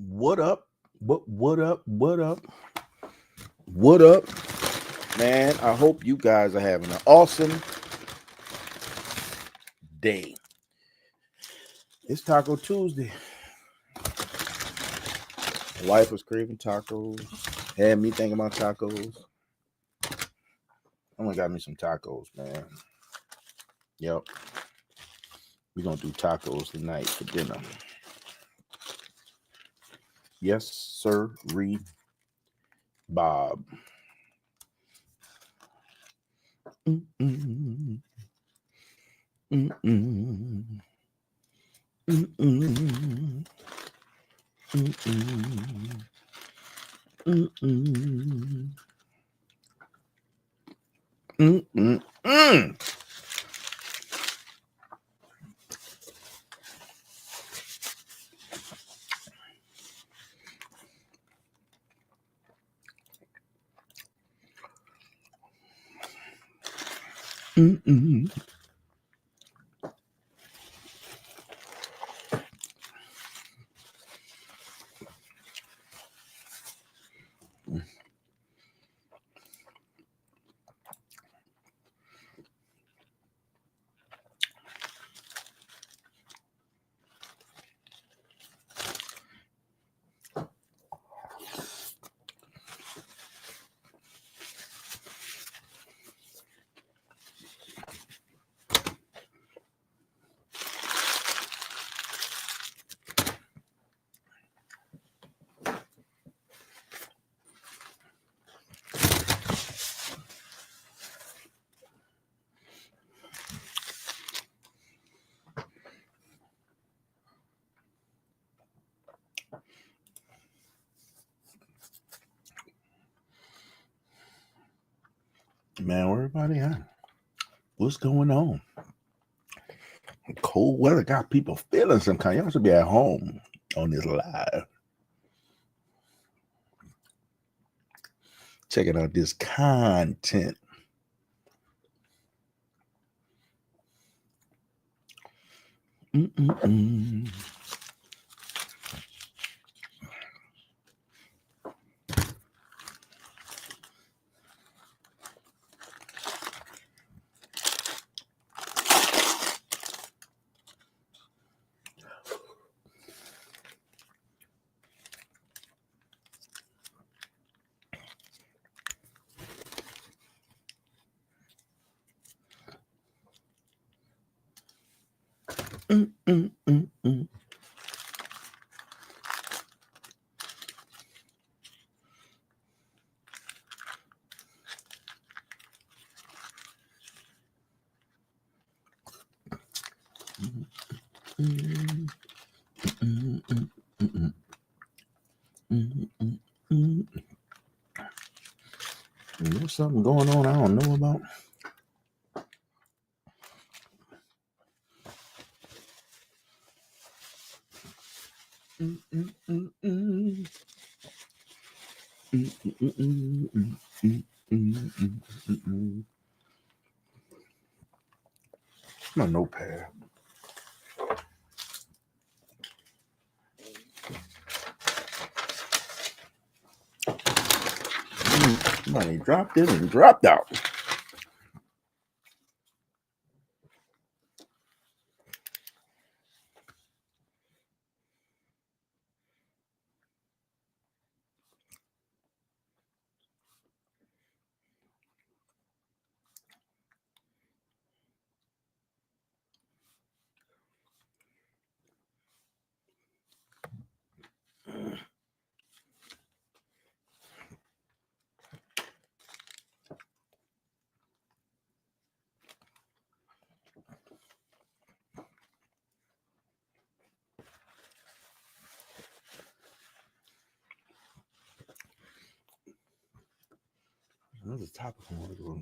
What up? What up? What up? What up? Man, I hope you guys are having an awesome day. It's Taco Tuesday. My wife was craving tacos. Had me thinking about tacos. I only got me some tacos, man. Yep. We're gonna do tacos tonight for dinner. Yes, sir. Bob. Mm-mm. Mm-mm. Mm-mm. Mm-mm. Mm-mm. Mm-mm. Mm-mm. Man, where everybody at? What's going on? Cold weather got people feeling some kind. Y'all should be at home on this live. Checking out this content. Mm-mm-mm. Mm-mm-mm-mm. Mm-mm-mm-mm. Mm-mm-mm-mm. Mm-mm-mm. There's something going on I don't know about. Mm-mm-mm-mm. Mm-mm-mm-mm-mm. My notepad. Somebody dropped it and dropped out. Another topic I want to go.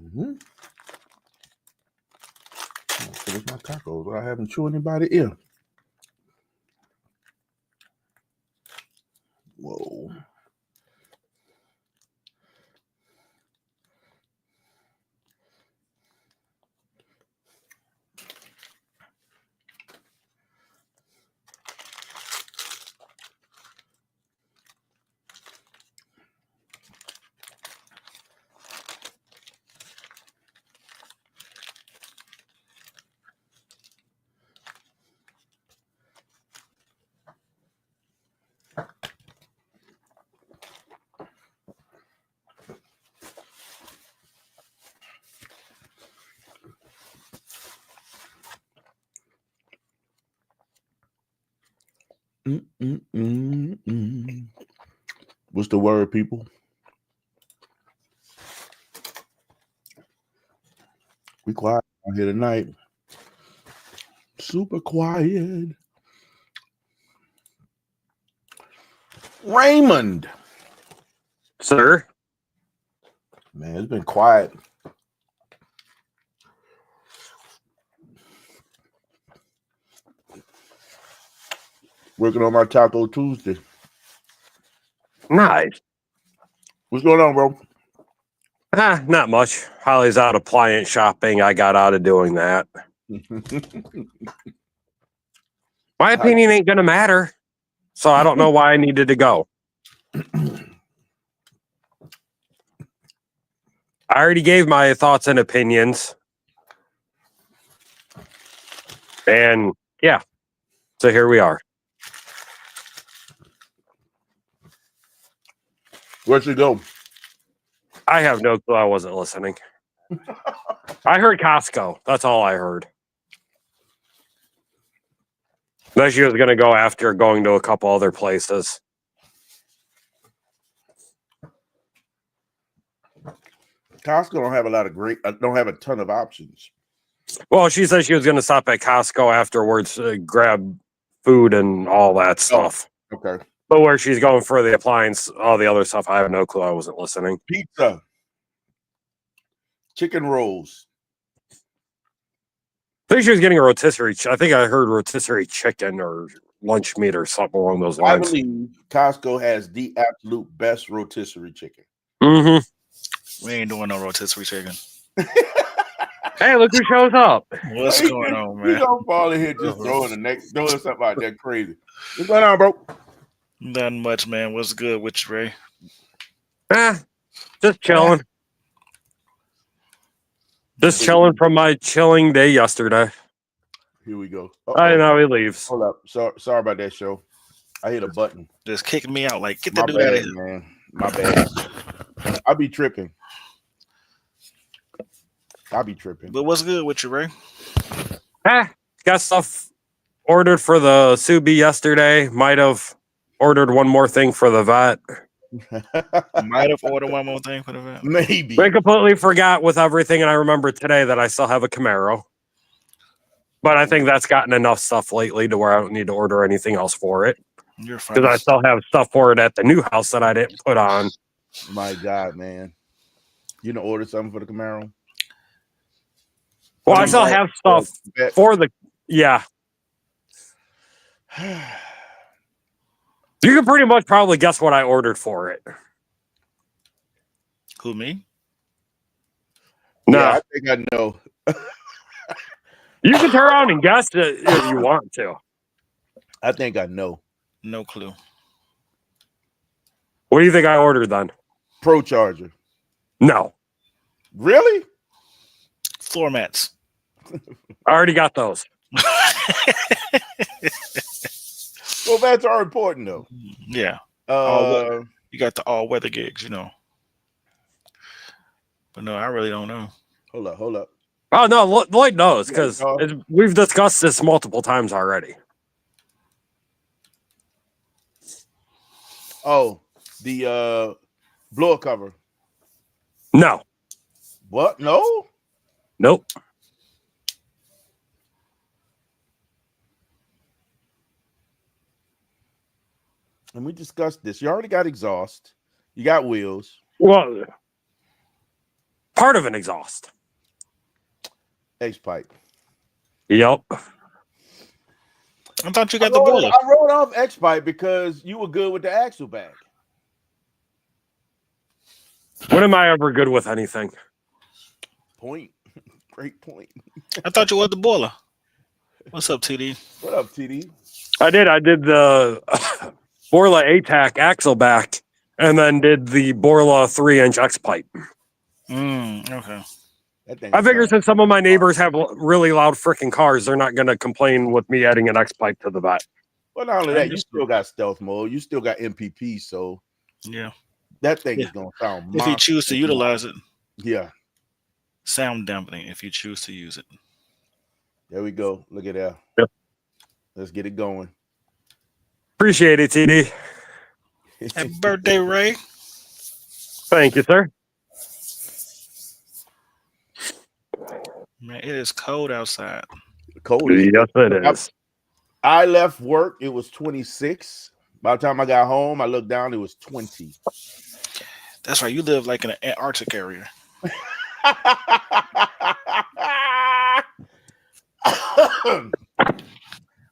Mm-hmm. Finish my tacos without having to chew anybody ear. Whoa. What's the word, people? We quiet out here tonight. Super quiet. Raymond. Sir? Man, it's been quiet. Working on my Taco Tuesday. Nice. What's going on, bro? Not much. Holly's out appliance shopping. I got out of doing that. My opinion ain't gonna matter. So I don't know why I needed to go. I already gave my thoughts and opinions. And yeah. So here we are. Where'd you go? I have no clue. I wasn't listening. I heard Costco. That's all I heard. Then she was going to go after going to a couple other places. Costco don't have a lot of don't have a ton of options. Well, she said she was going to stop at Costco afterwards, grab food and all that stuff. Oh, okay. But where she's going for the appliance, all the other stuff, I have no clue. I wasn't listening. Pizza. Chicken rolls. I think she was getting a rotisserie. I think I heard rotisserie chicken or lunch meat or something along those lines. I believe Costco has the absolute best rotisserie chicken. Mm-hmm. We ain't doing no rotisserie chicken. Hey, look who shows up. What's going on, man? You don't fall in here just throwing something out there crazy. What's going on, bro? Nothing much, man. What's good with you, Ray? Just chilling. Just chilling from my chilling day yesterday. Here we go. I know he leaves. Hold up. Sorry about that, show. I hit a button. Just kicking me out. Like, get that My dude bad, out of here. man. My bad. I be tripping. But what's good with you, Ray? Got stuff ordered for the Subi yesterday. Might have ordered one more thing for the vet. Might have ordered one more thing for the vet. Maybe. I completely forgot with everything, and I remember today that I still have a Camaro. But I think that's gotten enough stuff lately to where I don't need to order anything else for it. You're fine. Because I still have stuff for it at the new house that I didn't put on. My God, man. You done order something for the Camaro? Well, I still have stuff for the... Yeah. You can pretty much probably guess what I ordered for it. Who, me? No. Yeah, I think I know. You can turn around and guess it if you want to. I think I know. No clue. What do you think I ordered then? Pro Charger. No. Really? Floor mats. I already got those. Well, mats are important, though. Yeah. You got the all-weather gigs, you know. But no, I really don't know. Hold up. Oh, no, Lloyd knows because we've discussed this multiple times already. Oh, the blower cover. No. What? No? Nope. And we discussed this. You already got exhaust. You got wheels. Well, part of an exhaust. X pipe. Yep. I thought you got the boiler. I wrote off X pipe because you were good with the axle bag. When am I ever good with anything? Point. Great point. I thought you was the boiler. What's up, TD? What up, TD? I did the Borla ATAC axle back and then did the Borla 3-inch X pipe. Okay. That thing I figure sounds- since some of my neighbors have really loud freaking cars, they're not going to complain with me adding an X pipe to the vet. Well, not only that, you still got stealth mode. You still got MPP, so Yeah. that thing is gonna sound. If you choose to utilize it, yeah. sound dampening. If you choose to use it. There we go. Look at that. Yep. Let's get it going. Appreciate it, TD. Happy birthday, Ray. Thank you, sir. Man, it is cold outside. Cold. as- Yes, it is. I left work. It was 26. By the time I got home, I looked down. It was 20. That's right. You live like in an Antarctic area.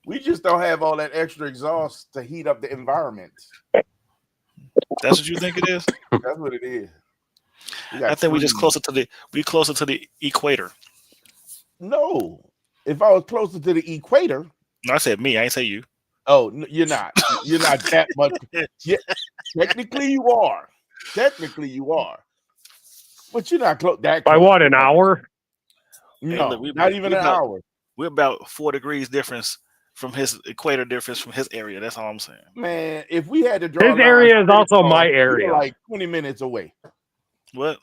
We just don't have all that extra exhaust to heat up the environment. That's what you think it is? That's what it is. I think we just closer. closer to the equator. No, if I was closer to the equator, No, I said me. I ain't say you. oh, you're not. You're not that much. Yeah, technically, you are. Technically, you are. But you're not close. That By close. what, an hour? No, look, not even an hour. We're about 4 degrees difference from his equator difference from his area. That's all I'm saying. Man, if we had to draw, His area lines is also straight my across, we were area. like 20 minutes away. What?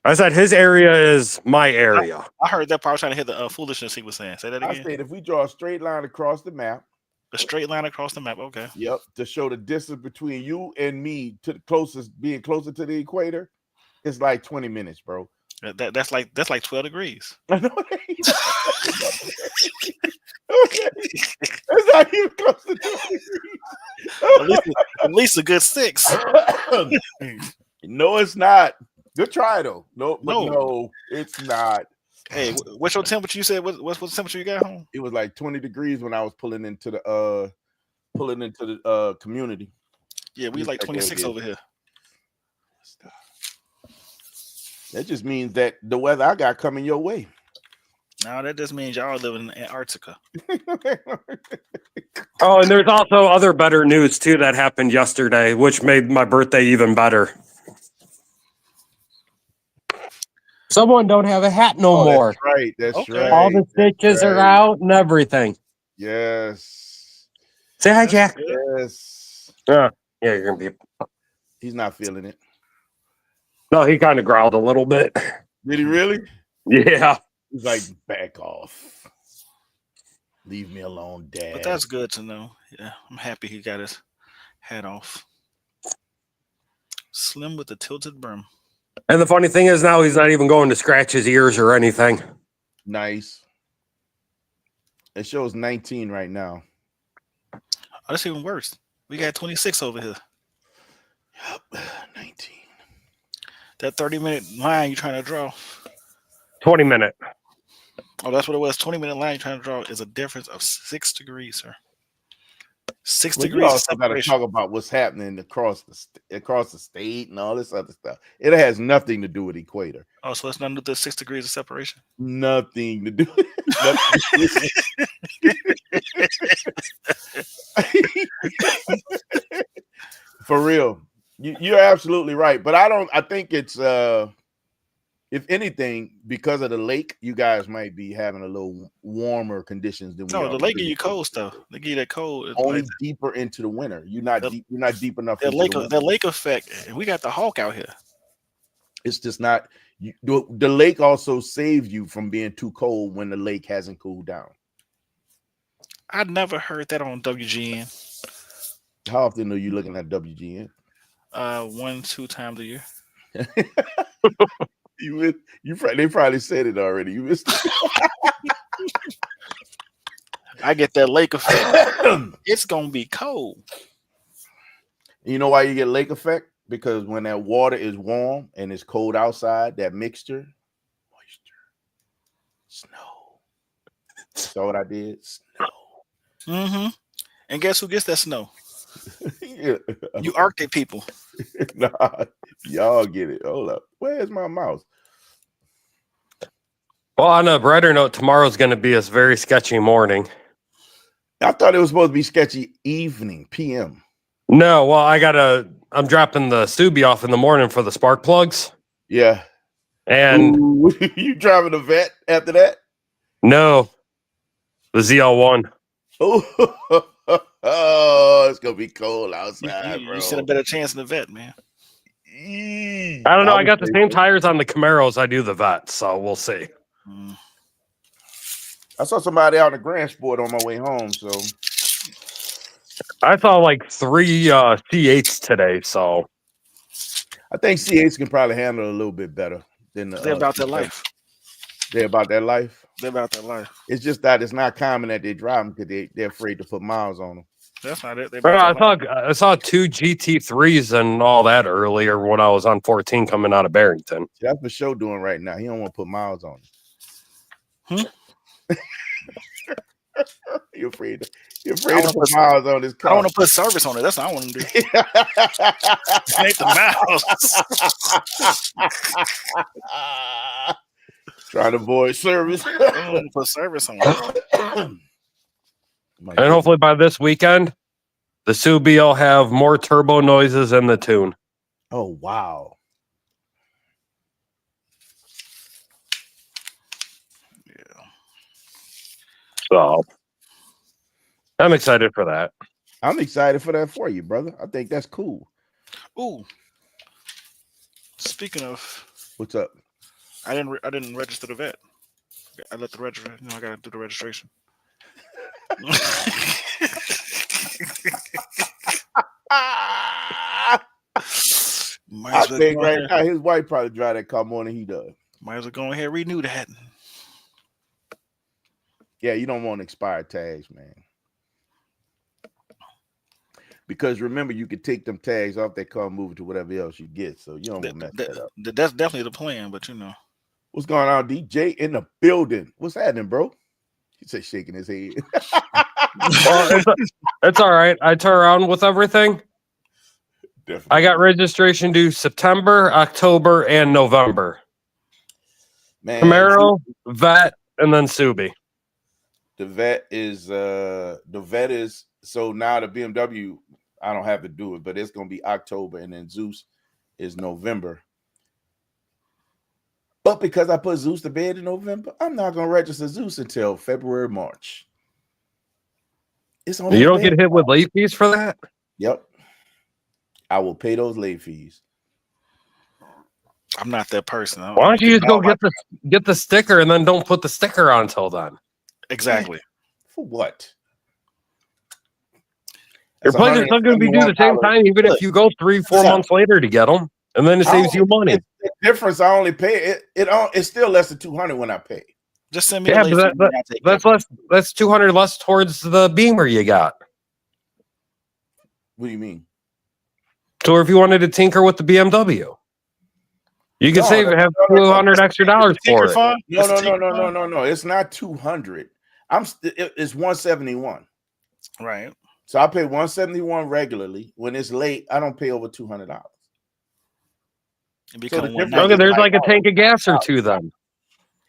I said his area is my area. I heard that part. I was trying to hear the foolishness he was saying. Say that I again. said if we draw a straight line across the map, A straight line across the map. Okay. yep, to show the distance between you and me to the closest, being closer to the equator, it's like 20 minutes, bro. That's like 12 degrees. I know it ain't. Okay. It's not even close to 20 At least a good 6. degrees. No, it's not. Good try though. No, but No. no, it's not. Hey, what's your temperature? You said what's the temperature you got home? It was like 20 degrees when I was pulling into the community. Yeah, we You like check 26 that, over here. That just means that the weather I got coming your way. Now that just means y'all living in Antarctica. Oh, and there's also other better news too that happened yesterday, which made my birthday even better. Someone don't have a hat no Oh, more. that's right. That's Okay. right. All the that's stitches are right. out and everything. Yes. Say hi, Jack. Yes. Yeah, you're gonna be. He's not feeling it. No, he kind of growled a little bit. Did he really? Yeah. He's like, back off. Leave me alone, Dad. But that's good to know. Yeah, I'm happy he got his hat off. Slim with the tilted brim. And the funny thing is now he's not even going to scratch his ears or anything. Nice. It shows 19 right now. Oh, that's even worse. We got 26 over here. Yep, 19. That 30-minute line you're trying to draw. 20-minute. Oh, that's what it was. 20-minute line you're trying to draw is a difference of 6 degrees, sir. 6 Well, you degrees of also got to separation. talk about what's happening across the state and all this other stuff. It has nothing to do with equator. Oh, so it's not the 6 degrees of separation. Nothing to do. Nothing For real, you're absolutely right. But I think it's if anything, because of the lake, you guys might be having a little warmer conditions than we No, are. the lake give you cold stuff. They give you that cold. It's Only like deeper into the winter. You're not deep. You're not deep enough. that into lake, the winter. that lake effect. And we got the Hawk out here. It's just not. The lake also saves you from being too cold when the lake hasn't cooled down. I never heard that on WGN. How often are you looking at WGN? 1-2 times a year. They probably said it already. You missed it. I get that lake effect. It's gonna be cold. You know why you get lake effect? because when that water is warm and it's cold outside, that mixture, moisture, snow. Saw what I did? Snow. Mm-hmm. And guess who gets that snow? Yeah. You Arctic people. Nah, y'all get it. Hold up. Where's my mouse? Well, on a brighter note, tomorrow's going to be a very sketchy morning. I thought it was supposed to be sketchy evening, PM. No, well, I'm dropping the Subi off in the morning for the spark plugs. Yeah. And Ooh, you driving the vet after that? no, the ZL1. Oh, it's gonna be cold outside, You bro. stand a better chance in the vet, man. I don't know. I got the same tires on the Camaros I do the vet, so we'll see. I saw somebody out in the Grand Sport on my way home, so I saw like 3 C8s today, so I think C8s can probably handle it a little bit better than the. They're about their life. They're about their life. They're about their life. It's just that it's not common that they drive them because they're afraid to put miles on them. That's not it. They're Bro, about their life. I saw 2 GT3s and all that earlier when I was on 14 coming out of Barrington. That's what show doing right now. He don't want to put miles on them. You're afraid to put miles on this car. I want to put service on it. That's what I want to do. Make the miles. Trying to avoid service. I want to put service on it. And hopefully by this weekend, the Subi will have more turbo noises in the tune. Oh, wow. Yeah. So I'm excited for that. I'm excited for that for you, brother. I think that's cool. Ooh. Speaking of, What's up? I didn't register the vet. I let the register. I gotta do the registration. I think right now his wife probably drive that car more than he does. Might as well go ahead and renew that. Yeah, you don't want expired tags, man. Because remember, you could take them tags off that car and move it to whatever else you get. So you don't want to mess that up. That's definitely the plan, but you know. What's going on, DJ in the building? What's happening, bro? He said shaking his head. Well, it's all right. I turn around with everything. Definitely. I got registration due September, October, and November. Man, Camaro, Vet, and then Subi. The vet is so now the BMW, I don't have to do it, but it's gonna be October, and then Zeus is November. But because I put Zeus to bed in November, I'm not gonna register Zeus until February, March. It's on. You don't get hit with late fees for that? Yep. I will pay those late fees. I'm not that person. Why don't you just go get the sticker and then don't put the sticker on until then? Exactly. For what? Your plates are still going to be due the same time, even if you go 3-4 months later to get them, and then it saves you money. The difference, I only pay it's still less than $200 when I pay. Just send me. Yeah, but that's less. That's $200 less towards the Beamer you got. What do you mean? So if you wanted to tinker with the BMW, you could save have $200 extra dollars for it. No. It's not 200. It's 171. Right. So I pay 171 regularly. When it's late, I don't pay over $200. Okay, there's like a tank of gas or two then,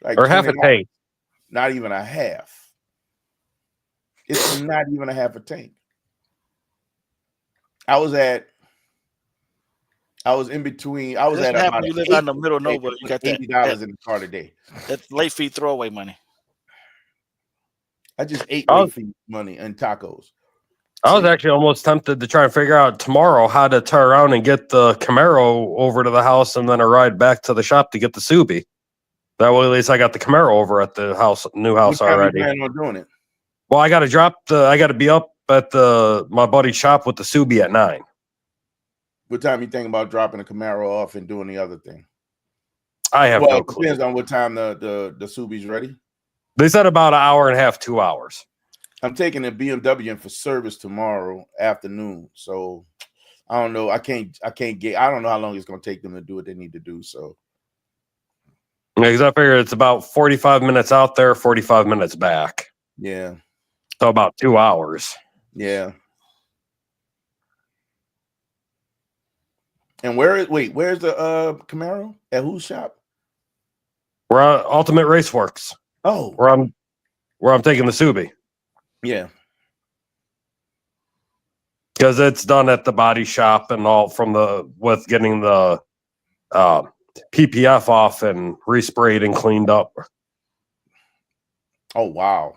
or half a tank. Not even a half. It's not even a half a tank. I was in between. I was at about. You live out in the middle of nowhere. You got that $80 in the car today. That's late fee throwaway money. I just ate late fee money and tacos. I was actually almost tempted to try and figure out tomorrow how to turn around and get the Camaro over to the house and then a ride back to the shop to get the Subi. That way, at least I got the Camaro over at the house, new house already. What time you plan on doing it? Well, I got to be up at my buddy's shop with the Subi at 9. What time you think about dropping the Camaro off and doing the other thing? I have no clue. It depends on what time the Subi's ready. They said about an hour and a half, 2 hours. I'm taking a BMW in for service tomorrow afternoon. So I don't know. I don't know how long it's gonna take them to do what they need to do. So Because I figure it's about 45 minutes out there, 45 minutes back. yeah. So about 2 hours. Yeah. And where's the Camaro? At whose shop? We're on Ultimate Raceworks. Oh, Where I'm taking the Subi. yeah. Because it's done at the body shop and all with getting the PPF off and resprayed and cleaned up. Oh, wow.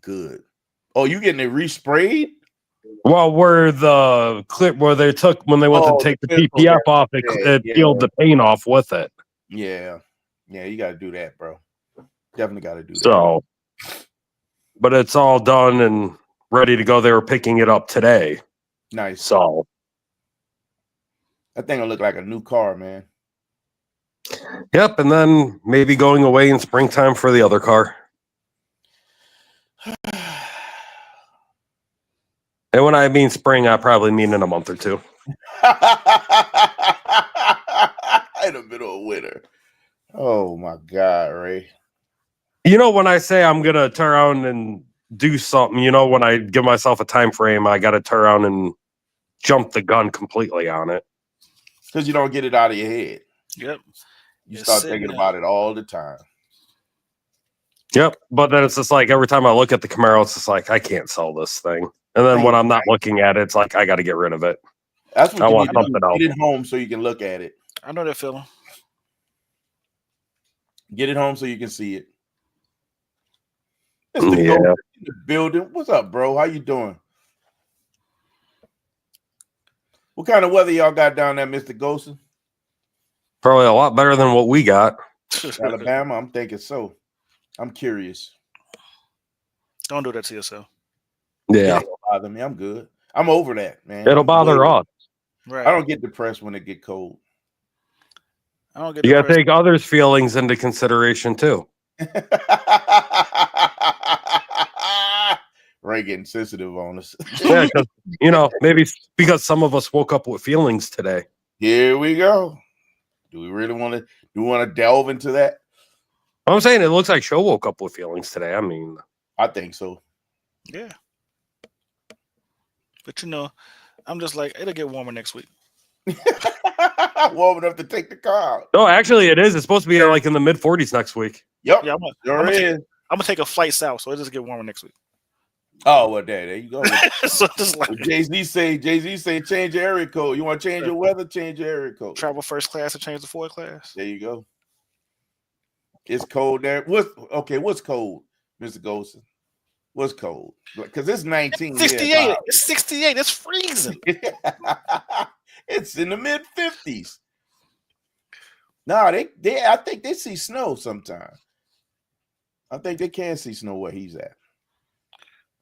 Good. Oh, you getting it resprayed? Well, where the clip where they took when they went to take the PPF off, it peeled the paint off with it. Yeah. Yeah, you got to do that, bro. Definitely got to do that. So, but it's all done and ready to go. They were picking it up today. Nice. So, that thing will look like a new car, man. yep. And then maybe going away in springtime for the other car. And when I mean spring, I probably mean in a month or two. In the middle of winter. Oh my God, Ray. You know, when I say I'm gonna turn around and do something, you know, when I give myself a time frame, I gotta turn around and jump the gun completely on it. Because you don't get it out of your head. Yep. You start thinking about it all the time. Yep. But then it's just like every time I look at the Camaro, it's just like I can't sell this thing. And then when I'm not looking at it, it's like I got to get rid of it. That's what I you want need to something do. else. Get it home so you can look at it. I know that feeling. Get it home so you can see it. Yeah. In the building. What's up, bro? How you doing? What kind of weather y'all got down there, Mr. Golson? Probably a lot better than what we got. Alabama? I'm thinking so. I'm curious. Don't do that to yourself. Yeah. It don't bother me. I'm good. I'm over that, man. It'll bother us. Right. I don't get depressed when it get cold. I don't get. You got to take others' feelings into consideration too. Ray getting sensitive on us. Yeah, because you know, maybe because some of us woke up with feelings today. Here we go. Do we really want to delve into that? I'm saying it looks like Show woke up with feelings today. I mean, I think so. Yeah. But you know, I'm just like, it'll get warmer next week. Warm enough to take the car out. no, actually, it is. It's supposed to be like in the mid 40s next week. Yep. Yeah, I'm gonna take a flight south, so it'll just get warmer next week. Oh well, there you go. So just like Jay-Z say, change your area code. You want to change your weather? Change your area code. Travel first class and change the forward class. There you go. It's cold there. What's cold, Mr. Golson? What's cold? Because it's 19. 68. Yeah, it's 68. It's freezing. It's in the mid 50s. No, I think they see snow sometimes. I think they can see snow where he's at.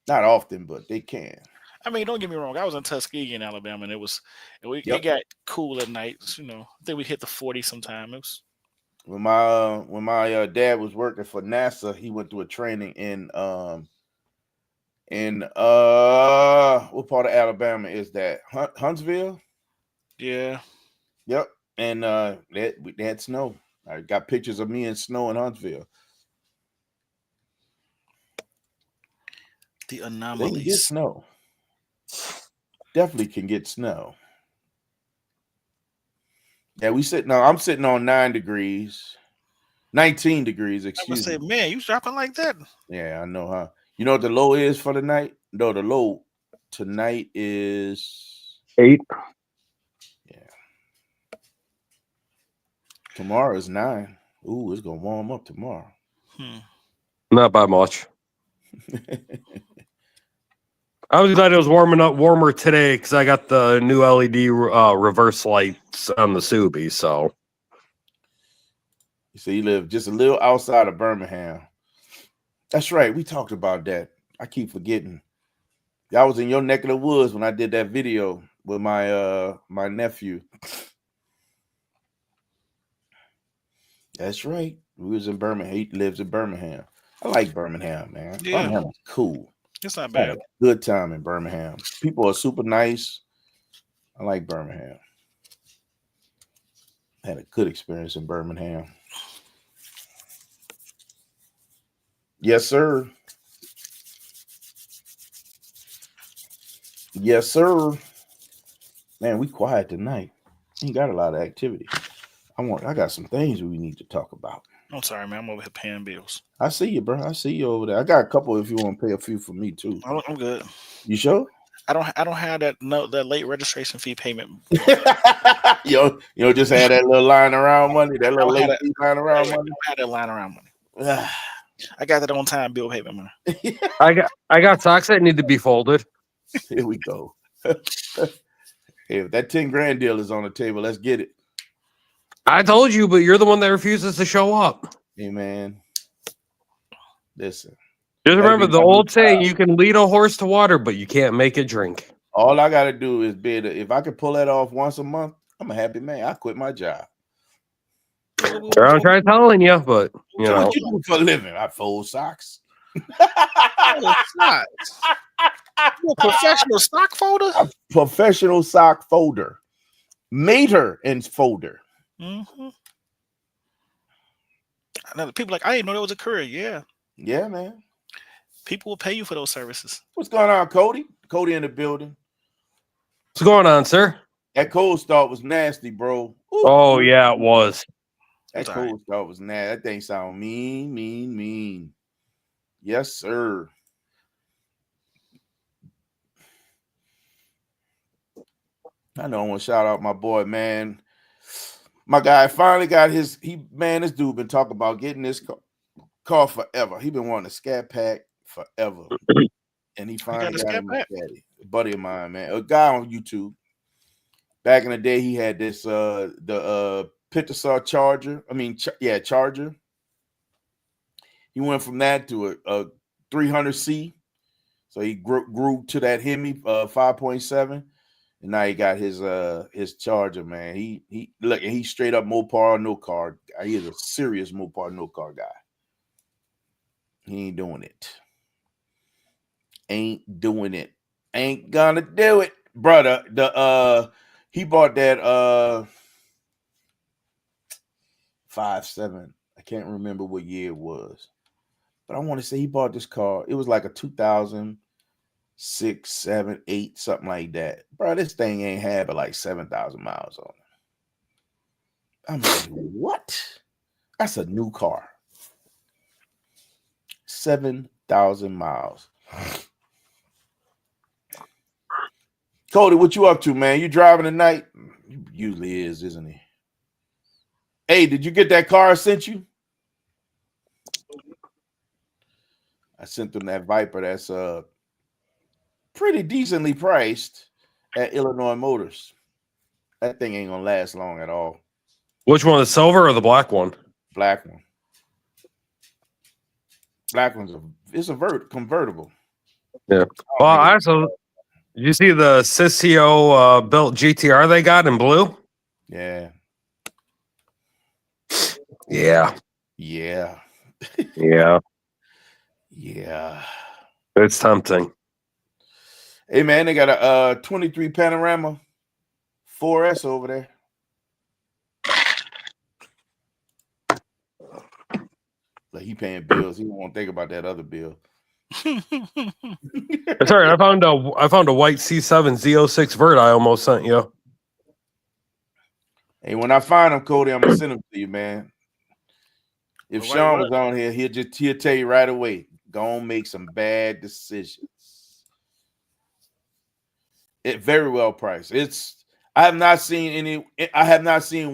Not often, but they can. I mean, don't get me wrong. I was in Tuskegee in Alabama, and it got cool at night. You know, I think we hit the 40 sometime. It was when my dad was working for NASA. He went through a training in what part of Alabama is that? Huntsville. Yeah. Yep. And they had snow. I got pictures of me in snow in Huntsville. The They can anomalies. get snow. Definitely can get snow. Yeah, I'm sitting on 19 degrees, excuse me. I say, man, you dropping like that? Yeah, I know, huh? You know what the low is for the night? No, the low tonight is 8. Yeah. Tomorrow is 9. Ooh, it's gonna warm up tomorrow. Not by much. I was glad it was warmer today because I got the new LED reverse lights on the Subi. So you say you live just a little outside of Birmingham. That's right. We talked about that. I keep forgetting. I was in your neck of the woods when I did that video with my my nephew. That's right. We was in Birmingham. He lives in Birmingham. I like Birmingham, man. Yeah. Birmingham is cool. It's not I had bad. a good time in Birmingham. People are super nice. I like Birmingham. Had a good experience in Birmingham. Yes, sir. Yes, sir. Man, we quiet tonight. Ain't got a lot of activity. I got some things we need to talk about. I'm sorry, man. I'm over here paying bills. I see you, bro. I see you over there. I got a couple if you want to pay a few for me too. I'm good. You sure? I don't have that late registration fee payment. you know, just had that little line around money, that little late fee line around money. I had that line around money. I got that on time bill payment money. I got socks that need to be folded. Here we go. Hey, if that 10 grand deal is on the table, let's get it. I told you, but you're the one that refuses to show up. Hey, man. Listen. Just remember the old saying, you can lead a horse to water, but you can't make it drink. All I got to do is if I could pull that off once a month, I'm a happy man. I quit my job. I'm trying telling you, but you know. What you do for a living? I fold socks. Socks. You a professional sock folder? A professional sock folder. Mater and folder. Mm-hmm. People like, I didn't know that was a career. Yeah. Yeah, man. People will pay you for those services. What's going on, Cody? Cody in the building. What's going on, sir? That cold start was nasty, bro. Ooh. Oh, yeah, it was. That cold start was nasty. That thing sound mean. Yes, sir. I know I want to shout out my boy, man. My guy finally got this dude been talking about getting this car forever. He been wanting a Scat Pack forever. And he finally got him a buddy of mine, man. A guy on YouTube. Back in the day, he had this the Pitasar Charger. Charger. He went from that to a 300C. So he grew to that Hemi 5.7. And now he got his Charger, man. He's straight up Mopar no car. He is a serious Mopar no car guy. He ain't doing it. Ain't doing it. Ain't gonna do it, brother. He bought that 5.7. I can't remember what year it was, but I want to say he bought this car. It was like a 2006, 7, 8, something like that. Bro, this thing ain't had but like 7,000 miles on it. I'm like, what? That's a new car. 7,000 miles. Cody, what you up to, man? You driving tonight? Usually is, isn't he? Hey, did you get that car I sent you? I sent them that Viper that's pretty decently priced at Illinois Motors. That thing ain't gonna last long at all. Which one, the silver or the black one? Black one. Black one's convertible. Yeah. Well, did you see the Sissio built GTR they got in blue? Yeah. Yeah. Yeah. Yeah. Yeah. It's tempting. Hey, man, they got a 23 Panorama 4S over there. Like he paying bills. He won't think about that other bill. Sorry, I found a white C7 Z06 Vert I almost sent you. Hey, when I find him, Cody, I'm gonna send him to you, man. If Sean was on here, he'll tell you right away. Go and make some bad decisions. It very well priced. I have not seen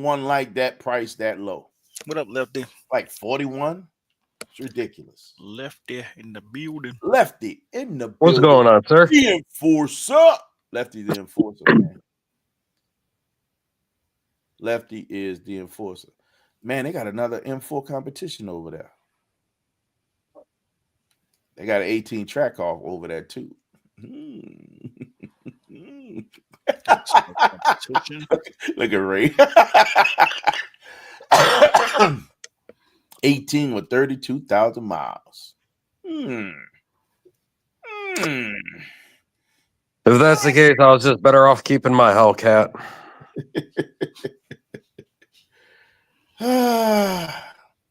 one like that price that low. What up, Lefty? Like 41? It's ridiculous. Lefty in the building. Lefty in the building. What's going on, sir? The enforcer. Lefty the enforcer, man. Lefty is the enforcer. Man, they got another M4 competition over there. They got an 18 track off over there too. Look at Ray. 18 with 32,000 miles. If that's the case, I was just better off keeping my Hellcat.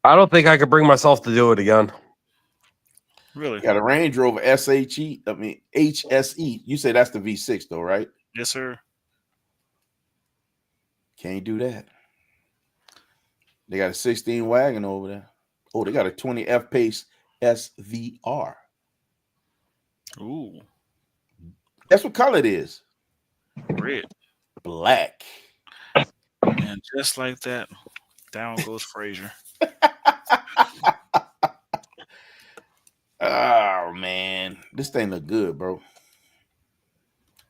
I don't think I could bring myself to do it again. Really? Got a Range Rover SHE. I mean HSE. You say that's the V6 though, right? Yes, sir. Can't do that. They got a 16 wagon over there. Oh, they got a 20 F-Pace SVR. Ooh, That's what color it is. red. Black. And just like that, down goes Frazier. Oh man, this thing look good, bro.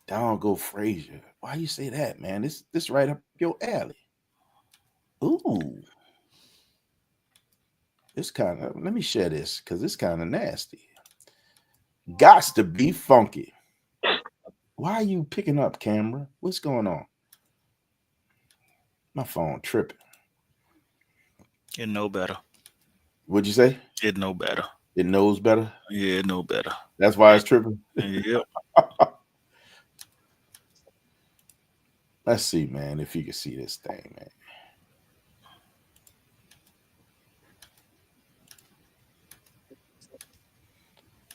Down go Frazier. Why you say that, man? This right up your alley. Ooh. This kind of, let me share this because it's kind of nasty. Gots to be funky. Why are you picking up, camera? What's going on? My phone tripping. It know better. What'd you say? It know better. It knows better. Yeah, it know better. That's why it's tripping. Yep. Let's see, man, if you can see this thing, man.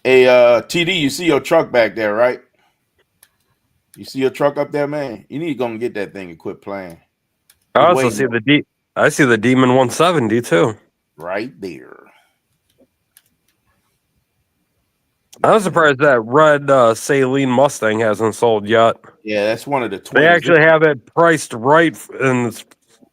Hey, TD, you see your truck back there, right? You see your truck up there, man? You need to go and get that thing and quit playing. I You're also waiting see I see the Demon 170 too. right there. I'm surprised that red Saline Mustang hasn't sold yet. Yeah, that's one of the 20s. They actually have it priced right, and it's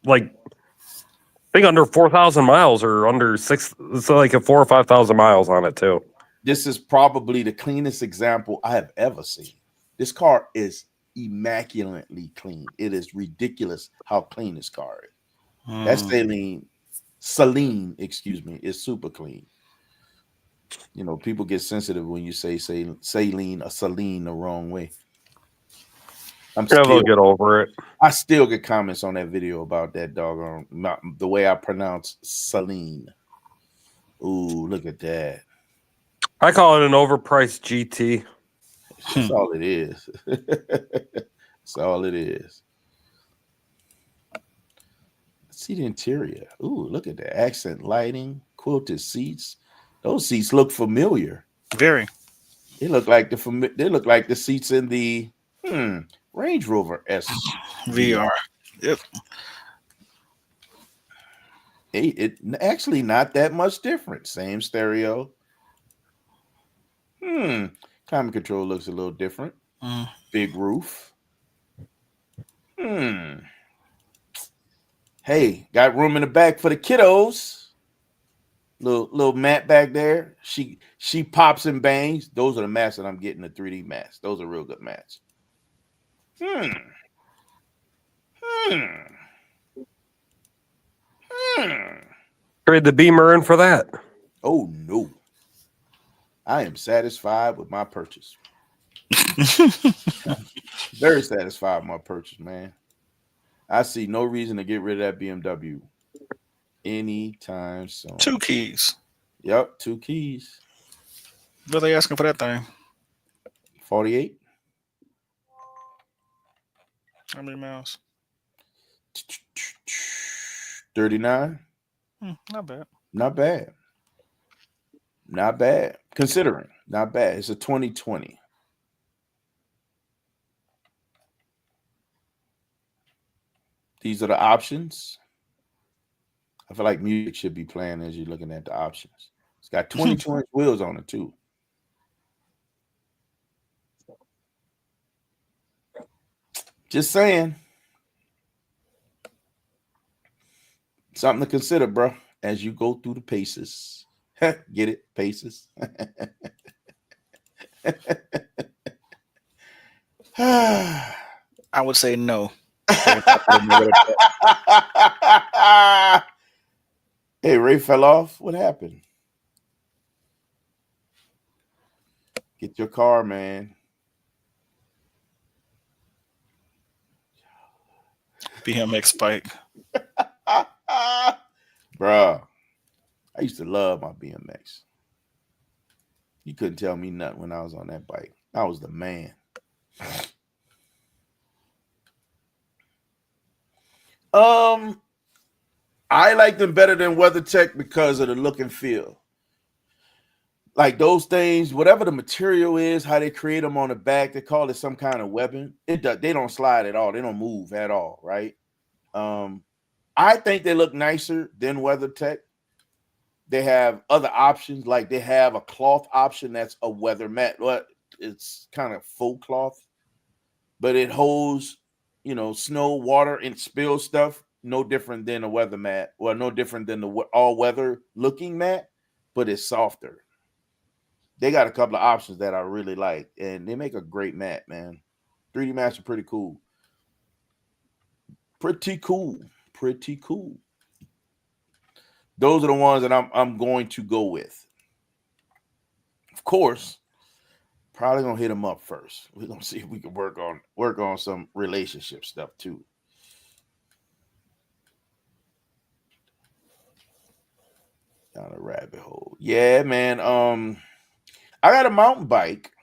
like I think under 4,000 miles or under 6. It's like a 4,000 or 5,000 miles on it too. This is probably the cleanest example I have ever seen. This car is immaculately clean. It is ridiculous how clean this car is. That Saline, excuse me, is super clean. You know, people get sensitive when you say saline or saline the wrong way. They'll get over it. I still get comments on that video about that doggone the way I pronounce saline. Ooh, look at that. I call it an overpriced GT. That's all it is. That's all it is. See the interior. Ooh, look at the accent lighting, quilted seats. Those seats look familiar. Very. They look like the seats in the Range Rover VR. Yep. It actually not that much different. Same stereo. Climate control looks a little different. Big roof. Hey, got room in the back for the kiddos. Little mat back there. She pops and bangs. Those are the mats that I'm getting, the 3D mats. Those are real good mats. Trade the Beamer in for that. Oh no. I am satisfied with my purchase. Very satisfied with my purchase, man. I see no reason to get rid of that BMW anytime soon. 2 keys. Yep, 2 keys. What are they asking for that thing? 48. How many miles? 39. Not bad. Not bad. Not bad. Considering. Not bad. It's a 2020. These are the options. I feel like music should be playing as you're looking at the options. It's got 22-inch wheels on it, too. Just saying. Something to consider, bro, as you go through the paces. Get it? Paces. I would say no. Hey, Ray fell off. What happened? Get your car, man. BMX bike. Bruh, I used to love my BMX. You couldn't tell me nothing when I was on that bike. I was the man. I like them better than WeatherTech because of the look and feel. Like those things, whatever the material is, how they create them on the back, they call it some kind of weapon. They don't slide at all. They don't move at all, right? I think they look nicer than WeatherTech. They have other options, like they have a cloth option that's a weather mat. Well, it's kind of faux cloth, but it holds, snow, water, and spill stuff. No different than a weather mat. Well, no different than the all-weather looking mat, but it's softer. They got a couple of options that I really like, and they make a great mat, man. 3D mats are pretty cool. Pretty cool. Those are the ones that I'm going to go with. Of course, probably gonna hit them up first. We're gonna see if we can work on some relationship stuff too. Down a rabbit hole. Yeah, man. I got a mountain bike,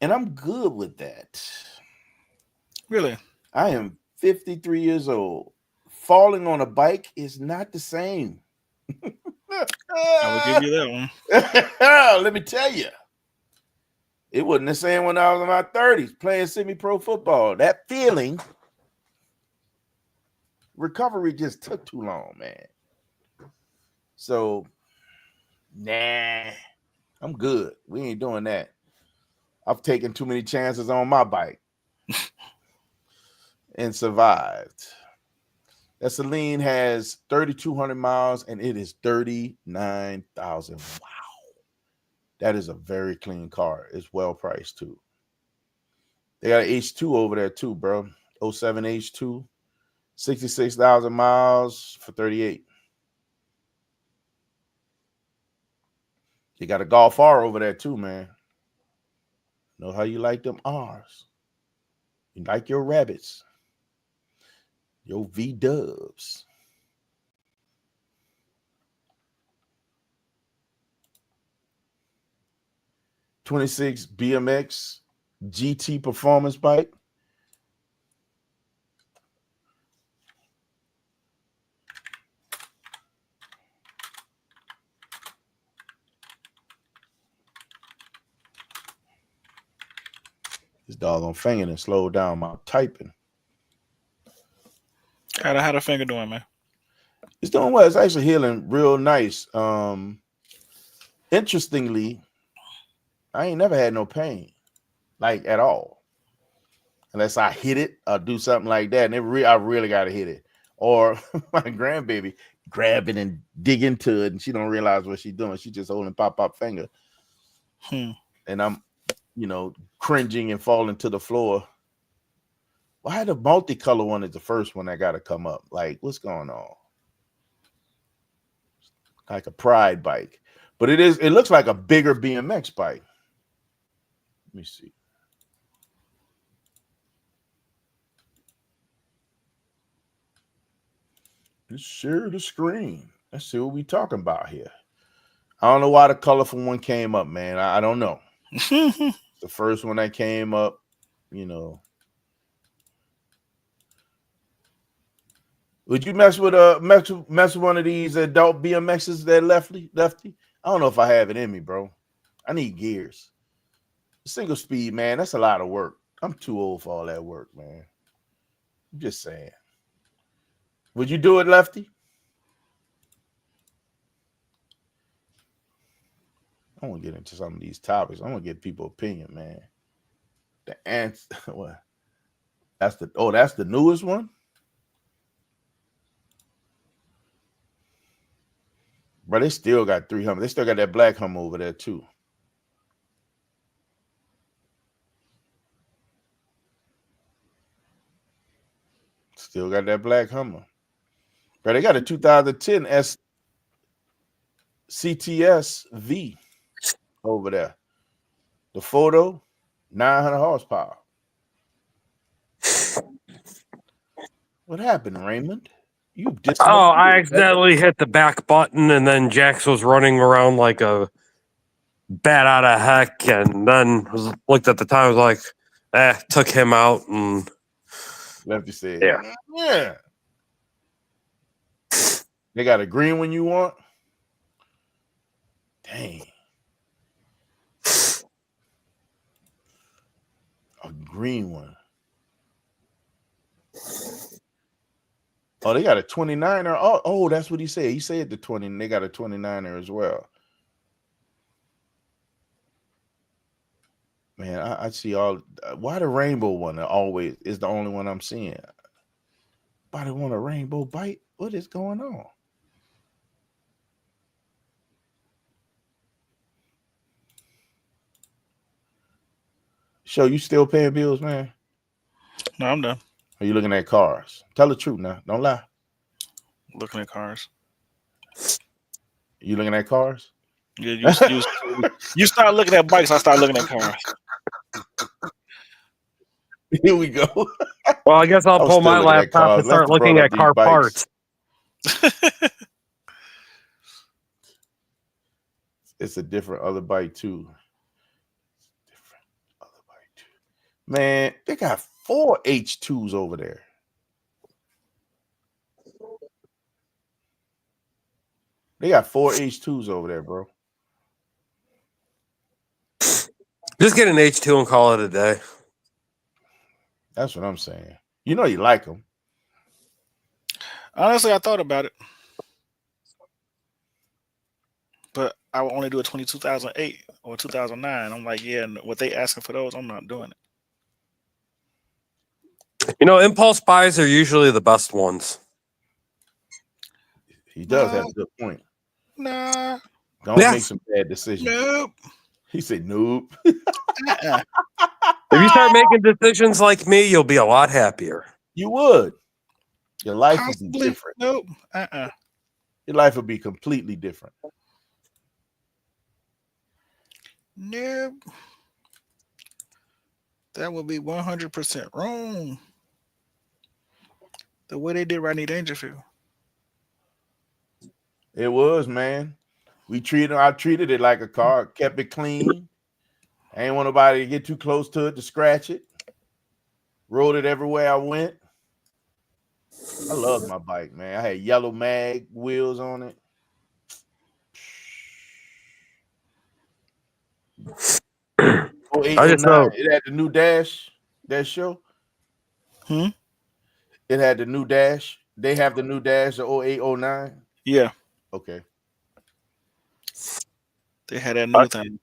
and I'm good with that. Really? I am 53 years old. Falling on a bike is not the same. I will give you that one. Let me tell you. It wasn't the same when I was in my 30s playing semi-pro football. That feeling, recovery just took too long, man. So, nah, I'm good. We ain't doing that. I've taken too many chances on my bike and survived. That Celine has 3,200 miles and it is 39,000. Wow. That is a very clean car. It's well priced too. They got an H2 over there too, bro. 07 H2, 66,000 miles for 38. You got a Golf R over there too, man. Know how you like them R's. You like your rabbits. Your V-dubs. '26 BMX GT performance bike. This doggone finger and slowed down my typing. How the finger doing, man? It's doing well. It's actually healing real nice. Interestingly, I ain't never had no pain, like at all. Unless I hit it or do something like that. And I really got to hit it. Or my grandbaby grabbing and dig into it and she don't realize what she's doing. She just holding pop finger. And I'm, cringing and falling to the floor. Why the multicolor one is the first one that got to come up? Like, what's going on? Like a Pride bike. But it looks like a bigger BMX bike. Let me see. Let's share the screen. Let's see what we talking about here. I don't know why the colorful one came up, man. I don't know. The first one that came up, Would you mess with one of these adult BMXs that lefty? I don't know if I have it in me, bro. I need gears. Single speed, man, that's a lot of work. I'm too old for all that work, man. I'm just saying. Would you do it, Lefty? I want to get into some of these topics. I want to get people's opinion, man. The answer, what? That's the newest one? But they still got 3 Hummer. They still got that black Hummer over there, too. Still got that black Hummer. But they got a 2010 CTS V over there. The photo, 900 horsepower. What happened, Raymond? I accidentally hit the back button and then Jax was running around like a bad out of heck, and then looked at the time, was like, took him out, and Lefty said, yeah. Yeah. They got a green one you want? Dang. A green one. Oh, they got a 29er. Oh, that's what he said. He said the 20. They got a 29er as well. Man, I see all. Why the rainbow one always is the only one I'm seeing? Anybody want a rainbow bite? What is going on? Show you still paying bills, man? No, I'm done. Are you looking at cars? Tell the truth now. Don't lie. Looking at cars. You looking at cars? Yeah, you start looking at bikes, I start looking at cars. Here we go. Well, I guess I'll I'm pull still my looking at laptop cars. and start Lefty brought looking up at these car bikes. parts. It's a different other bike too. Man, they got 4 H2s over there. They got 4 H2s over there, bro. Just get an H2 and call it a day. That's what I'm saying. You know you like them. Honestly, I thought about it, but I would only do a 2008 or 2009. I'm like, yeah, what they asking for those, I'm not doing it. You know, impulse buys are usually the best ones. He does have a good point. Nah. Don't make some bad decisions. Nope. He said nope. Uh-uh. If you start making decisions like me, you'll be a lot happier. You would. Your life would be different. Nope. Your life would be completely different. Nope. That would be 100% wrong. The way they did Rodney Dangerfield. It was, man. I treated it like a car, kept it clean. I ain't want nobody to get too close to it to scratch it. Rode it everywhere I went. I love my bike, man. I had yellow mag wheels on it. I just know it had the new dash. That show. It had the new dash. They have the new dash, the 08, 09. Yeah. Okay. They had that new thing.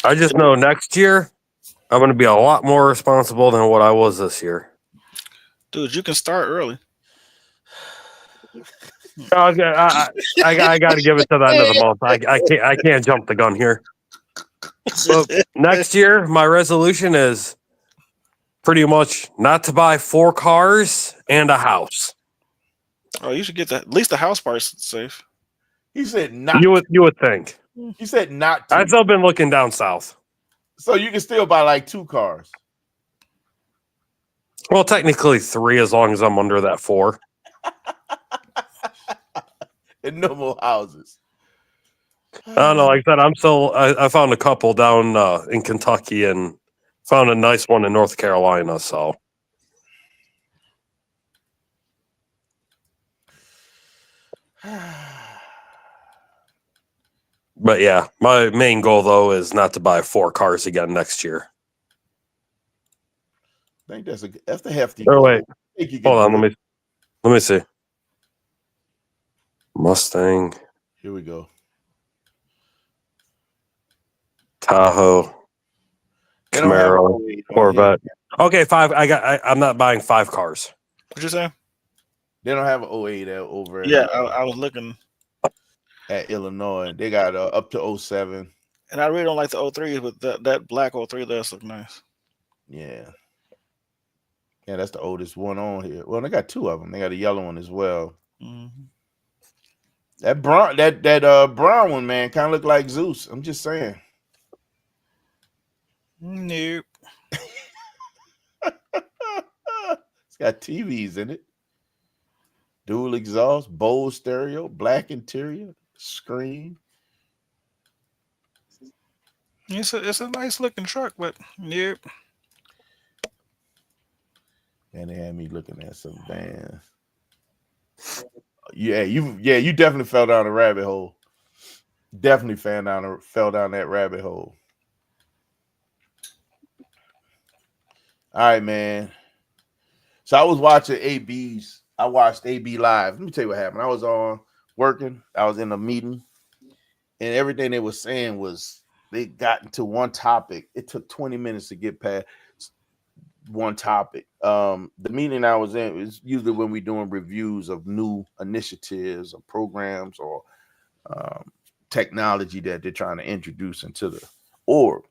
I just know next year I'm going to be a lot more responsible than what I was this year. Dude, you can start early. I got to give it to the end of the month. I can't jump the gun here. But next year, my resolution is pretty much not to buy 4 cars and a house. Oh, you should get at least the house price safe. He said not. You would think. He said not to. I've still been looking down south. So you can still buy like 2 cars. Well, technically 3 as long as I'm under that 4. And no more houses. I don't know. Like I said, I found a couple down in Kentucky and found a nice one in North Carolina. So, but yeah, my main goal though is not to buy 4 cars again next year. I think that's the hefty. Oh wait, hold on. Let me see. Mustang. Here we go. Tahoe. Camaro. Corvette. Okay, 5. I'm not buying 5 cars. What you say? They don't have an 08 over. Yeah, I was looking at Illinois. They got up to 07. And I really don't like the 03s, but that black 03 does look nice. Yeah. Yeah, that's the oldest one on here. Well, they got 2 of them. They got a yellow one as well. Mm-hmm. That brown one, man, kind of look like Zeus. I'm just saying. Nope. It's got TVs in it. Dual exhaust, Bose stereo, black interior, screen. It's a nice looking truck, but yeah. And they had me looking at some vans. Yeah, you definitely fell down a rabbit hole. Definitely fell down that rabbit hole. All right, man. So I was watching AB's. I watched AB live. Let me tell you what happened. I was on working. I was in a meeting, and everything they were saying was they got into one topic. It took 20 minutes to get past one topic. The meeting I was in is usually when we're doing reviews of new initiatives or programs or technology that they're trying to introduce into the org.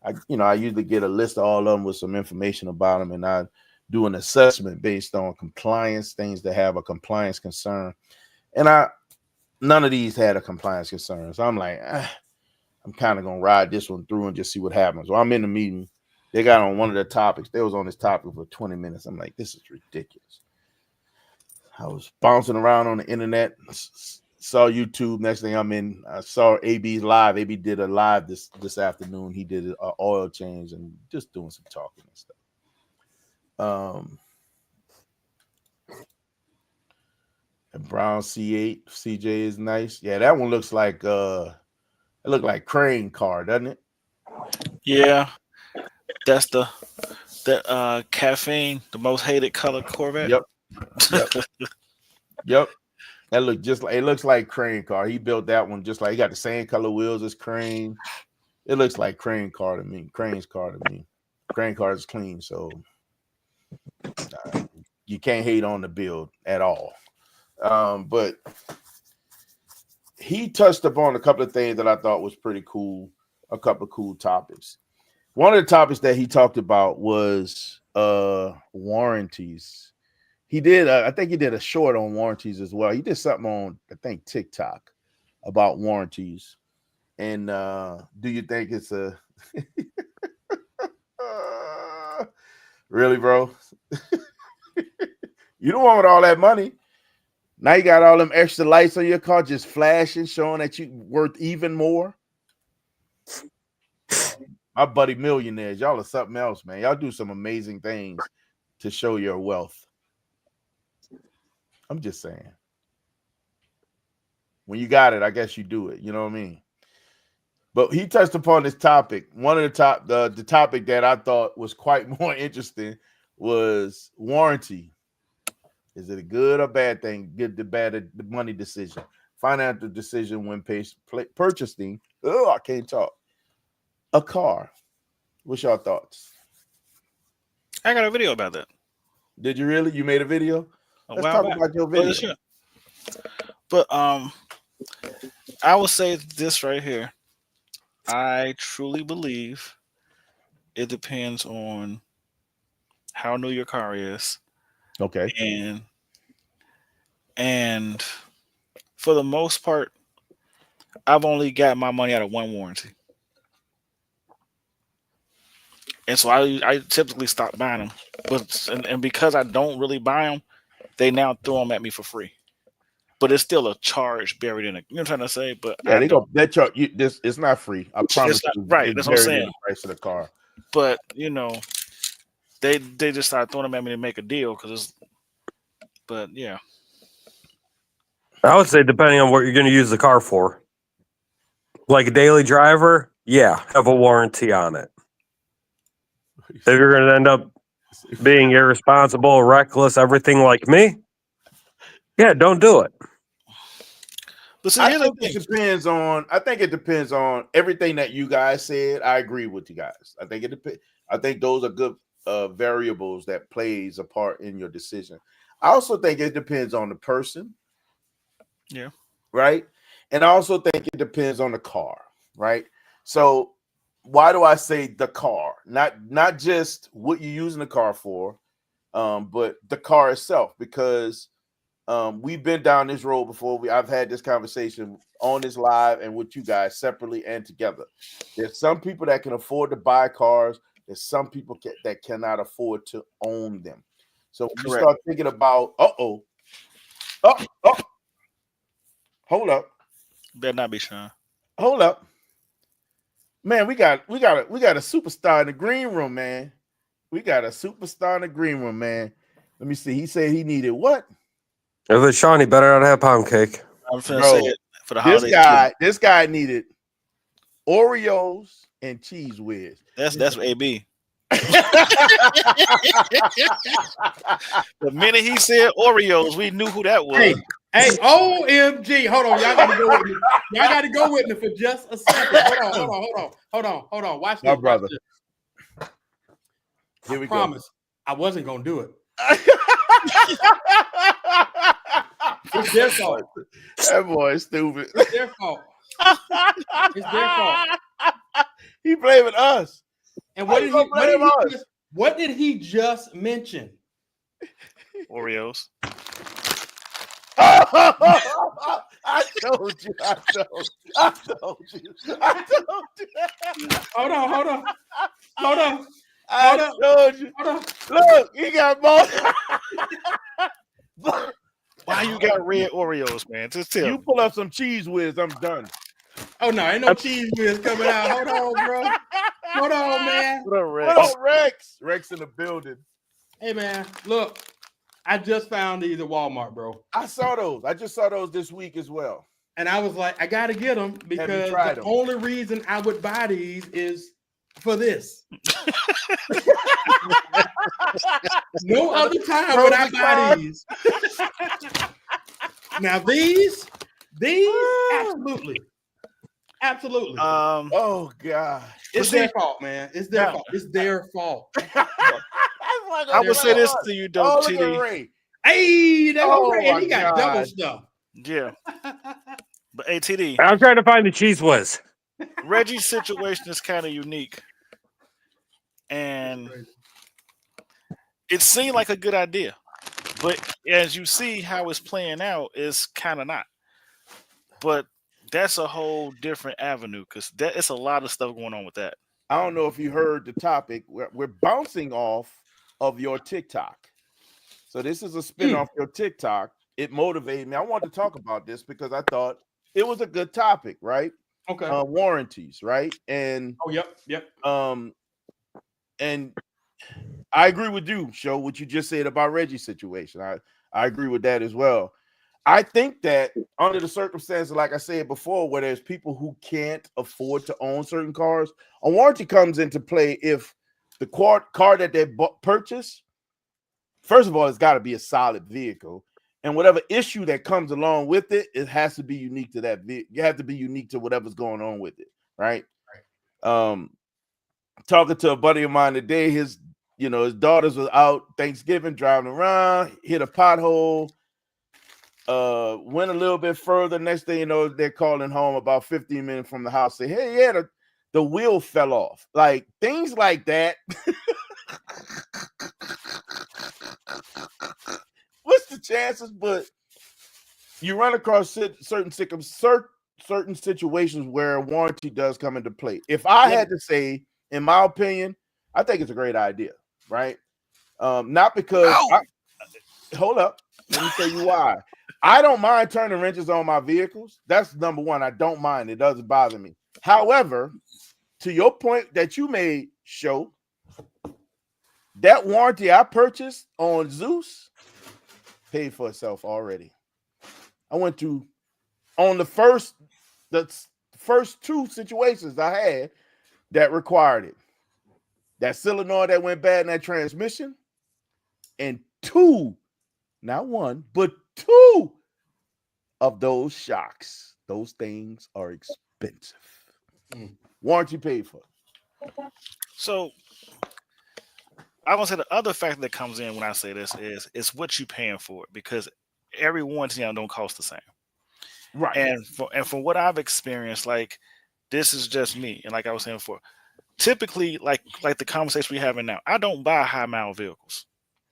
I usually get a list of all of them with some information about them, and I do an assessment based on compliance, things that have a compliance concern. And none of these had a compliance concern. So I'm like, I'm kind of gonna ride this one through and just see what happens. So I'm in the meeting. They got on one of the topics. They was on this topic for 20 minutes. I'm like, this is ridiculous. I was bouncing around on the internet, saw YouTube. Next thing I saw AB's live. AB did a live this afternoon. He did an oil change and just doing some talking and stuff. The Brown C8 CJ is nice. Yeah, that one looks like it looked like Crane car, doesn't it? Yeah, that's the caffeine, the most hated color Corvette. Yep. Yep. That look just like it looks like Crane car. He built that one just like he got the same color wheels as Crane. It looks like Crane car to me. Crane's car to me. Crane car is clean, so you can't hate on the build at all. But he touched upon a couple of things that I thought was pretty cool, a couple of cool topics. One of the topics that he talked about was warranties. He did, I think he did a short on warranties as well. He did something on, I think, TikTok about warranties. And do you think it's a really, bro? You don't want all that money. Now you got all them extra lights on your car just flashing, showing that you worth even more. My buddy millionaires, y'all are something else, man. Y'all do some amazing things to show your wealth. I'm just saying. When you got it, I guess you do it. You know what I mean? But he touched upon this topic. One of the topic that I thought was quite more interesting was warranty. Is it a good or bad thing? Good, the money decision, financial decision when purchasing. Oh, I can't talk. A car. What's your thoughts? I got a video about that. Did you really? You made a video? Let's talk about your video. But I will say this right here. I truly believe it depends on how new your car is. Okay. And for the most part, I've only got my money out of one warranty. And so I typically stop buying them. But and because I don't really buy them, they now throw them at me for free. But it's still a charge buried in it. You know what I'm trying to say? But yeah, they go that charge. This it's not free. I promise you. Right, that's what I'm saying. The price of the car. But they just start throwing them at me to make a deal because it's. But yeah, I would say depending on what you're going to use the car for. Like a daily driver, yeah, have a warranty on it. If you're going to end up being irresponsible, reckless, everything like me, yeah, don't do it. But see, I think it depends on everything that you guys said. I agree with you guys. I think it depends. I think those are good variables that plays a part in your decision. I also think it depends on the person. Yeah. Right. And I also think it depends on the car. Right. So why do I say the car? Not just what you're using the car for, but the car itself, because we've been down this road before. I've had this conversation on this live and with you guys separately and together. There's some people that can afford to buy cars. There's some people that cannot afford to own them. So when you start thinking about, hold up. Better not be Sean. Hold up. Man, we got a superstar in the green room, man. We got a superstar in the green room, man. Let me see. He said he needed what? If it's Sean, he better not have pound cake. I'm finna Bro, say it for the holiday. This guy needed Oreos and Cheese Whiz. That's AB. The minute he said Oreos, we knew who that was. Hey, OMG. Hold on. Y'all got to go with me. Y'all got to go with me for just a second. Hold on. Watch this. My brother. Here we promise I wasn't going to do it. It's their fault. That boy is stupid. It's their fault. It's their fault. He blaming us. And what did he just mention? Oreos. I told you. Hold on. I told you. Look, he got both. Why you got red Oreos, man? Just tell You me. pull up some Cheese Whiz, I'm done. Oh no, ain't no Cheese Whiz coming out. Hold on, bro. Hold on, man. What up, Rex? What up, Rex? Rex in the building. Hey man, look, I just found these at Walmart, bro. I saw those. I just saw those this week as well. And I was like, I gotta get them because the only reason I would buy these is for this. No other time would I buy these. Now these absolutely. Oh God, it's their fault, man. It's their fault. It's their fault. I would say this to you, though, TD. Hey, that Ray, he got double stuff. Yeah. But hey, TD. I'm trying to find the Cheese Whiz. Reggie's situation is kind of unique. And it seemed like a good idea. But as you see how it's playing out, it's kind of not. But that's a whole different avenue because it's a lot of stuff going on with that. I don't know if you heard the topic. We're bouncing off of your TikTok. So this is a spin off your TikTok. It motivated me. I wanted to talk about this because I thought it was a good topic, right? Okay. Warranties, right? And yep. And I agree with you, Show, what you just said about Reggie's situation. I agree with that as well. I think that under the circumstances, like I said before, where there's people who can't afford to own certain cars, a warranty comes into play if the car that they purchase, first of all, it's got to be a solid vehicle. And whatever issue that comes along with it, it has to be unique to that vehicle. You have to be unique to whatever's going on with it, right? Talking to a buddy of mine today, his daughters was out Thanksgiving driving around, hit a pothole, went a little bit further. Next thing you know, they're calling home about 15 minutes from the house. Say, hey, yeah, the wheel fell off. Like things like that. What's the chances? But you run across certain situations where warranty does come into play. If I had to say, in my opinion, I think it's a great idea, right? Not because hold up, let me tell you why. I don't mind turning wrenches on my vehicles. That's number one. I don't mind. It doesn't bother me. However, to your point that you made, Show, that warranty I purchased on Zeus paid for itself already. I went to on the first two situations I had that required it. That solenoid that went bad in that transmission, and two, not one, but two of those shocks. Those things are expensive. Warranty paid for. So I want to say the other factor that comes in when I say this is it's what you're paying for it, because every warranty don't cost the same. Right. And from what I've experienced, like this is just me. And like I was saying before, typically like the conversation we're having now, I don't buy high mile vehicles.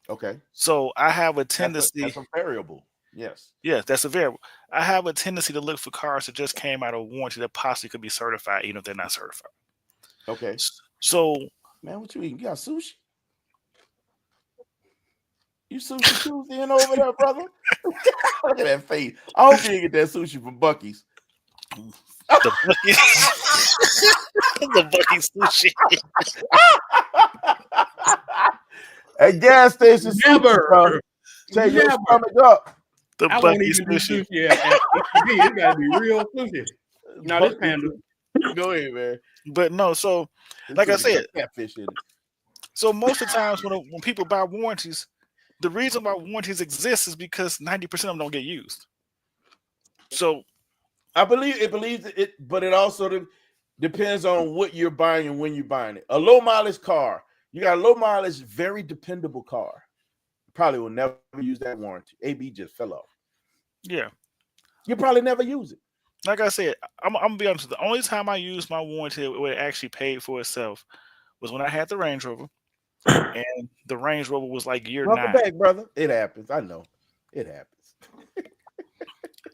Okay. So I have a tendency. That's a variable. Yes. Yes, that's a variable. I have a tendency to look for cars that just came out of warranty that possibly could be certified, even if they're not certified. Okay. So, man, what you eating? You got sushi? You sushi Tuesday in over there, brother? Look at that face. I hope you get that sushi from Buc-ee's. The Buc-ee's sushi. At gas stations, Never. tell you Never. coming up. The I won't Buc-ee's even do sushi. sushi at HEB. It gotta be real sushi. No, this panda. Go ahead, man. But no, so like I This sushi said, got catfish in it. so most of the times when people buy warranties, the reason why warranties exist is because 90% of them don't get used. So I believe it, but it also depends on what you're buying and when you're buying it. A low mileage car, you got a low mileage, very dependable car. Probably will never use that warranty. AB just fell off. yeah, You probably never use it. like I said, I'm gonna be honest. The only time I used my warranty where it actually paid for itself was when I had the Range Rover, and the Range Rover was like year Welcome 9. back, brother. It happens. I know. It happens.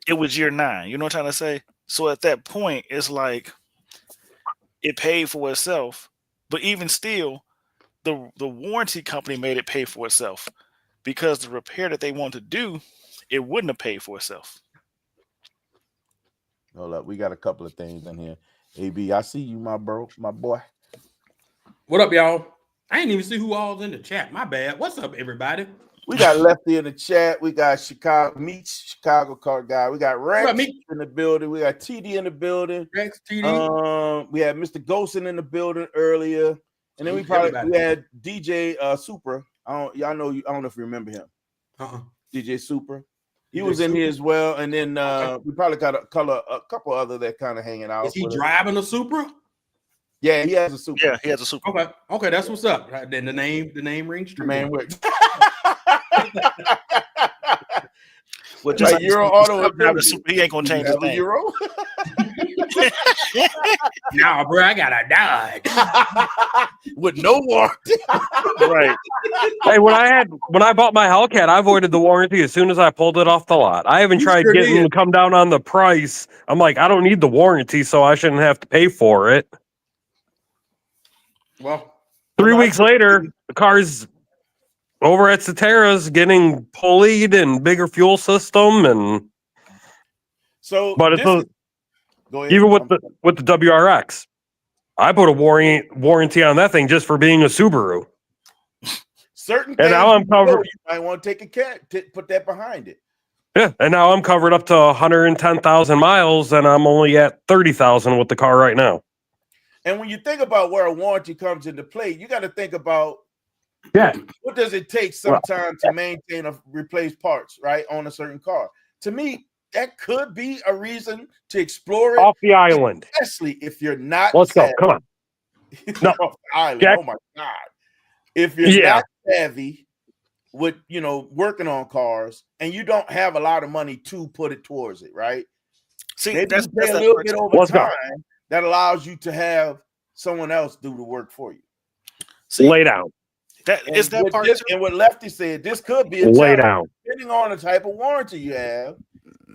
It was year 9. You know what I'm trying to say? So at that point, it's like it paid for itself. But even still, the warranty company made it pay for itself because the repair that they wanted to do, it wouldn't have paid for itself. Hold up. We got a couple of things in here. AB, I see you, my bro, my boy. What up, y'all? I didn't even see who all's in the chat. My bad. What's up, everybody? We got Lefty in the chat. We got Chicago car guy. We got Rex up, Meech? in the building. We got TD in the building. Rex, TD. We had Mr. Golson in the building earlier, and then we had DJ Supra. Y'all know I don't know if you remember him. DJ Supra. He was in here as well, and then we probably got a couple other that kind of hanging out. Is he driving a Supra? Yeah, he has a Supra. Yeah, he has a Supra. Okay, that's what's up. Then the name rings true. Man, works. Well, Like Euro Auto, he ain't gonna change his name. Euro. Nah, bro, I got a Dodge with no warranty. Right. Hey, when I bought my Hellcat, I avoided the warranty as soon as I pulled it off the lot. I even tried getting them to come down on the price. I'm like, I don't need the warranty, so I shouldn't have to pay for it. Well, 3 weeks later, the car's over at Cetera's getting pulleyed and bigger fuel system, and so. But it's Go ahead. even with the WRX, I put a warranty on that thing just for being a Subaru. Certain And things now I'm covered. You might want to take a cat, put that behind it. Yeah, and now I'm covered up to 110,000 miles, and I'm only at 30,000 with the car right now. And when you think about where a warranty comes into play, you got to think about what does it take sometimes to maintain or replace parts, right, on a certain car. To me, that could be a reason to explore it off the island, especially if you're not. Let's go. Come on. No, off the island. Jack. Oh my God! If you're not savvy with working on cars and you don't have a lot of money to put it towards it, right? See, maybe that's you pay a little bit over time. Go. That allows you to have someone else do the work for you. See, lay down. And what Lefty said, this could be a lay down, depending on the type of warranty you have.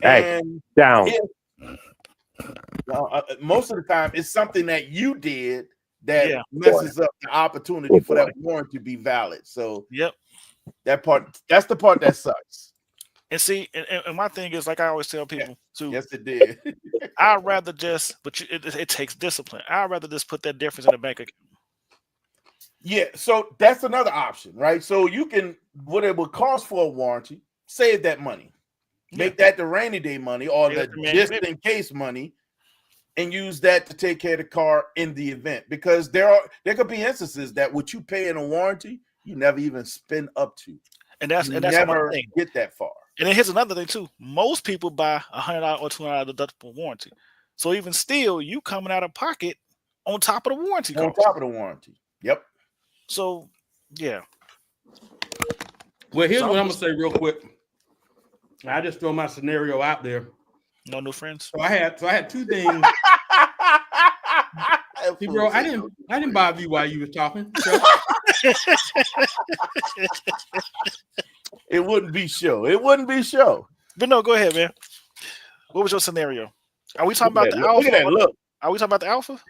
Hey, and down. Most of the time, it's something that you did that messes up the opportunity for that warranty to be valid. So, that's the part that sucks. And see, and my thing is, like I always tell people, too. Yes, it did. I'd rather it takes discipline. I'd rather just put that difference in the bank account. Yeah, so that's another option, right? So you can, what it would cost for a warranty, save that money, make that the rainy day money or the just in case money, and use that to take care of the car in the event. Because there could be instances that what you pay in a warranty, you never even spend up to, and that's never get that far. And then here's another thing too: most people buy $100 or $200 deductible warranty, so even still, you coming out of pocket on top of the warranty. On top of the warranty, yep. So, yeah. Well, here's what I'm gonna say real quick. I just throw my scenario out there. No new friends. So I had two things. See, bro, I didn't bother you while you was talking. So. It wouldn't be show. It wouldn't be show. But no, go ahead, man. What was your scenario? Are we talking about the Alpha? Look at that look. Are we talking about the Alpha?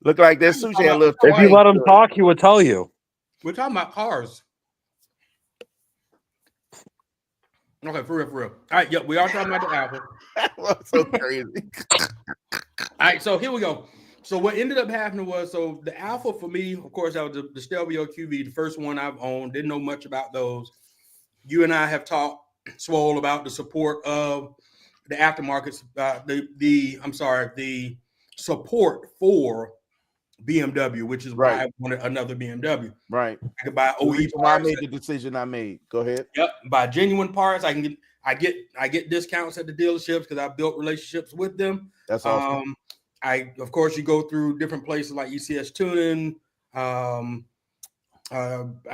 Look like that sushi had a little. If you let him talk, he would tell you. We're talking about cars. Okay, for real, for real. All right, yep, we are talking about the Alpha. That was so crazy. All right, so here we go. So what ended up happening was, so the Alpha for me, of course, that was the Stelvio QV, the first one I've owned. Didn't know much about those. You and I have talked, Swole, about the support of the aftermarket, the support for BMW, which is why Right. I wanted another BMW. Right. I could buy The OE reason why I parts. made the decision I made. Go ahead. Yep, buy genuine parts. I get discounts at the dealerships because I built relationships with them. That's awesome. Of course, you go through different places like ECS Tuning. I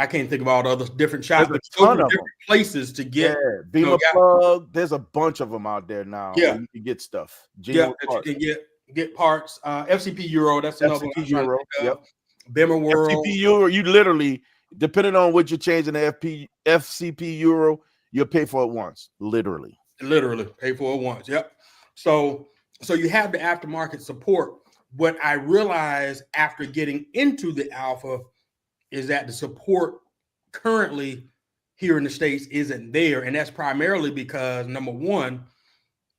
can't think of all the other different shops, but you go through different places to get. Beamer Plug. There's a bunch of them out there now. Yeah, you can get stuff. Yeah, that you can get parts. FCP Euro. That's another FCP one. Euro. Yep. Bimmer World. FCP Euro. You literally, depending on what you're changing the FCP Euro, you'll pay for it once. Literally Pay for it once. Yep. So you have the aftermarket support. What I realized after getting into the Alpha is that the support currently here in the States isn't there. And that's primarily because, number one,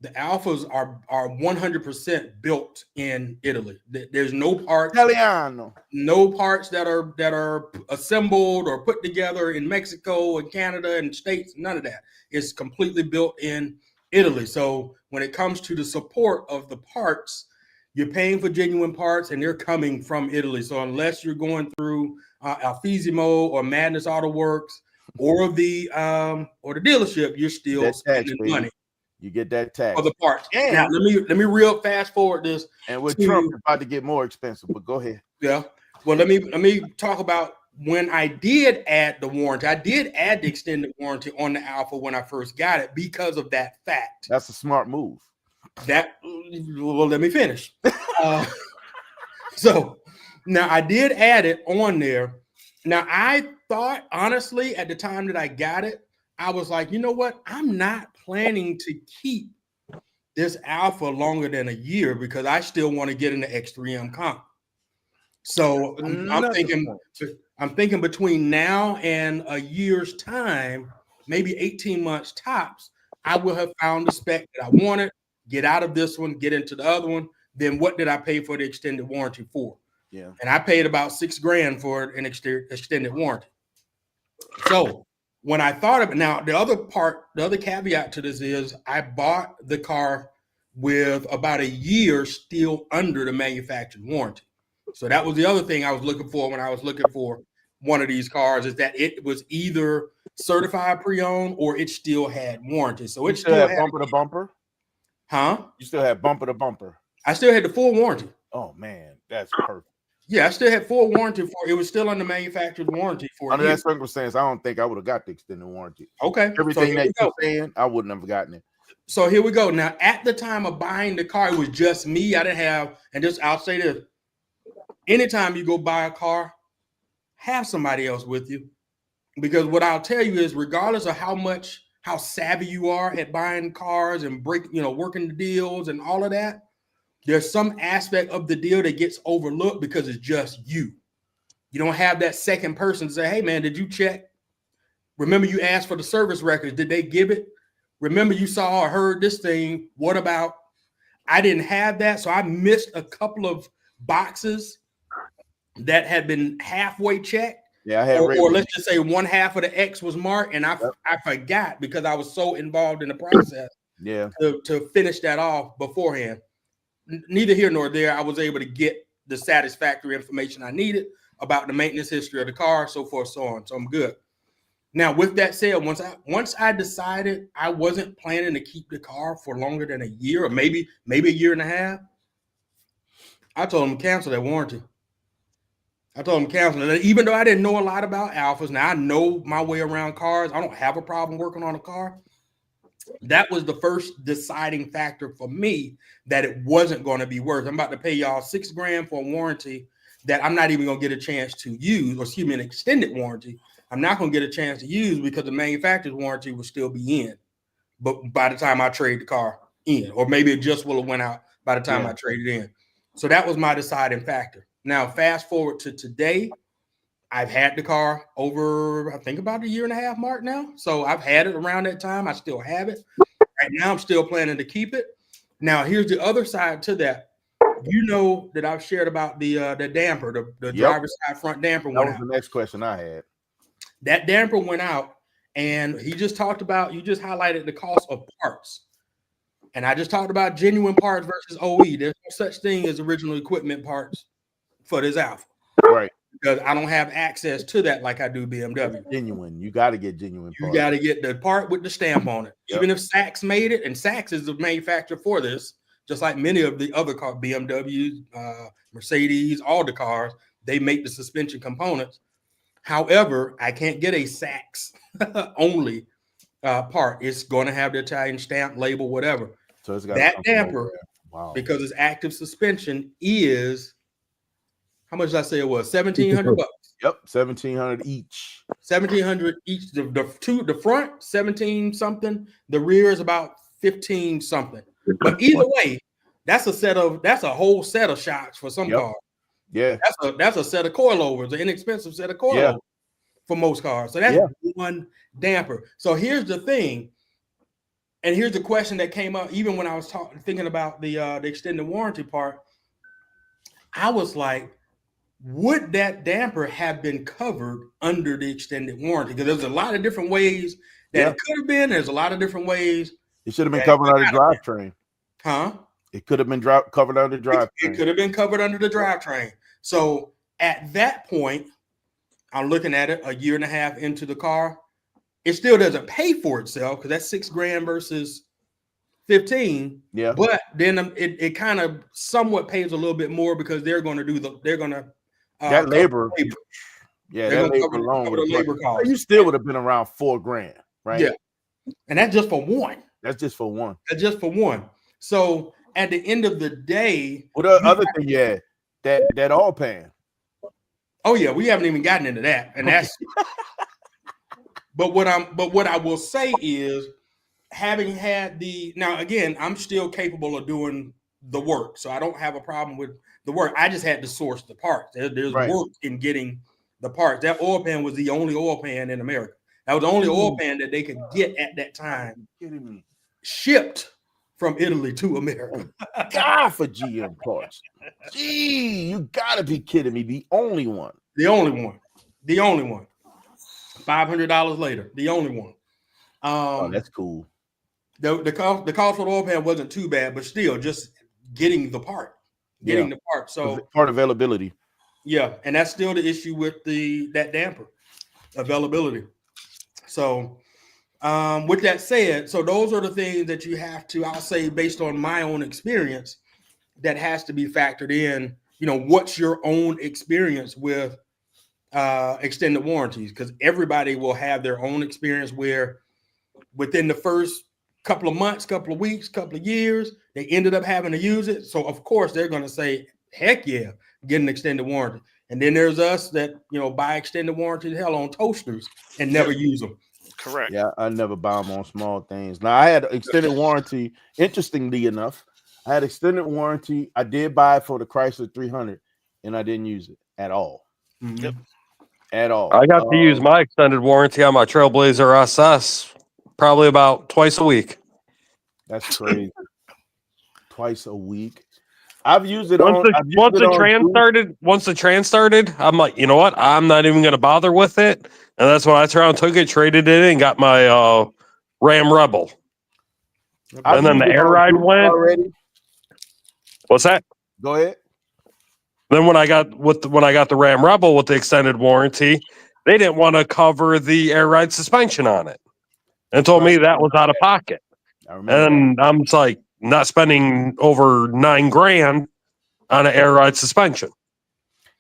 the Alphas are 100% built in Italy. There's no parts, Italiano. no parts that are assembled or put together in Mexico and Canada and States. None of that. It's completely built in Italy. So when it comes to the support of the parts, you're paying for genuine parts and they're coming from Italy. So unless you're going through Alfisimo or Madness Auto Works or the dealership, you're still spending money. You get that tax for the parts. And now let me real fast forward this. And with Trump, it's about to get more expensive. But go ahead. Yeah. Well, let me talk about when I did add the warranty. I did add the extended warranty on the Alpha when I first got it because of that fact. That's a smart move. Well, let me finish. So now I did add it on there. Now I thought, honestly, at the time that I got it, I was like, you know what? I'm not planning to keep this Alpha longer than a year because I still want to get in the X3M comp. So I'm thinking between now and a year's time, maybe 18 months tops, I will have found the spec that I wanted, get out of this one, get into the other one. Then what did I pay for the extended warranty for? Yeah. And I paid about $6,000 for an extended warranty. So when I thought of it, now the other caveat to this is I bought the car with about a year still under the manufacturer warranty. So that was the other thing I was looking for when I was looking for one of these cars, is that it was either certified pre-owned or it still had warranty. So it still had bumper to bumper. Huh? You still had bumper to bumper. I still had the full warranty. Oh man, that's perfect. Yeah, I still had full warranty for it. Was still under manufacturer's warranty for under that circumstance. I don't think I would have got the extended warranty. Okay, everything that you're saying, I wouldn't have gotten it. So here we go. Now, at the time of buying the car, it was just me. I didn't have, and just I'll say this: anytime you go buy a car, have somebody else with you, because what I'll tell you is, regardless of how savvy you are at buying cars and working the deals and all of that, there's some aspect of the deal that gets overlooked because it's just you. You don't have that second person to say, hey, man, did you check? Remember you asked for the service records. Did they give it? Remember you saw or heard this thing. What about? I didn't have that. So I missed a couple of boxes that had been halfway checked. Yeah, I had or let's just say one half of the X was marked, and I forgot because I was so involved in the process. Yeah, to finish that off beforehand. Neither here nor there, I was able to get the satisfactory information I needed about the maintenance history of the car, so forth, so on. So I'm good. Now, with that said, once I decided I wasn't planning to keep the car for longer than a year, or maybe a year and a half, I told them to cancel that warranty. I told them to cancel it. Even though I didn't know a lot about Alphas, now I know my way around cars. I don't have a problem working on a car. That was the first deciding factor for me that it wasn't going to be worth. I'm about to pay y'all $6,000 for a warranty that I'm not even going to get a chance to use, or excuse me, an extended warranty. I'm not going to get a chance to use because the manufacturer's warranty will still be in, but by the time I trade the car in, or maybe it just will have went out by the time I traded in. So that was my deciding factor. Now, fast forward to today, I've had the car over, I think, about a year and a half mark now. So I've had it around that time. I still have it. Right now, I'm still planning to keep it. Now, here's the other side to that. You know that I've shared about the damper, the driver's side front damper That went was out. the next question I had. That damper went out, and you just highlighted the cost of parts. And I just talked about genuine parts versus OE. There's no such thing as original equipment parts for this Alpha. Right. Because I don't have access to that like I do BMW. Genuine. You got to get genuine You parts. got to get the part with the stamp on it. Yep. Even if Sachs made it, and Sachs is the manufacturer for this, just like many of the other cars, BMW, Mercedes, all the cars, they make the suspension components. However, I can't get a Sachs only part. It's going to have the Italian stamp, label, whatever. So it's got That damper, wow. because it's active suspension, is how much did I say it was? $1,700. Yep, 1,700 each. 1,700 each. The front 17 something. The rear is about 15 something. But either way, that's a whole set of shocks for some cars. Yeah, That's a set of coilovers, an inexpensive set of coilovers for most cars. So that's one damper. So here's the thing, and here's the question that came up even when I was thinking about the extended warranty part. I was like, would that damper have been covered under the extended warranty? Because there's a lot of different ways that it could have been. There's a lot of different ways. it should have been covered under the drivetrain. Huh? It could have been covered under the drivetrain. It could have been covered under the drivetrain. So at that point, I'm looking at it a year and a half into the car. It still doesn't pay for itself because that's $6,000 versus 15. Yeah. But then it kind of somewhat pays a little bit more because they're going to That labor. labor. Yeah, They're that gonna labor alone. cover the labor cost. You still would have been around $4,000, right? Yeah. And that's just for one. That's just for one. That's just for one. So at the end of the day, Well, the other thing, that oil pan. oh yeah, we haven't even gotten into that. And that's but what I will say is, having had now again, I'm still capable of doing the work. So I don't have a problem with the work. I just had to source the parts. There's work in getting the parts. That oil pan was the only oil pan in America. That was the only oil pan that they could get at that time. Kidding me? Shipped from Italy to America. God, for GM parts. Gee, you gotta be kidding me. The only one. The only one. $500 later. The only one. Oh, that's cool. The cost for the oil pan wasn't too bad, but still, just getting the part. The part. So part availability. yeah, and that's still the issue with that damper availability. So with that said, so those are the things that you have to, I'll say, based on my own experience, that has to be factored in. You know, what's your own experience with extended warranties? Because everybody will have their own experience where within the first couple of months, couple of weeks, couple of years, they ended up having to use it. So of course they're going to say, heck yeah, get an extended warranty. And then there's us that, buy extended warranty hell on toasters and never use them. Correct. Yeah, I never buy them on small things. Now I had extended warranty. Interestingly enough, I had extended warranty. I did buy it for the Chrysler 300, and I didn't use it at all. Mm-hmm. Yep. At all. I got to use my extended warranty on my Trailblazer SS probably about twice a week. That's crazy. Twice a week. I've used it Once the trans started, I'm like, you know what? I'm not even going to bother with it. And that's when I turned around, took it, traded it in, and got my Ram Rebel. And then the air ride went. Already. What's that? Go ahead. Then when I got the Ram Rebel with the extended warranty, they didn't want to cover the air ride suspension on it, and told me that was out of pocket. I remember. And I'm just like, not spending over $9,000 on an air ride suspension.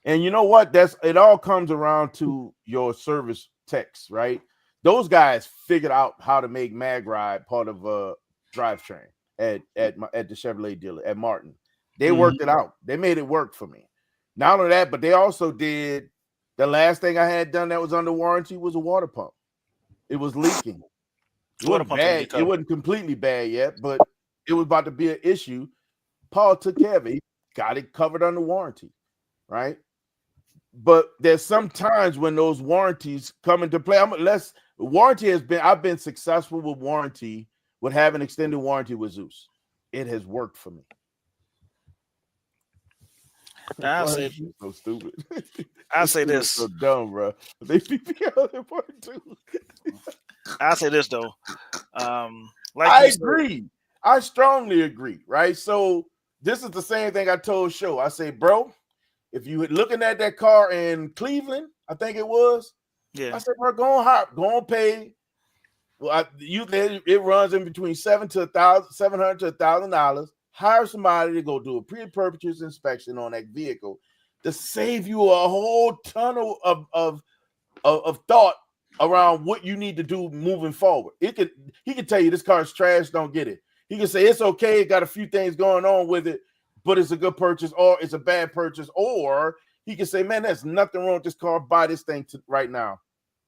And you know what? It all comes around to your service techs, right? Those guys figured out how to make MagRide part of a drivetrain at the Chevrolet dealer at Martin. They worked it out. They made it work for me. Not only that, but they also did the last thing I had done that was under warranty was a water pump. It was leaking. It wasn't bad. It wasn't completely bad yet, but it was about to be an issue. Paul took care of it. He got it covered under warranty, right? but there's some times when those warranties come into play. I've been successful with having extended warranty with Zeus. It has worked for me. I'll say, so stupid. I'll say this. So dumb, bro. They PPL their part too. I'll say this though. Like I you said, agree. I strongly agree. Right. So this is the same thing I told Show. I say, bro, if you looking at that car in Cleveland, I think it was. yeah, I said, bro, go on pay. Well, it runs in between $700 to $1,000. Hire somebody to go do a pre-purchase inspection on that vehicle to save you a whole ton of thought around what you need to do moving forward. He can tell you this car is trash, don't get it. He can say it's okay, it got a few things going on with it, but it's a good purchase, or it's a bad purchase, or he can say, man, there's nothing wrong with this car. Buy this thing right now,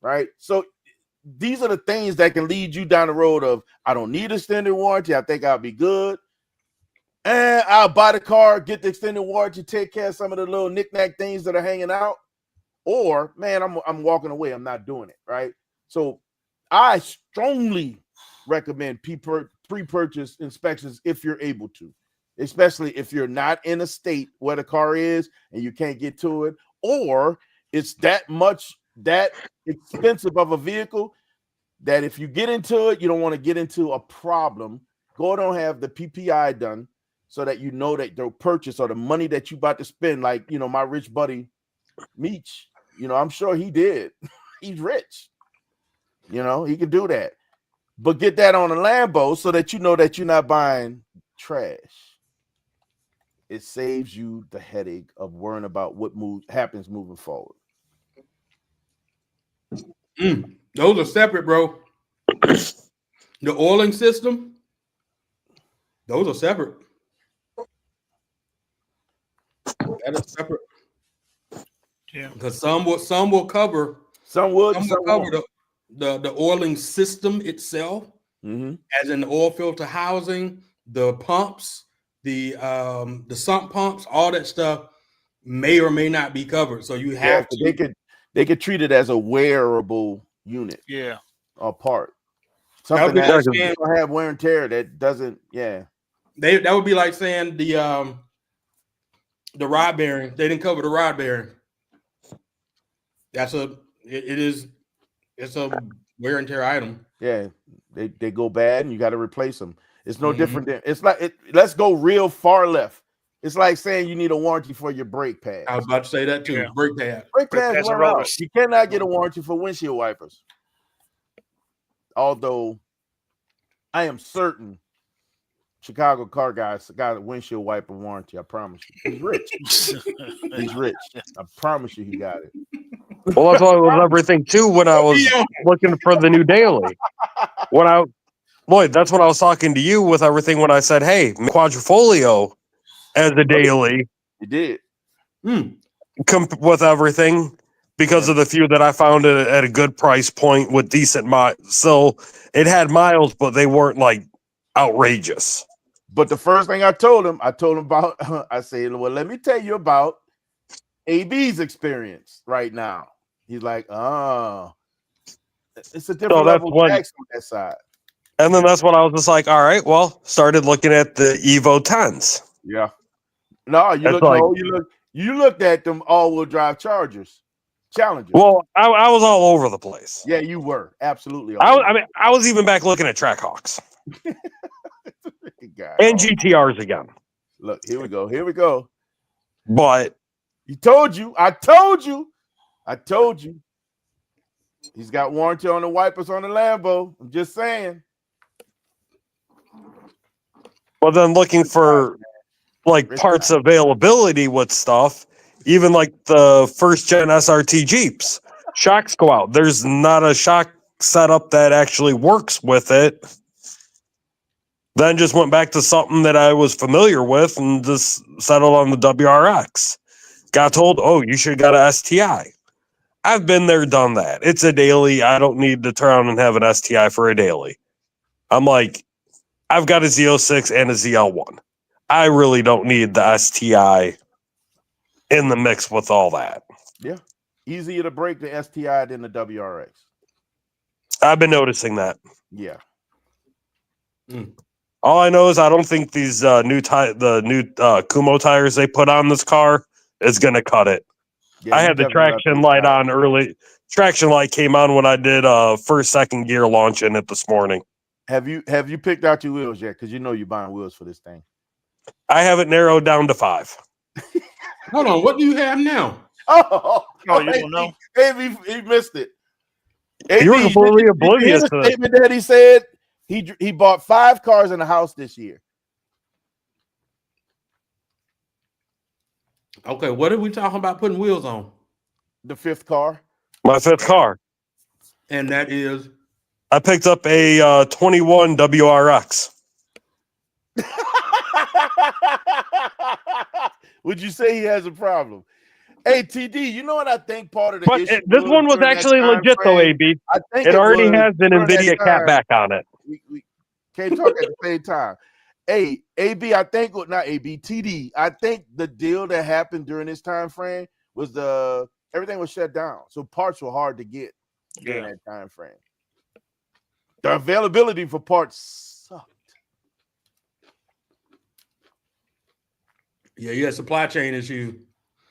right? So these are the things that can lead you down the road of, I don't need extended warranty. I think I'll be good. And I'll buy the car, get the extended warranty, take care of some of the little knick-knack things that are hanging out. Or, man, I'm walking away. I'm not doing it, right? So I strongly recommend pre-purchase inspections if you're able to, especially if you're not in a state where the car is and you can't get to it, or it's that expensive of a vehicle that if you get into it, you don't want to get into a problem. Go and have the PPI done so that you know that the purchase or the money that you about to spend, like, my rich buddy Meech, I'm sure he did. He's rich. He can do that. But get that on a Lambo so that you know that you're not buying trash. It saves you the headache of worrying about what happens moving forward. Those are separate, bro. The oiling system, those are separate. That is separate. yeah. Because some will cover the oiling system itself, as in the oil filter housing, the pumps, the sump pumps, all that stuff may or may not be covered. So you have to. They could treat it as a wearable unit. Yeah. Or part. Something that don't have wear and tear that doesn't. Yeah. That would be like saying the rod bearing. They didn't cover the rod bearing. It's a wear and tear item. Yeah, they go bad and you got to replace them. It's no different than let's go real far left. It's like saying you need a warranty for your brake pads. I was about to say that too. Yeah. Brake pads. Brake pads wear out. You cannot get a warranty for windshield wipers. Although I am certain Chicago car guys got a windshield wiper warranty. I promise you. He's rich. He's rich. I promise you he got it. Well, that's why it was everything too when I was looking for the new daily. Lloyd, that's what I was talking to you with everything when I said, hey, Quadrifolio as a daily. You did. With everything because of the few that I found at a good price point with decent miles. So it had miles, but they weren't like outrageous. But the first thing I told him about, I said, well, let me tell you about AB's experience right now. He's like, it's a different level of tax on that side. And then that's when I was just like, all right, well, started looking at the Evo 10s. Yeah. No, you looked at them all-wheel drive Challengers. Well, I was all over the place. Yeah, you were absolutely. I was even back looking at Trackhawks and GTRs again. Look, here we go. But I told you. He's got warranty on the wipers on the Lambo. I'm just saying. Well, then looking for like parts availability with stuff, even like the first gen SRT Jeeps, shocks go out. There's not a shock setup that actually works with it. Then just went back to something that I was familiar with and just settled on the WRX. Got told, oh, you should have got a STI. I've been there, done that. It's a daily. I don't need to turn around and have an STI for a daily. I'm like, I've got a Z06 and a ZL1. I really don't need the STI in the mix with all that. Yeah. Easier to break the STI than the WRX. I've been noticing that. Yeah. All I know is I don't think these new Kumo tires they put on this car is going to cut it. Yeah, I you had the definitely left traction those light tires. on early. Traction light came on when I did second gear launch in it this morning. Have you picked out your wheels yet? Because you know you're buying wheels for this thing. I have it narrowed down to 5. Hold on, what do you have now? Oh, you don't know? AB, he missed it. You were completely did you oblivious hear the to this. statement that he said he bought 5 cars in the house this year. Okay, what are we talking about putting wheels on? The 5th car. My 5th car. And that is I picked up a 21 WRX. Would you say he has a problem? Hey, TD, you know what I think part of the But issue this one was during that actually time legit though, frame? AB. I think It already was has an during that NVIDIA time- cat back on it. We can't talk at the same time. Hey, AB, I think not AB, TD. I think the deal that happened during this time frame was everything was shut down, so parts were hard to get during that time frame. The availability for parts sucked. yeah, you had supply chain issue.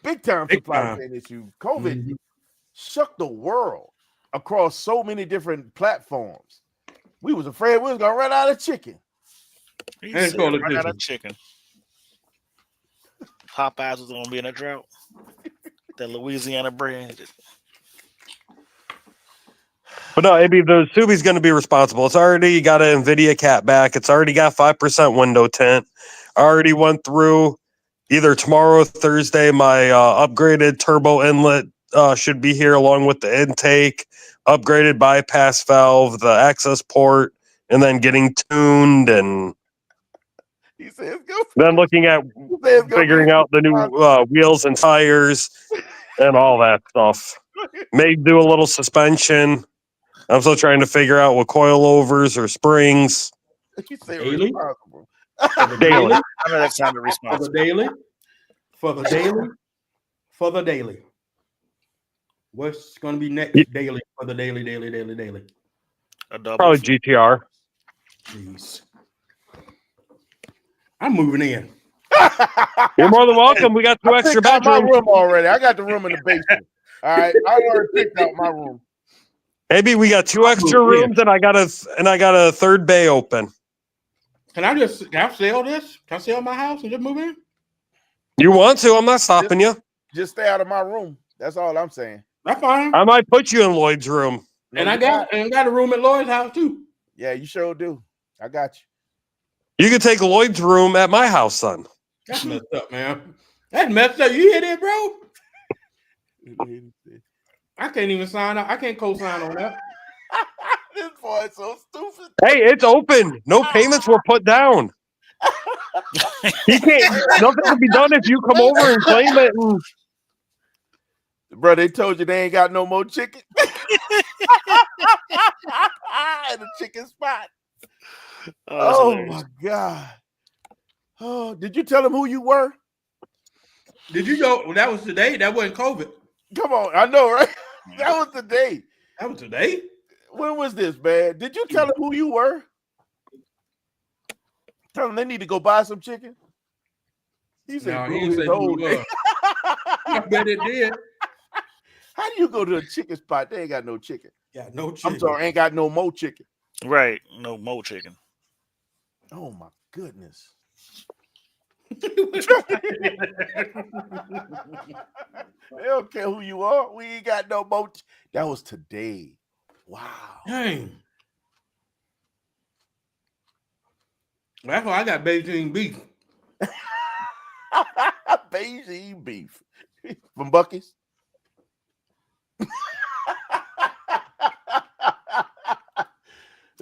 Big time Big supply time. chain issue. COVID Mhm. shook the world across so many different platforms. We was afraid we was gonna run out of chicken. He And said, call it I got a Disney. chicken. Popeyes was gonna be in a drought. That Louisiana brand. But no, AB, the Subi's going to be responsible. It's already got an NVIDIA cat back. It's already got 5% window tint. I already went through either tomorrow or Thursday. My upgraded turbo inlet should be here along with the intake, upgraded bypass valve, the access port, and then getting tuned and He said it's good. then looking at figuring out the new wheels and tires and all that stuff. May do a little suspension. I'm still trying to figure out what coilovers or springs. You say Daily? responsible. For the Daily. I know that sounded For the responsible. daily. For the daily. For the daily. What's going to be next daily for the daily? A double. Probably GTR. Jeez. I'm moving in. You're more than welcome. We got 2 I extra picked out my bedrooms. room already. I got the room in the basement. All right, I already picked out my room. Maybe we got 2 extra rooms, and I got a third bay open. Can I sell this? Can I sell my house and just move in? You want to? I'm not stopping you. Just stay out of my room. That's all I'm saying. That's fine. I might put you in Lloyd's room. And I got a room at Lloyd's house too. Yeah, you sure do. I got You could take Lloyd's room at my house, son. That's messed up, man. That's messed up. You hear that, bro? you. I can't even sign up. I can't co-sign on that. This boy is so stupid. Hey, it's open. No payments were put down. He can't. Nothing can be done if you come over and claim it. And Bro, they told you they ain't got no more chicken. In the chicken spot. Oh my God. Oh, did you tell them who you were? Did you go? Well, that was today. That wasn't COVID. Come on, I know, right? That was the day. That was today. When was this, man? Did you tell them who you were? Tell them they need to go buy some chicken. He said, No, "Bro, he didn't his say who old it day." was. I bet it did. How do you go to a chicken spot? They ain't got no chicken. Yeah, no chicken. I'm sorry, ain't got no more chicken. Right. No more chicken. Oh my goodness. They don't care who you are. We ain't got no more. That was today. Wow. Dang. That's why I got Beijing beef. Beijing beef from Buc-ee's.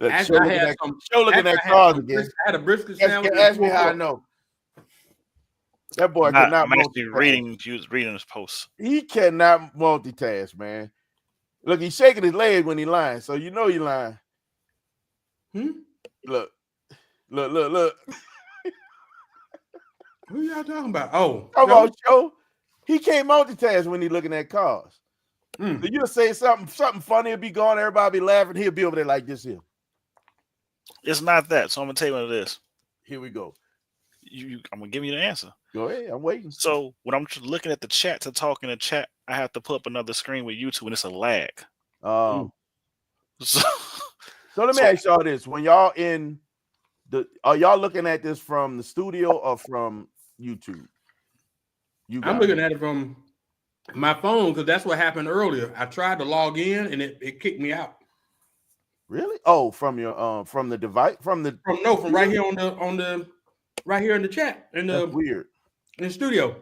Actually, I had some. Show looking actually, at cars again. I had a brisket Ask, sandwich. ask me how I know. That boy cannot I'm actually multitask. reading his post. He cannot multitask, man. Look, he's shaking his leg when he lying, so you know he lying. Look. Who y'all talking about? Oh, Come on, show. He can't multitask when he's looking at cars. Mm. So you'll say something funny will be going, everybody be laughing. He'll be over there like this here. It's not that. So I'm gonna tell you what it is. Here we go. I'm gonna give you the answer. Go ahead. I'm waiting. So when I'm looking at the chat to talk in the chat, I have to put up another screen with YouTube, and it's a lag. So, So let me ask y'all this: when y'all are y'all looking at this from the studio or from YouTube? I'm looking at it from my phone because that's what happened earlier. I tried to log in and it kicked me out. Really? Oh, from your from the device from right here on the right here in the chat in the That's weird. in the studio.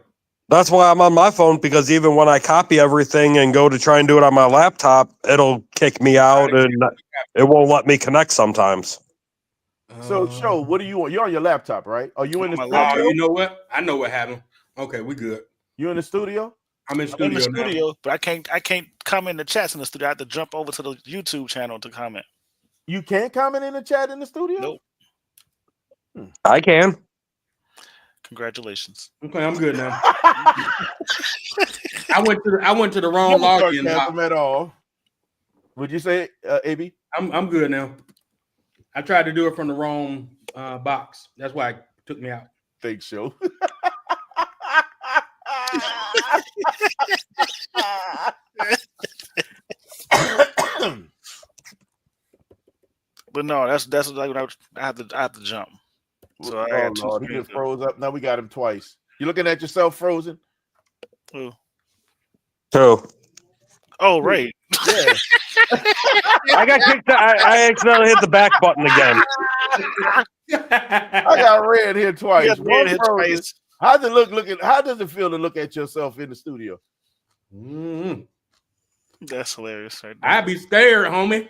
That's why I'm on my phone, because even when I copy everything and go to try and do it on my laptop, it'll kick me out and it won't let me connect sometimes. So, show, what do you want? You're on your laptop, right? Are you in the My studio? laptop. You know what? I know what happened. Okay, we good. You in the studio? I'm in I'm in studio, the studio, but I can't comment in the chats in the studio. I have to jump over to the YouTube channel to comment. You can't comment in the chat in the studio? Nope. I can. Congratulations. now. Okay, I'm good now. I went to the wrong login. Sarcasm at all. Would you say, AB? I'm good now. I tried to do it from the wrong box. That's why it took me out. Think so. But no, that's like what I have to jump. So I got two Lord, he screens just up. froze up. Now we got him twice. You looking at yourself frozen? Ooh. Too. Oh, right. Yeah. I got kicked out. I accidentally hit the back button again. I got red here twice. You got red One here frozen. twice. How's it look? How does it feel to look at yourself in the studio? Mhm. That's hilarious. Right there. I'd be scared, homie.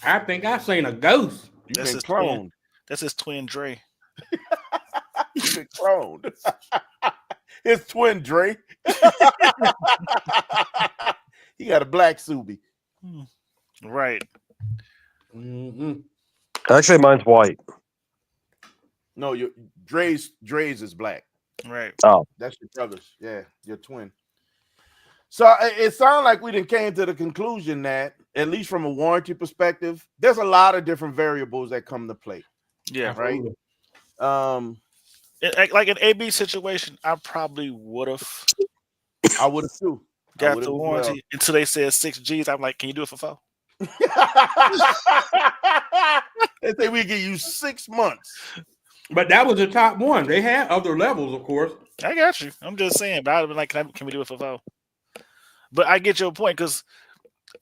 I think I seen a ghost. You've That's been his twin. cloned. That's his twin Dre. You've been cloned. His twin Dre. He got a black Subi. Right. Mm-hmm. Actually, mine's white. No, your Dre's is black. Right. Oh, That's your brother's. Yeah, your twin. So it sounds like we done came to the conclusion that, at least from a warranty perspective, there's a lot of different variables that come to play. Yeah. Right. Like an AB situation, I probably would have I would have too. got the warranty until they said 6 G's. I'm like, can you do it for 4? They say we give you 6 months. But that was the top one. They had other levels, of course. I got you. I'm just saying, but I'd have been like, can we do it for 4? But I get your point, because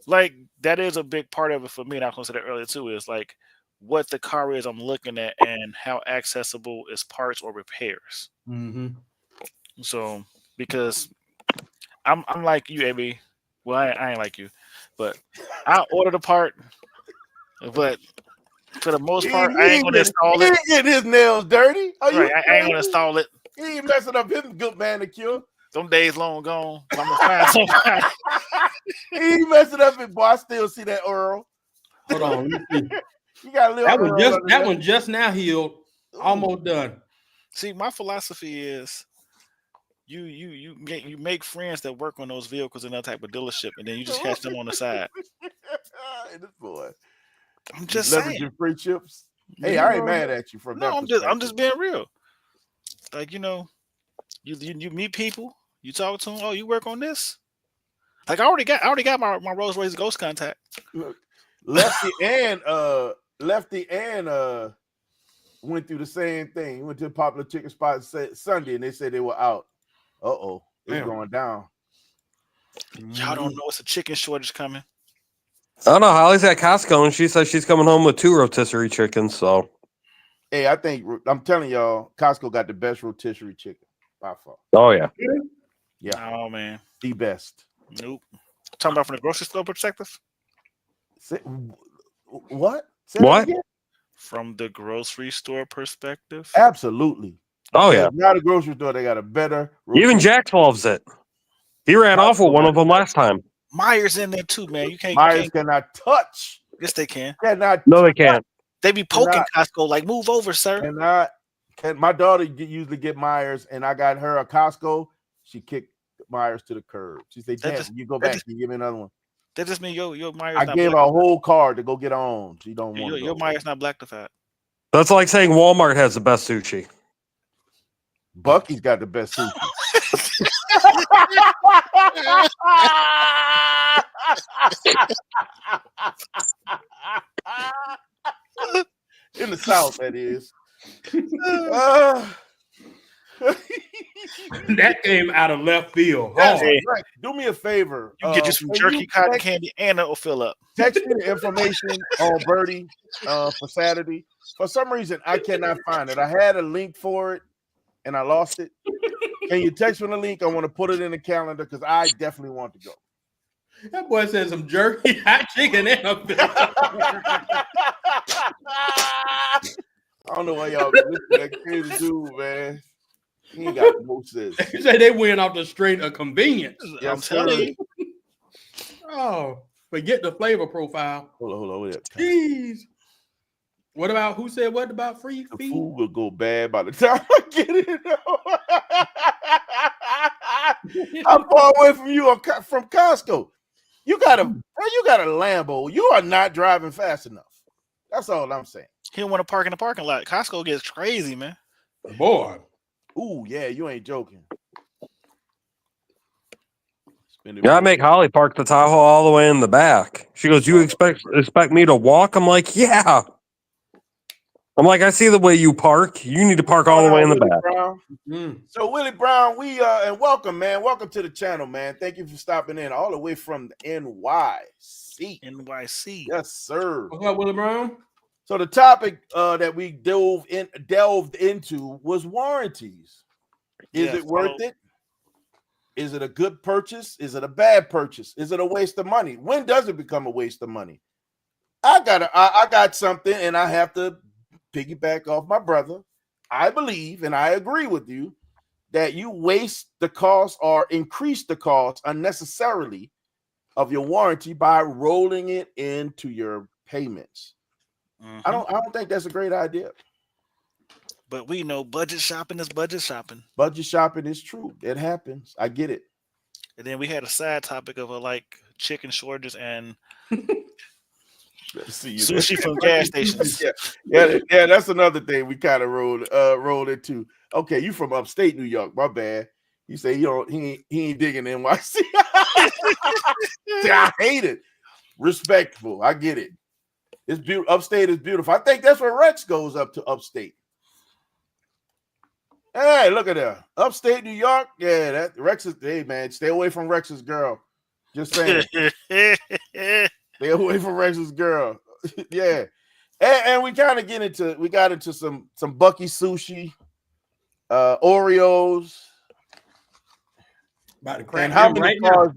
like that is a big part of it for me, and I considered earlier too, is like what the car is I'm looking at and how accessible is parts or repairs. Mm-hmm. So because I'm like you, AB. Well, I ain't like you, but I ordered a part, but for the most part, I ain't gonna install He it. ain't getting his nails dirty. Are you Right, I ain't gonna install it. He ain't messing up his good manicure. Them days long gone. I'm gonna find somebody. He ain't messing up it, boy. I still see that Earl. Hold on. Let me see. You got a little That one just now healed. Almost done. See, my philosophy is you make friends that work on those vehicles in that type of dealership, and then you just catch them on the side. This boy. I'm just saying. Leveraging free chips. Hey, I ain't mad at you from that. No, I'm just being real. Like, you you meet people, you talk to them. Oh, you work on this? Like I already got my Rolls Royce Ghost contact. Lefty and went through the same thing. He went to a popular chicken spot Sunday, and they said they were out. It's going down. Y'all don't know it's a chicken shortage coming. I don't know. Holly's at Costco, and she says she's coming home with 2 rotisserie chickens. So, hey, I'm telling y'all, Costco got the best rotisserie chicken by far. oh yeah, Yeah. Oh man, The best. nope. Talking about from the grocery store perspective. What? Say What? that again? From the grocery store perspective. Absolutely. oh yeah. Not a grocery store. They got a better. Even Jack loves it. He ran off with one of them last time. Myers in there too, man. You can't. Myers cannot touch. Yes, they can. Cannot. No, they can't. They be poking Costco like, move over, sir. And my daughter usually get Myers, and I got her a Costco. She kicked Myers to the curb. She said, "Dad, you go back. You give me another one." That just means your Myers. I not gave her black. a whole card to go get on. She don't want Your Myers not black to fat. That's like saying Walmart has the best sushi. Bucky's got the best sushi. In the South, that is. That came out of left field. Yes, Hard. right. Do me a favor. You get you some can jerky, you cotton text- candy, and it'll fill up. Text me the information on Birdie for Saturday. For some reason, I cannot find it. I had a link for it, and I lost it. Can you text me the link? I want to put it in the calendar because I definitely want to go. That boy said some jerky, hot chicken, and a I don't know why y'all listen to that crazy dude, man. He ain't got no sense. You say they went off the straight of convenience. I'm Yes, telling sir. you. Oh, forget the flavor profile. Hold on. Wait. Jeez. What about who said what about free The feed? food will go bad by the time I get it. I'm far away from you from Costco. You got a Lambo. You are not driving fast enough. That's all I'm saying. He don't want to park in the parking lot. Costco gets crazy, man. Boy. Ooh, yeah, you ain't joking. Yeah, I make Holly park the Tahoe all the way in the back. She goes, "You expect me to walk?" I'm like, "Yeah." I'm like, "I see the way you park. You need to park all the way in the back." Brown. So Willie Brown, and welcome, man. Welcome to the channel, man. Thank you for stopping in all the way from the NYC. NYC. Yes, sir. What's up, Willie Brown? So the topic that we delved into was warranties. Is it worth it? Is it a good purchase? Is it a bad purchase? Is it a waste of money? When does it become a waste of money? I got something, and I have to piggyback off my brother. I believe, and I agree with you, that you waste the cost or increase the cost unnecessarily of your warranty by rolling it into your payments. Mhm. I don't think that's a great idea. But we know budget shopping is budget shopping. Budget shopping is true. It happens. I get it. And then we had a side topic of like chicken shortages and See you sushi from gas stations. yeah, that's another thing we kind of rolled into. Okay, you from upstate New York, my bad. You say he ain't digging NYC. I hate it. Respectful. I get it. It's beautiful. Upstate is beautiful. I think that's where Rex goes up to upstate. Hey, look at that. Upstate New York. Yeah, that Rex is, hey man, stay away from Rex's girl. Just saying. Stay away from Rex's girl. Yeah. And we kind of got into some Bucky sushi, Oreos. About to crack And how him many right cars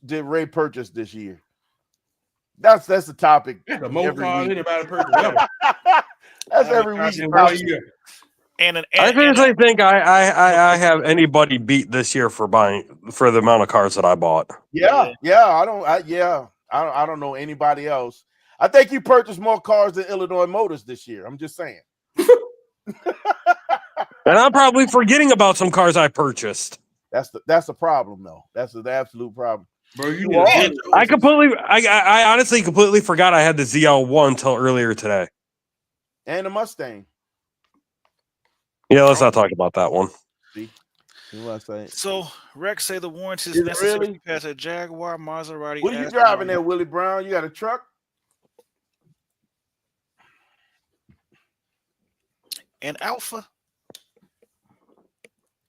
did Ray purchase this year? That's the topic. now. The most every cars week. anybody purchased ever. That's How many every cars week. In 1 year. I seriously think I have anybody beat this year for the amount of cars that I bought. Yeah. I don't know anybody else. I think you purchased more cars than Illinois Motors this year. I'm just saying. And I'm probably forgetting about some cars I purchased. That's the problem, though. That's the absolute problem. Bro, you You are. need I honestly completely forgot I had the ZL1 until earlier today. And the Mustang. Yeah, let's not talk about that one. See what I'm saying? So Rex say the warranty is Is it necessary really? to pass a Jaguar, Maserati. What are you Aston driving Martin. there, Willie Brown? You got a truck? And Alpha.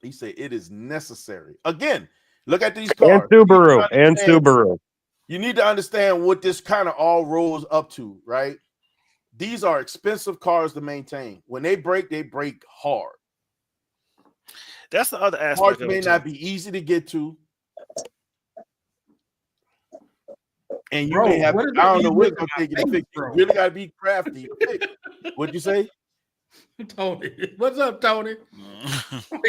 He said it is necessary. Again, look at these And cars. Subaru. You need to understand what this kind of all rolls up to, right? These are expensive cars to maintain. When they break hard. That's the other aspect Parts of may it. not be easy to get to. And you Bro, may have, what is I don't it know you what's look going at to take my you to face, fix. You bro? really got to be crafty to fix. What'd you say? Tony. What's up, Tony?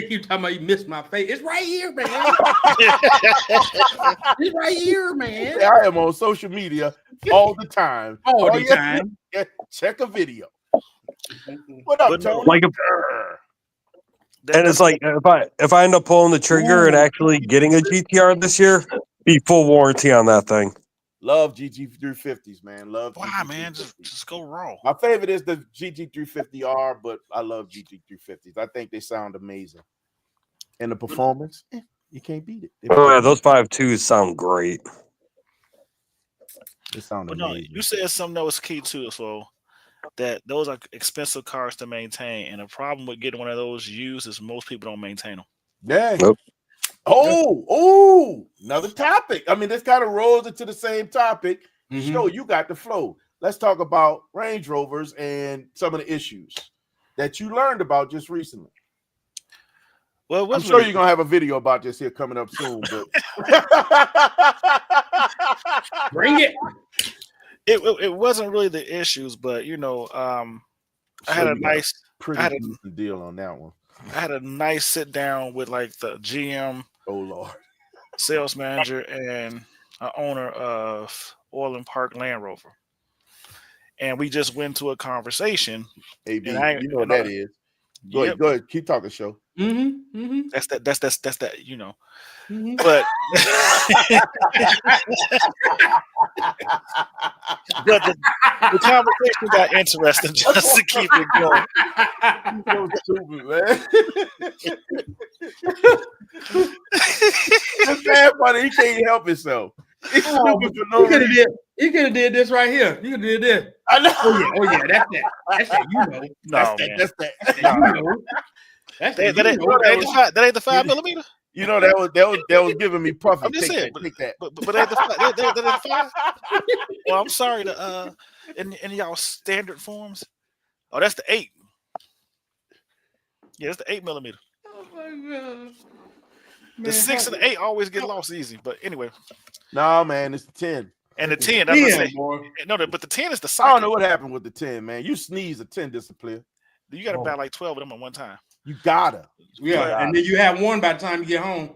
You talking about you missed my face? It's right here, man. It's right here, man. I am on social media all the time. All the you have to time. do is check a video. What up, But no, Tony? Like a And it's like if I end up pulling the trigger and actually getting a GTR this year, be full warranty on that thing. Love GT350s, man. Love. Why, man? GT350s. Just go raw. My favorite is the GT350R, but I love GT350s. I think they sound amazing. And the performance, you can't beat it. Oh yeah, those 5.2s sound great. They sound But no, amazing. you said something that was key too. So that those are expensive cars to maintain, and the problem with getting one of those used is most people don't maintain them. Yeah. Nope. Oh, another topic. I mean, this kind of rolls into the same topic. Mhm. Show you got the flow. Let's talk about Range Rovers and some of the issues that you learned about just recently. Well, I'm sure you're gonna have a video about this here coming up soon, but Bring it. it wasn't really the issues, but I had a nice pretty I had a- decent deal on that one. I had a nice sit down with like the GM Oh Lord. sales manager and an owner of Orland Park Land Rover, and we just went to a conversation. AB, And I- you know what and I- that is. Yep, Go ahead. Keep talking, show. that's that. That's that. Mhm. But but the conversation got interesting. Just to keep it going. So stupid, man. This man funny, he can't help himself. He's stupid for no reason. You could have did this right here. You could have did this. I know. Oh yeah, that's that. That's that. You know. No, man. That's that. You know. That's That, that. that, ain't, that ain't the 5mm. You know that was giving me puffy. I'm just Take saying, that, take that. But that ain't the 5. Well, I'm sorry to in y'all standard forms. Oh, that's the 8. Yeah, that's the 8mm. Oh my god. The 6 and the 8 always get lost easy. But anyway, No, man, it's the 10. and the 10. That's what I'm saying. boy. No, but the 10 is the I socket. don't know what happened with the 10, man. You sneeze, a 10 disappear. You got to buy like 12 of them at one time. You gotta. Yeah, and then you have one by the time you get home.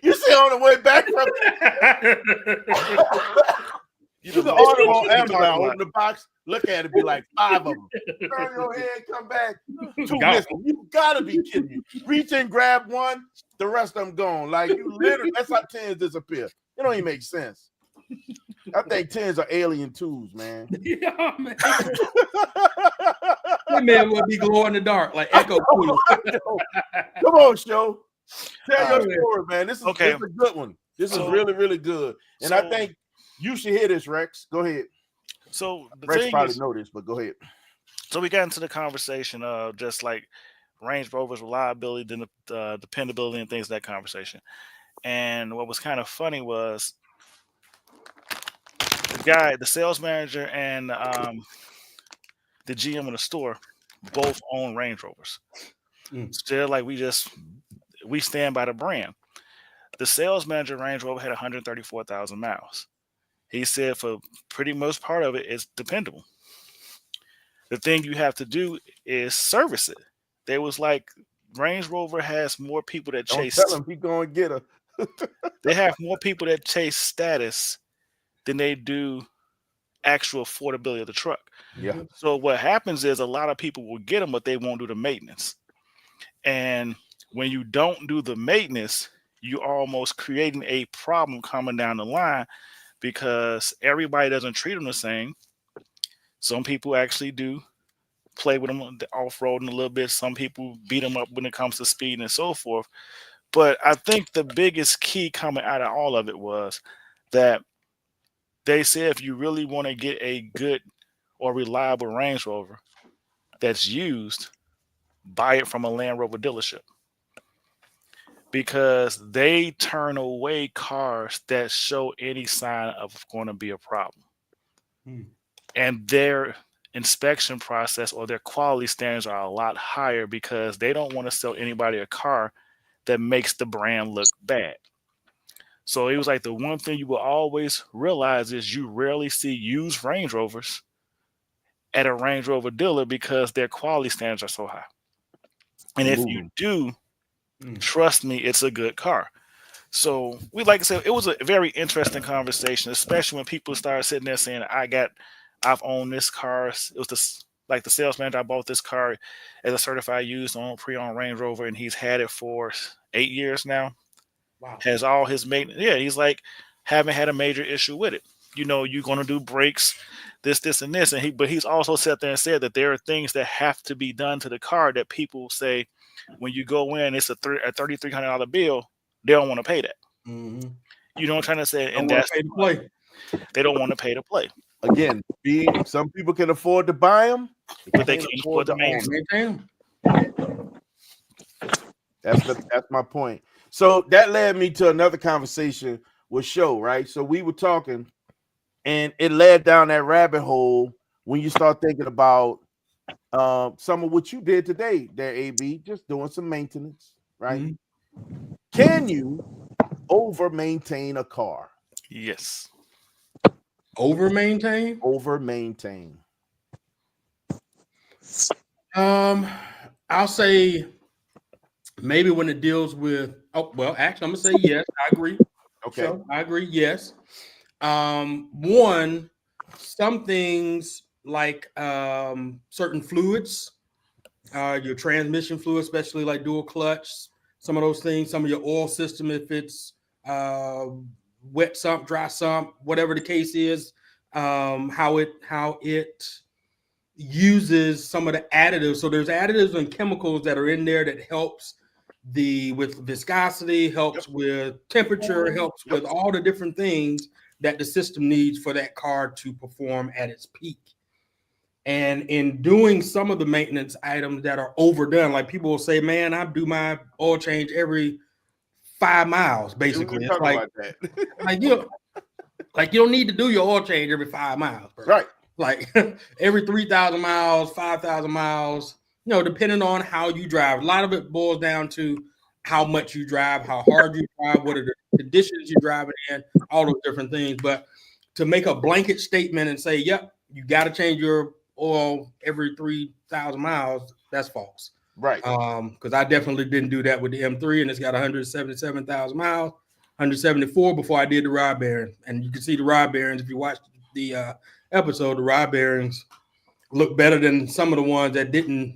You see on the way back from you can order them on Amazon, open the box, look at it, be like 5 of them. Turn your head, come back. 2 missing. You gotta be kidding me. Reach and grab one, the rest of them gone. Like you literally, that's how 10s disappear. It don't even make sense. I think 10s are alien tools, man. Yeah, man. That man will be glow in the dark like Echo Cooler. Come on, show. Tell your story, man. This is Okay. a good one. This is So- really, really good. And I think you should hear this, Rex. Go ahead. So the Rex thing probably is, know this, but go ahead. so we got into the conversation of just like Range Rover's reliability, dependability, and things, that conversation. And what was kind of funny was the sales manager, and the GM in the store both own Range Rovers. Still, like we stand by the brand. The sales manager Range Rover had 134,000 miles. He said for pretty most part of it, it's dependable. The thing you have to do is service it. There was like Range Rover has more people that Don't chase. tell him he gonna get her. They have more people that chase status than they do actual affordability of the truck. Yeah. So what happens is a lot of people will get them, but they won't do the maintenance. And when you don't do the maintenance, you almost creating a problem coming down the line because everybody doesn't treat them the same. Some people actually do play with them off-roading a little bit. Some people beat them up when it comes to speed and so forth. But I think the biggest key coming out of all of it was that they said if you really want to get a good or reliable Range Rover that's used, buy it from a Land Rover dealership. Because they turn away cars that show any sign of going to be a problem. And their inspection process or their quality standards are a lot higher because they don't want to sell anybody a car that makes the brand look bad. So it was like the one thing you will always realize is you rarely see used Range Rovers at a Range Rover dealer because their quality standards are so high. And if you do, trust me, it's a good car. So we, like I said, it was a very interesting conversation, especially when people started sitting there saying, I've owned this car. It was like the sales manager, I bought this car as a certified used on pre-owned Range Rover, and he's had it for 8 years now. Wow. Has all his maintenance. Yeah, he's like, haven't had a major issue with it. You know, you're going to do brakes, this, and this. But he's also sat there and said that there are things that have to be done to the car that people say when you go in, it's a $3,300 bill. They don't want to pay that. Mm-hmm. You know what I'm trying to say? Don't And wanna that's pay to play. they don't want to pay to play. Again, some people can afford to buy them, But they can't afford to own maintain. them. Maintain 'em. That's my point. So that led me to another conversation with Show, right? So we were talking, and it led down that rabbit hole when you start thinking about some of what you did today there, AB, just doing some maintenance, right? Mhm. Can you over maintain a car? Yes. Over maintain. Over maintain. I'll say maybe when it deals with. Oh well, actually, I'm gonna say yes. I agree. Okay. So, I agree. Yes. One, some things like certain fluids, your transmission fluid, especially like dual clutch, some of those things, some of your oil system, if it's wet sump, dry sump, whatever the case is, how it uses some of the additives. So there's additives and chemicals that are in there that helps with viscosity, helps with temperature, helps with all the different things that the system needs for that car to perform at its peak. And in doing some of the maintenance items that are overdone, like people will say, man, I do my oil change every 5 miles, basically. It's like you don't need to do your oil change every 5 miles, bro. Right. Like every 3,000 miles, 5,000 miles, depending on how you drive. A lot of it boils down to how much you drive, how hard you drive, what are the conditions you're driving in, all those different things. But to make a blanket statement and say, yep, you got to change your oil every 3,000 miles, that's false. Right. Because I definitely didn't do that with the M3, and it's got 177,000 miles, 174 before I did the rod bearing. And you can see the rod bearings if you watch the episode. The rod bearings look better than some of the ones that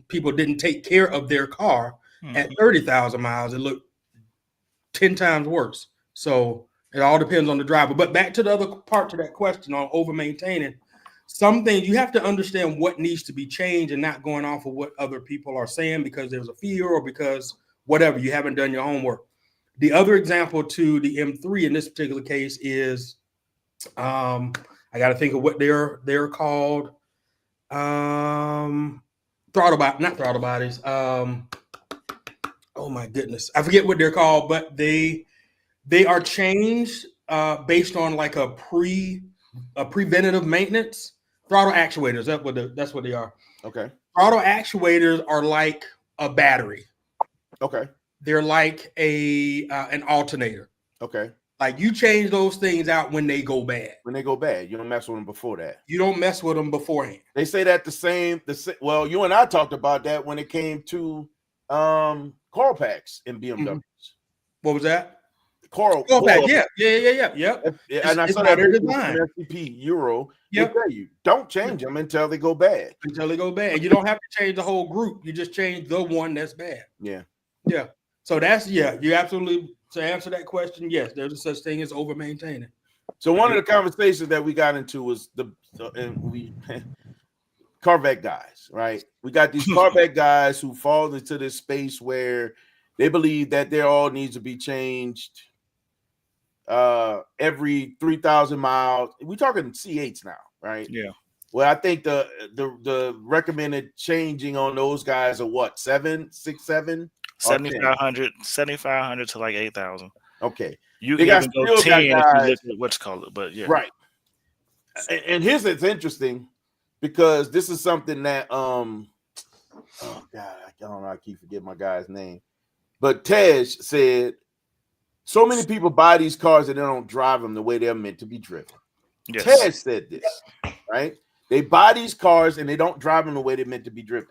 people didn't take care of their car at 30,000 miles. It looked 10 times worse. So it all depends on the driver. But back to the other part to that question on over maintaining. Some things you have to understand what needs to be changed and not going off of what other people are saying because there's a fear or because whatever, you haven't done your homework. The other example to the M3 in this particular case is I got to think of what they're called. Not throttle bodies. Oh my goodness, I forget what they're called, but they are changed based on like a preventative maintenance. Throttle actuators. That's what they are. Okay. Throttle actuators are like a battery. Okay. They're like an alternator. Okay. Like you change those things out when they go bad. When they go bad, you don't mess with them before that. You don't mess with them beforehand. They say that the same. Well, you and I talked about that when it came to coil packs in BMWs. Mm-hmm. What was that? Coil pack. Yeah. And I saw that SCP Euro. Yep. You don't change them until they go bad. You don't have to change the whole group. You just change the one that's bad. Yeah. So you absolutely, to answer that question, yes, there's a such thing as over maintaining. So one of the conversations that we got into was Corvette guys, right? We got these Corvette guys who fall into this space where they believe that their oil needs to be changed every 3,000 miles. We're talking C8s now, right? Yeah. Well, I think the recommended changing on those guys are what, 7,600, 7,500 to like 8,000. Okay. You can even go 10 if you look at what's called it, but yeah. Right. And here's it's interesting because this is something that oh God, I don't know, I keep forgetting my guy's name. But Tej said so many people buy these cars and they don't drive them the way they're meant to be driven. Yes. Tej said this, right? They buy these cars and they don't drive them the way they're meant to be driven.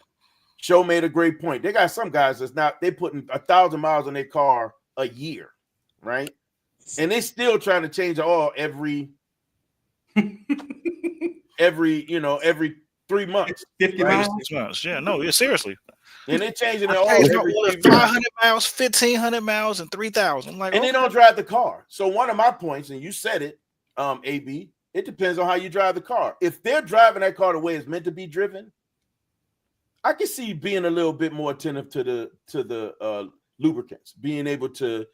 Show made a great point. They got some guys they're putting 1,000 miles on their car a year, right? And they still trying to change the oil every 3 months. 50 Right. miles. 6 months. Yeah, no, yeah, seriously. And they're changing it I all changed my every oil 3 months. 500 miles, 1,500 miles, and 3,000. I'm like, And they don't drive the car. So one of my points, and you said it, AB, it depends on how you drive the car. If they're driving that car the way it's meant to be driven, I can see being a little bit more attentive to the lubricants, being able to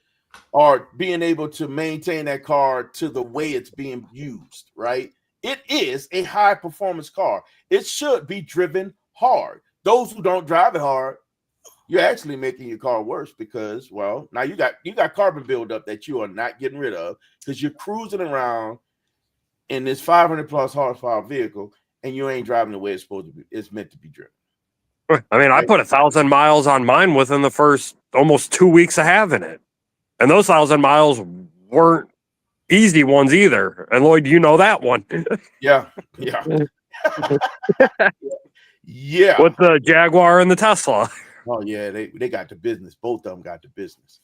maintain that car to the way it's being used, right? It is a high performance car. It should be driven hard. Those who don't drive it hard, you're actually making your car worse because, well, now you got carbon buildup that you are not getting rid of because you're cruising around in this 500 plus horsepower vehicle and you ain't driving the way it's supposed to be. It's meant to be driven. I mean, I put 1,000 miles on mine within the first almost 2 weeks of having it. And those 1,000 miles weren't easy ones either. And Lloyd, you know that one. Yeah. Yeah. With the Jaguar and the Tesla. Oh, yeah, they got the business. Both of them got the business.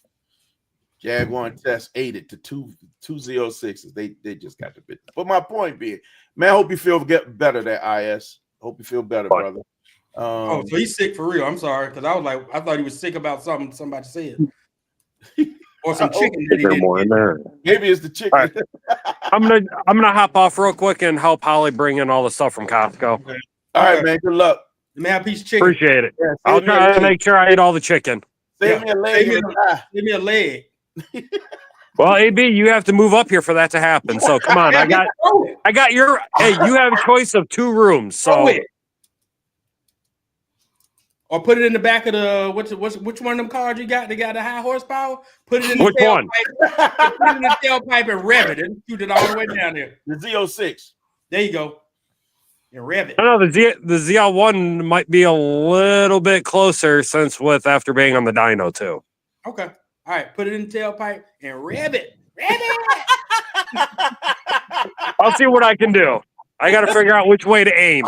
Jaguar and Tess ate it to 206s. They just got the business. But my point being, man, I hope you feel better there, IS. Hope you feel better, brother. So he's sick for real. I'm sorry, because I thought he was sick about something somebody said. Or some chicken that he There didn't more get. in there. Maybe it's the chicken. All right. I'm gonna hop off real quick and help Holly bring in all the stuff from Costco. Okay. All right, man. Good luck. Let me have a piece of chicken. Appreciate it. Yeah, I'll save me a try to leg. make sure I eat all the chicken. Save me a leg. Save me and a eye. Give me a leg. Well, AB, you have to move up here for that to happen. So come on, I got your. Hey, you have a choice of 2 rooms. So Or put it in the back of the which one of them cars you got? They got the high horsepower. Put it in the Which one? tailpipe. Put it in the tailpipe and rev it and shoot it all the way down there. The Z06. There you go. And rev it. I don't know the ZL1 might be a little bit closer since after being on the dyno too. Okay. All right. Put it in the tailpipe and rev it. Rev it. I'll see what I can do. I got to figure out which way to aim.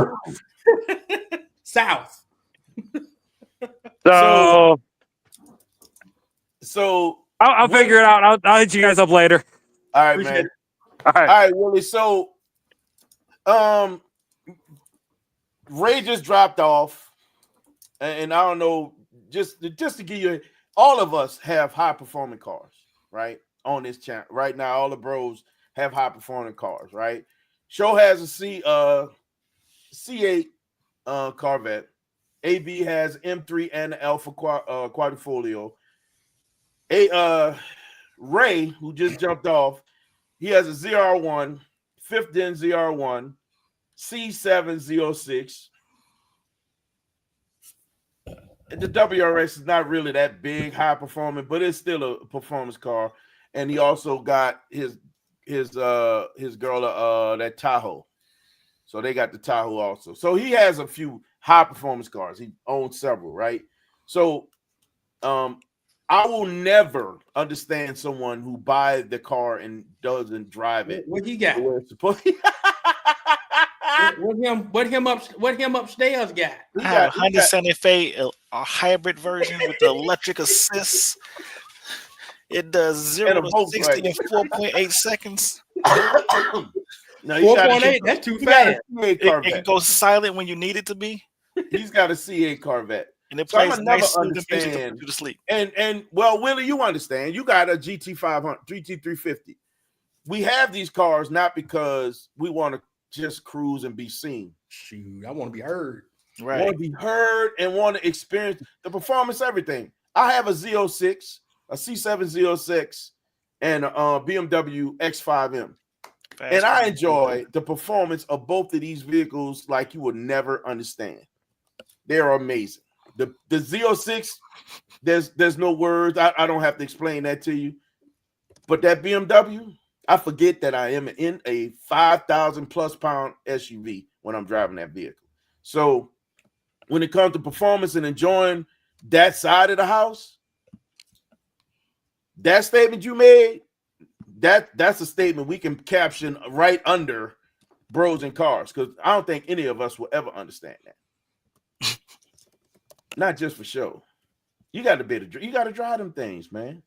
South. So I'll figure it out. I'll hit you guys up later. all right, Appreciate man. it. All right. All right, Willie. So Ray just dropped off, and I don't know, just to give you, all of us have high performing cars, right? On this channel right now, all the bros have high performing cars, right? Show has a C8 Corvette. AB has M3 and the Alpha Quadrifoglio. Ray, who just jumped off, he has a ZR1, 5th gen ZR1, C7 Z06. The WRX is not really that big, high performing, but it's still a performance car. And he also got his girl that Tahoe. So they got the Tahoe also. So he has a few high performance cars. He owns several, right? So I will never understand someone who buys the car and doesn't drive it. What he got? the way it's supposed to. What him upstairs got? I have a Honda Santa Fe, a hybrid version with the electric assist. It does 0 to 60 in 4.8 seconds. No, you got 4.8. That's too fast. It It can go silent when you need it to be, He's got a C8 Corvette. and it So I'ma plays never nice soothing music to understand. put you to sleep. And well, Willie, you understand. You got a GT500, GT350. We have these cars not because we want to just cruise and be seen. Shoot, I want to be heard. Right. Want to be heard and want to experience the performance, everything. I have a Z06, a C7 Z06, and a BMW X5M. And I enjoy the performance of both of these vehicles like you would never understand. They're amazing. The Z06, there's no words. I don't have to explain that to you. But that BMW, I forget that I am in a 5,000 plus pound SUV when I'm driving that vehicle. So when it comes to performance and enjoying that side of the house, that statement you made, that's a statement we can caption right under Bros and Cars, because I don't think any of us will ever understand that. Not just for show. You got to drive them things, man.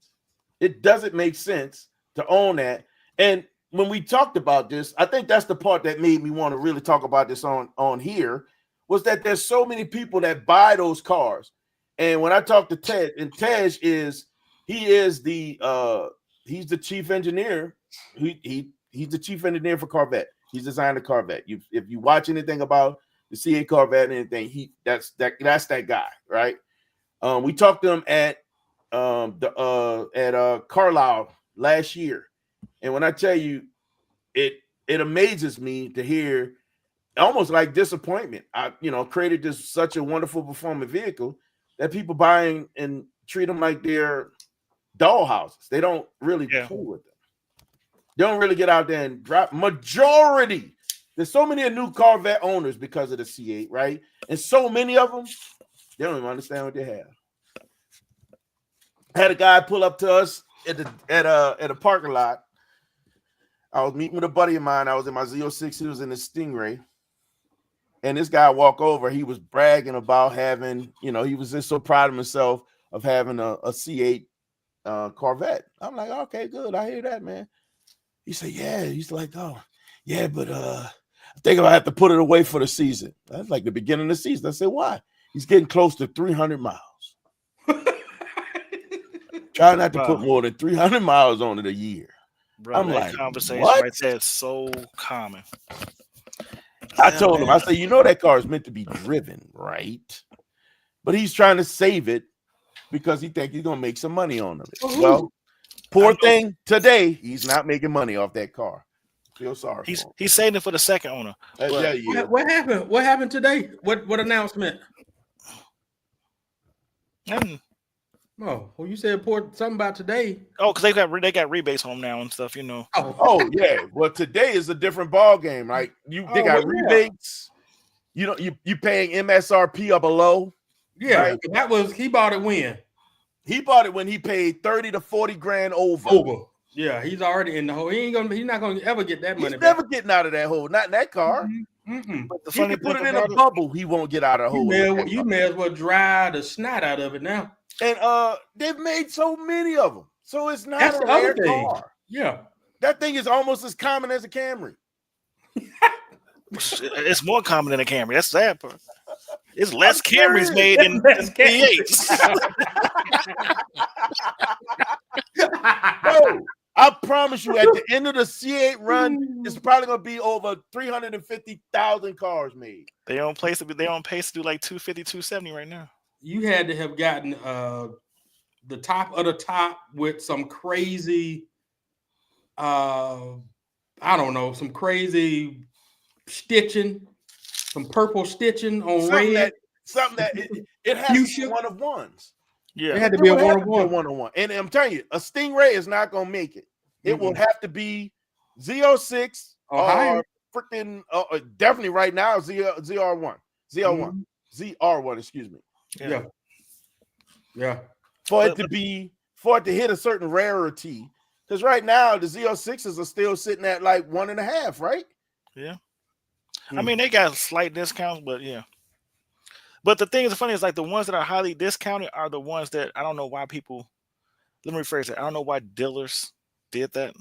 It doesn't make sense to own that. And when we talked about this, I think that's the part that made me want to really talk about this on here. was that there's so many people that buy those cars. And when I talked to Ted, and Tej is he's the chief engineer. He's the chief engineer for Corvette. He's designed the Corvette. If you watch anything about the C8 Corvette and anything, that's that guy, right? We talked to him at Carlisle last year, and when I tell you, it amazes me to hear almost like disappointment. I created this such a wonderful performing vehicle that people buying and treat them like they're dollhouses. They don't really fool with them. They don't really get out there and drop. Majority. There's so many new Corvette owners because of the C8, right? And so many of them, they don't even understand what they have. I had a guy pull up to us at a parking lot. I was meeting with a buddy of mine. I was in my Z06. He was in the Stingray. And this guy walked over. He was bragging about having, he was just so proud of himself of having a C8 Corvette. I'm like, okay, good. I hear that, man. He said, yeah. He's like, oh, yeah, but I think I'll have to put it away for the season. That's like the beginning of the season. I said, why? He's getting close to 300 miles. Try not to put more than 300 miles on it a year. Bro, I'm that like, conversation what? right there is so common. I told him, I said, that car is meant to be driven, right? But he's trying to save it because he thinks he's going to make some money on it. Well, poor thing today, he's not making money off that car. Feel sorry for him. He's saving it for the second owner. What happened? What happened today? What announcement? Oh, well, you said something about today. Oh, because they got rebates on them now and stuff, Oh yeah. Well, today is a different ball game, right? They got rebates. You paying MSRP or below. Yeah, right? He bought it when? He bought it when he paid 30 to 40 grand over. Yeah, he's already in the hole. He's not gonna ever get that money. He's never getting out of that hole. Not in that car. But the He can put it in a bubble. He won't get out of the hole. You may as well dry the snot out of it now. And they've made so many of them, so it's not a rare car. Yeah, that thing is almost as common as a Camry. It's more common than a Camry. That's sad part. It's less Camrys made than V8s. Bro, I promise you, at the end of the C8 run, it's probably gonna be over 350,000 cars made. They on pace to do like 250, 270 right now. You had to have gotten the top of the top with some crazy, I don't know, some crazy stitching, some purple stitching on something red. It has to be one of ones. Yeah, it had to be a one on one. And I'm telling you, a Stingray is not gonna make it. It will have to be Z06 or freaking definitely right now ZR1, ZR1, excuse me. Yeah. For it to hit a certain rarity, because right now the Z06s are still sitting at like 1.5, right? Yeah. I mean, they got slight discounts, but yeah. But the thing is funny is like the ones that are highly discounted are the ones that I don't know why people. Let me rephrase it. I don't know why dealers did that.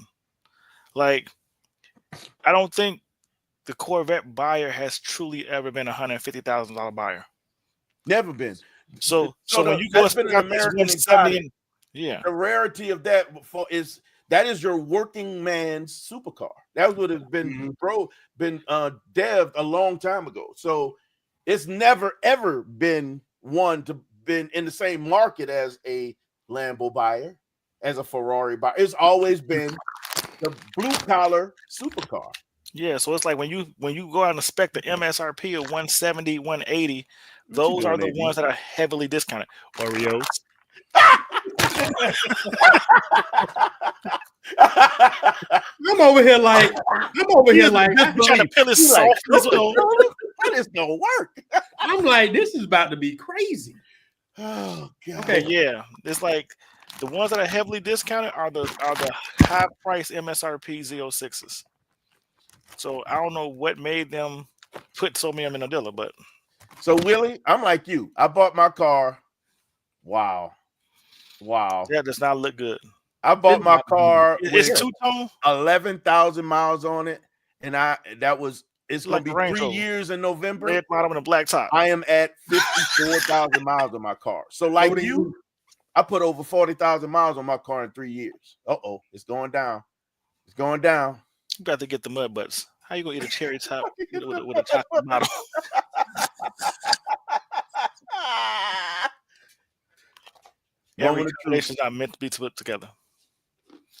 Like, I don't think the Corvette buyer has truly ever been $150,000 buyer. Never been. So when you go spend American the rarity of that that is your working man's supercar. That would have been devved a long time ago. So it's never ever been been in the same market as a Lambo buyer, as a Ferrari buyer. It's always been the blue collar supercar. Yeah, so it's like when you go out and inspect the MSRP of 170, 180, those are the ones that are heavily discounted. Oreos. I'm over here like trying to peel his soft. That is no work. I'm like, this is about to be crazy. Oh god. Okay, yeah. It's like the ones that are heavily discounted are the high price MSRP Z06s. So I don't know what made them put so many of them in a dealer, but so Willie, I'm like you. I bought my car. Wow. That does not look good. I bought my car. It's two-tone, 11,000 miles on it, and It's Like gonna the be Range 3 Rover. years in November. Red bottom and a black top. I am at 54,000 miles on my car. So like So do you, I put over 40,000 miles on my car in 3 years. It's going down. It's going down. You got to get the mud butts. How you gonna eat a cherry top with a chocolate bottom? Every Moment of truth. combination not meant to be put together.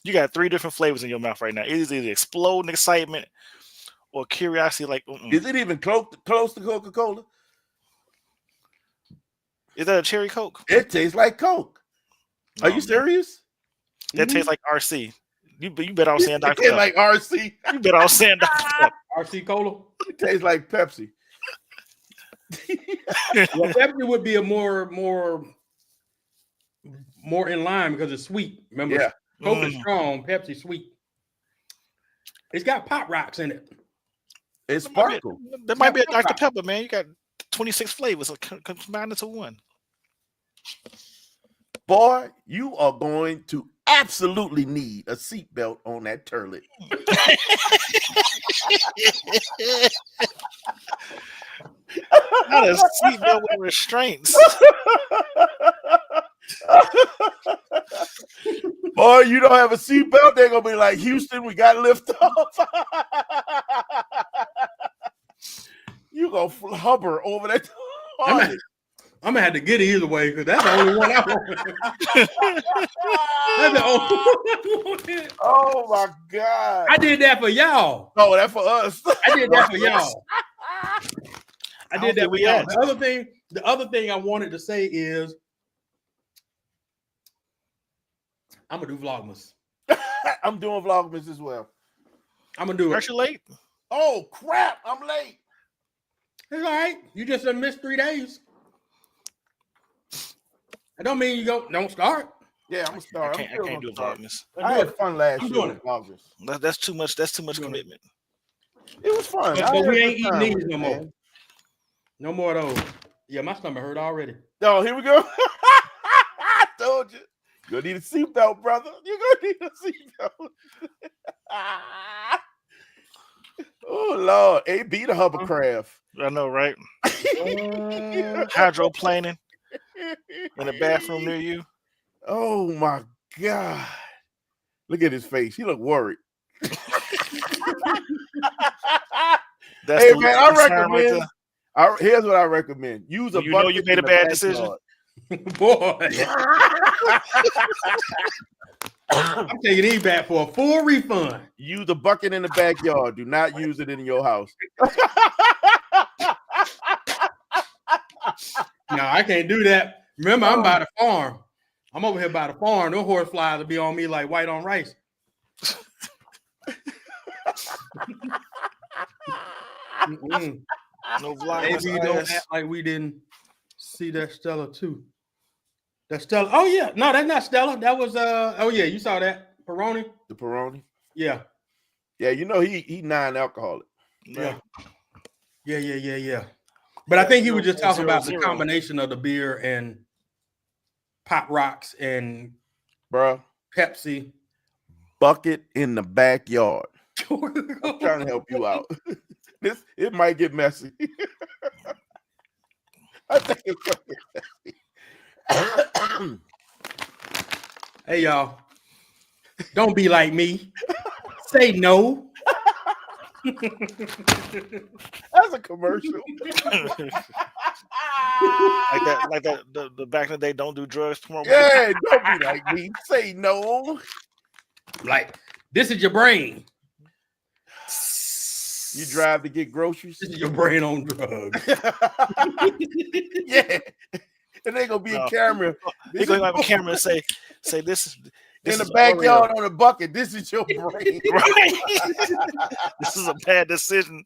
You got 3 different flavors in your mouth right now. It is either exploding excitement or curiosity. Like, Is it even close to Coca-Cola? is that a cherry Coke? It tastes like Coke. Are No, you serious? That tastes like RC. You better off saying Dr. It tastes Pepper. like RC. You better off saying Dr. Pepper. RC Cola. It tastes like Pepsi. Well, Pepsi would be a more in line because it's sweet. Remember, Yeah. Coke is strong, Pepsi sweet. It's got Pop Rocks in it. It's sparkle. There might be a Dr. Pepper, man. You got 26 flavors combined into one. Boy, you are going to absolutely need a seatbelt on that turlet. Not a seatbelt with restraints. Boy, you don't have a seatbelt, they're gonna be like, Houston, we got lift off. You gonna hover over that. I'm gonna have to get it either way because that's the only one I want. That's the only one I wanted. Oh my God. I did that for y'all. Oh, that's for us. I did that for y'all. I did that think for we y'all. asked. The other thing I wanted to say is I'm gonna do Vlogmas. I'm doing Vlogmas as well. I'm gonna do it. Aren't you late? Oh crap, I'm late. It's all right. You just done missed 3 days. That don't mean you don't start. Yeah, I'm gonna start. I can't do a Vlogmas. I had fun last I'm year doing with it. Vlogmas. That's too much. That's too much Doing it. commitment. It was fun. But I had we a ain't good eating time these with it, no more. man. No more of those. Yeah, my stomach hurt already. Oh, here we go. I told you. You're gonna need a seatbelt, brother. You're gonna need a seatbelt. Oh Lord. AB the hovercraft. I know, right? Hydroplaning in the bathroom near you. Oh my God. Look at his face. He look worried. That's Hey the man, I concern right recommend. Here's what I recommend. Use a You know bucket you made in a the bad decision. backyard. Boy, I'm taking these back for a full refund. Use a bucket in the backyard. Do not use it in your house. No, I can't do that. Remember, I'm by the farm. I'm over here by the farm. No horse flies will be on me like white on rice. Mm-mm. No vlog. Maybe don't act like we didn't see that Stella too. That Stella. Oh yeah, no, that's not Stella. That was Oh yeah, you saw that Peroni. The Peroni. Yeah, Yeah, you know he non-alcoholic. yeah. But I think he was just talking about the combination of the beer and Pop Rocks and Bro, Pepsi. bucket in the backyard. I'm I'm trying to help you out. It might get messy. I think it's gonna get messy. Hey y'all, don't be like me. Say no. That's a commercial. like that. The back in the day, don't do drugs. Promote. Yeah, don't be like me. Say no. Like, this is your brain. You drive to get groceries. This is your brain on drugs. Yeah. And they gonna be a camera. He gonna have a camera and say this is In the is backyard Oreo. on a bucket. This is your brain. Right. This is a bad decision.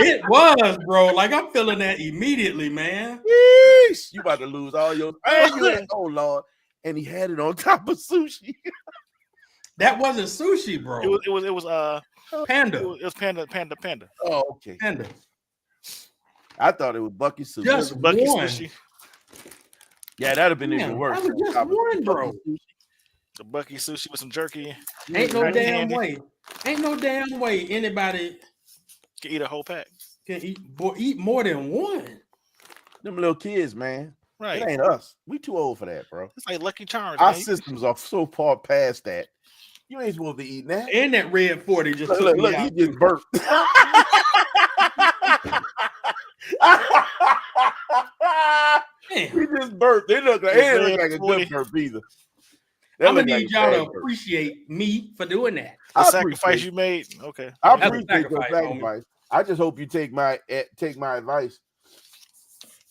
It was, bro. Like, I'm feeling that immediately, man. Yeesh. You about to lose all your. And you had, oh Lord. And he had it on top of sushi. That wasn't sushi, bro. It was Panda. it was panda. Oh, okay. Panda. I thought it was Bucky sushi. Just Bucky one. sushi. Yeah, that'd have been Damn, even worse. that was just Top of one, bro. Bucky sushi. The Bucky sushi with some jerky. Ain't no Right damn handy. way. Ain't no damn way anybody Can eat a whole pack. Can eat more than one. Them little kids, man. Right. It ain't us. We too old for that, bro. It's like Lucky Charms. Our man. systems are so far past that. You ain't supposed to be eating that. And that red 40 just Look, took look, me look, out. he just burped. Man, He just burped. It look like a 40. good burp either. I'm gonna look like need a y'all to bad burp. appreciate me for doing that. The I sacrifice appreciate- you made. Okay. I That's a appreciate your sacrifice, homie. sacrifice. I just hope you take my advice.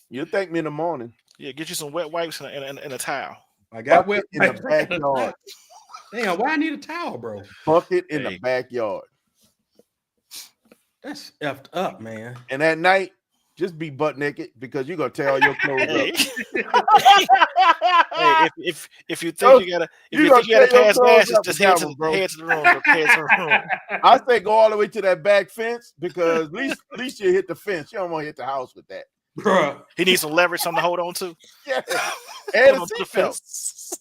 You'll thank me in the morning. Yeah, get you some wet wipes and a towel. I got Bucket wet in the backyard. Damn, why I need a towel, bro? Bucket in Hey. the backyard. That's effed up, man. And at night, just be butt naked because you're gonna tear all your clothes Hey. up. Hey, if you Yo, think you gotta you pass gonna tear your gas, clothes just up just with head that to, one, bro. head to the room. Bro. Head to the room. I say go all the way to that back fence because at least you hit the fence. You don't want to hit the house with that. Bruh. He needs some leverage, something to hold on to. Yeah. And a Hold on to the seatbelt. fence.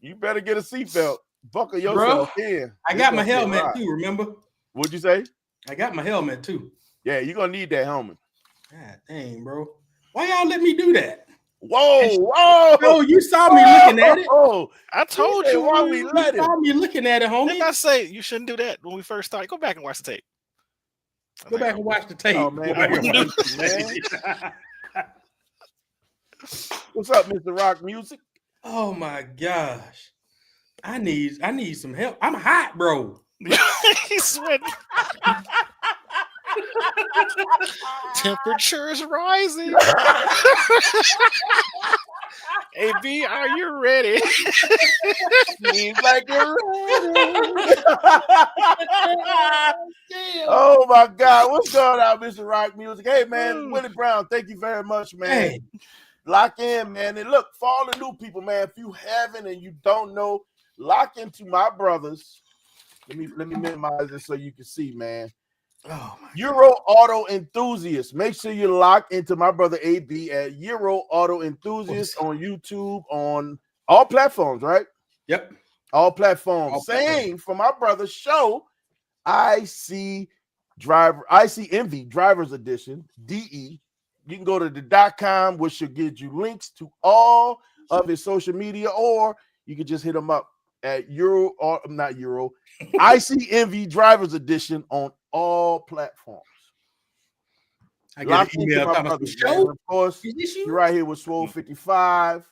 You better get a seatbelt. Buckle yourself in. I It's got my gonna be a helmet ride. too, remember? What'd you say? I got my helmet too. Yeah, you're gonna need that helmet. God dang, bro. Why y'all let me do that? Whoa. Bro, you saw me looking at it. Oh, I told said, you. why we You let him? saw me looking at it, Didn't homie. I say you shouldn't do that when we first started? Go back and watch the tape. Go back and watch the tape. Oh, man, Go back and I watch wouldn't the do tape. What's up, Mr. Rock Music? Oh my gosh. I need some help. I'm hot, bro. He's sweating. Temperature's rising. Hey B, are you ready? Seems like you're ready. Oh my God, what's going on, Mr. Rock Music? Hey man, Willie Brown, thank you very much, man. Hey, Lock in, man. And look, for all the new people, man, if you haven't and you don't know, lock into my brothers. Let me minimize this so you can see, man. oh my Euro Auto Enthusiast. Make sure you lock into my brother AB at Euro Auto Enthusiast on YouTube, on all platforms, right? Yep. All platforms. All Same for my brother's show, IC Envy Drivers Edition, DE. You can go to the .com, which should give you links to all of his social media, or you can just hit him up at IC Envy Drivers Edition on all platforms. I Lock got an into email my talking about brothers, the man. show. Of course, Is this you? you're right here with Swole55,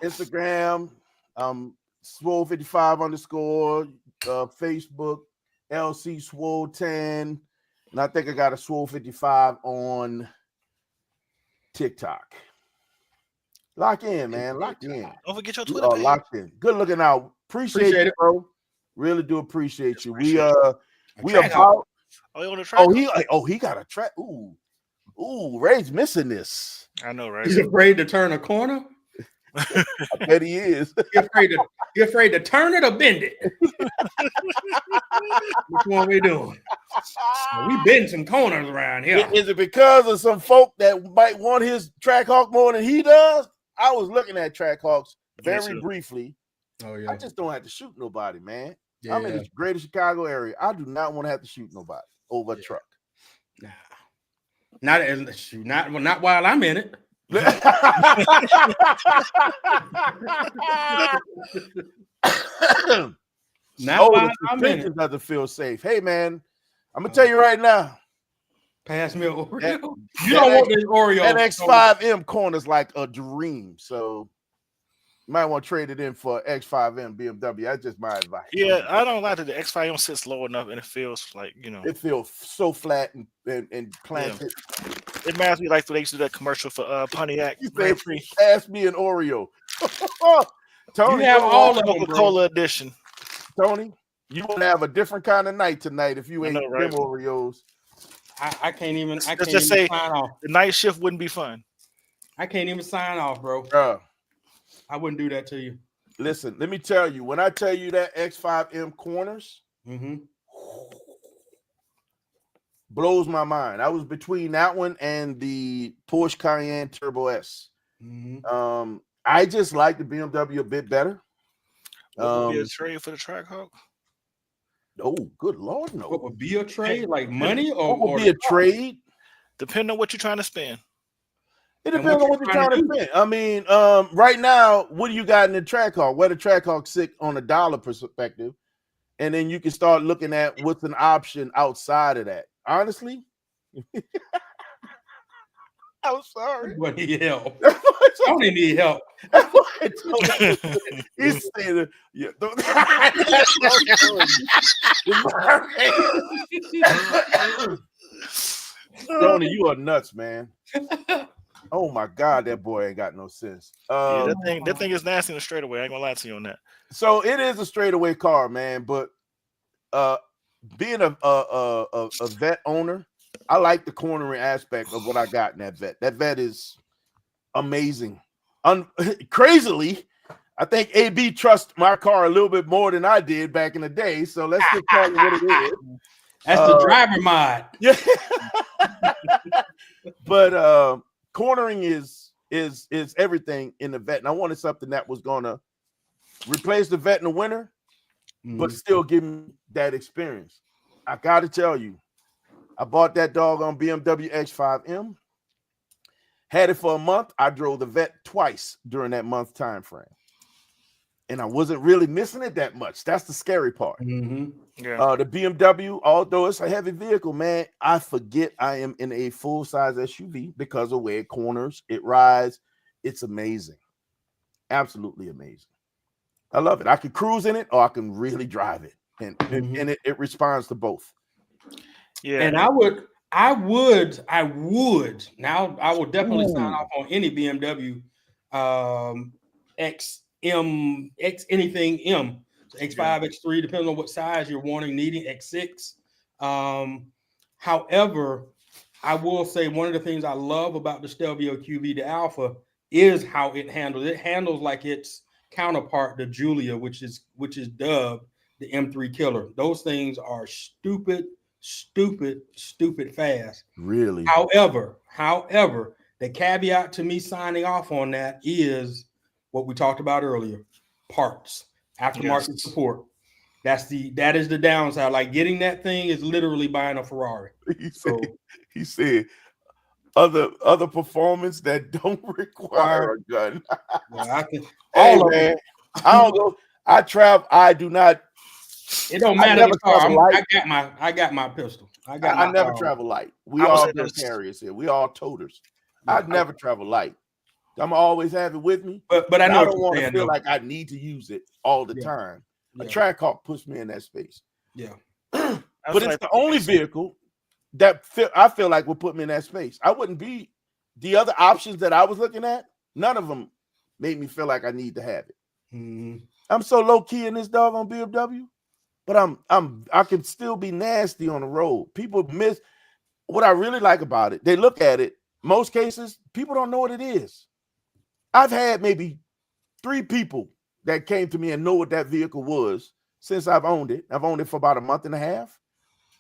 Instagram, Swole55 _ Facebook, LC Swole10, and I think I got a Swole55 on TikTok. Lock in, man. Lock in. Don't forget your You Twitter are page. locked in. Good looking out. Appreciate Appreciate you, it. bro. Really do appreciate you. We Track about. Oh, you on the track? He got a track. Ooh, Ray's missing this. I know, right? He's afraid to turn a corner. I bet he is. You're afraid to turn it or bend it. Which one we doing? We bend some corners around here. Is it because of some folk that might want his Trackhawk more than he does? I was looking at Trackhawks very too. briefly. Oh I yeah. just don't have to shoot nobody, man. Yeah. I'm in the greater Chicago area. I do not want to have to shoot nobody over a Yeah. truck. Nah. Not while I'm in it. Not Oh, while the I'm in it. suspension doesn't feel safe. Hey, man, I'm gonna tell you right now, Pass me an Oreo. That- You don't want this Oreo. that X5M corner is like a dream. So you might want to trade it in for X5M BMW. That's just my advice. Yeah, I don't like that the X5 sits low enough and it feels like, It feels so flat and planted. it reminds me like when they used to do that commercial for Pontiac You Grand say, Prix, ask me an Oreo. Tony, You have go all on. of them, bro. Coca-Cola edition. Tony, you want to have a different kind of night tonight if you I ain't know, right? them Oreos. I can't even. I Let's can't just even say- sign off. The night shift wouldn't be fun. I can't even sign off, bro. Bruh, I wouldn't do that to you. listen, let me tell you, when I tell you that X5M corners Mm-hmm. blows my mind. I was between that one and the Porsche Cayenne Turbo S. Mm-hmm. I just like the BMW a bit better. What would be a Um, trade for the Trackhawk? Oh, good Lord, What no. would be a trade? Like money What or would be a trade? Depending on what you're trying to spend. It And depends on what you're trying to do. spend. I mean, right now, what do you got in the Trackhawk? Where the Trackhawk sit on a dollar perspective, and then you can start looking at what's an option outside of that. Honestly, I'm sorry. What need help? That's what Tony need help. He said, "Yeah." Tony, you are nuts, man. Oh my God, that boy ain't got no sense. Yeah, that thing is nasty in a straightaway. I ain't gonna lie to you on that. So it is a straightaway car, man. But being a vet owner, I like the cornering aspect of what I got in that vet. That vet is amazing. Crazily, I think AB trusts my car a little bit more than I did back in the day. So let's just call it what it is. That's the driver mod. Yeah. But cornering is everything in the vet. And I wanted something that was gonna replace the vet in the winter, but still give me that experience. I gotta tell you, I bought that dog on BMW X5M, had it for a month. I drove the vet twice during that month time frame, and I wasn't really missing it that much. That's the scary part. Yeah. The BMW, although it's a heavy vehicle, man, I forget I am in a full-size SUV because of where it corners, it rides. It's amazing. Absolutely amazing. I love it. I can cruise in it or I can really drive it. And it responds to both. Yeah. And I would. Now I will definitely sign off on any BMW XM, X anything M. X5, X3, depending on what size you're wanting, needing, X6. However, I will say one of the things I love about the Stelvio QV, the Alpha, is how it handles. It handles like its counterpart, the Giulia, which is dubbed the M3 killer. Those things are stupid fast. Really? However, the caveat to me signing off on that is what we talked about earlier: parts. Aftermarket support. That is the downside. Like getting that thing is literally buying a Ferrari. He said other performance that don't require a gun. Well, I don't go. I travel. I do not. It don't matter. I got my pistol. I never travel light. We all been carriers here. We all toters. I'd never travel light. I'm always have it with me, but I know I don't want to feel like I need to use it all the time. A Trackhawk puts me in that space. Yeah, but it's the only vehicle that I feel like would put me in that space. I wouldn't be the other options that I was looking at. None of them made me feel like I need to have it. I'm so low key in this dog on BMW, but I can still be nasty on the road. People miss what I really like about it. They look at it. Most cases, people don't know what it is. I've had maybe 3 people that came to me and know what that vehicle was since I've owned it. I've owned it for about a month and a half.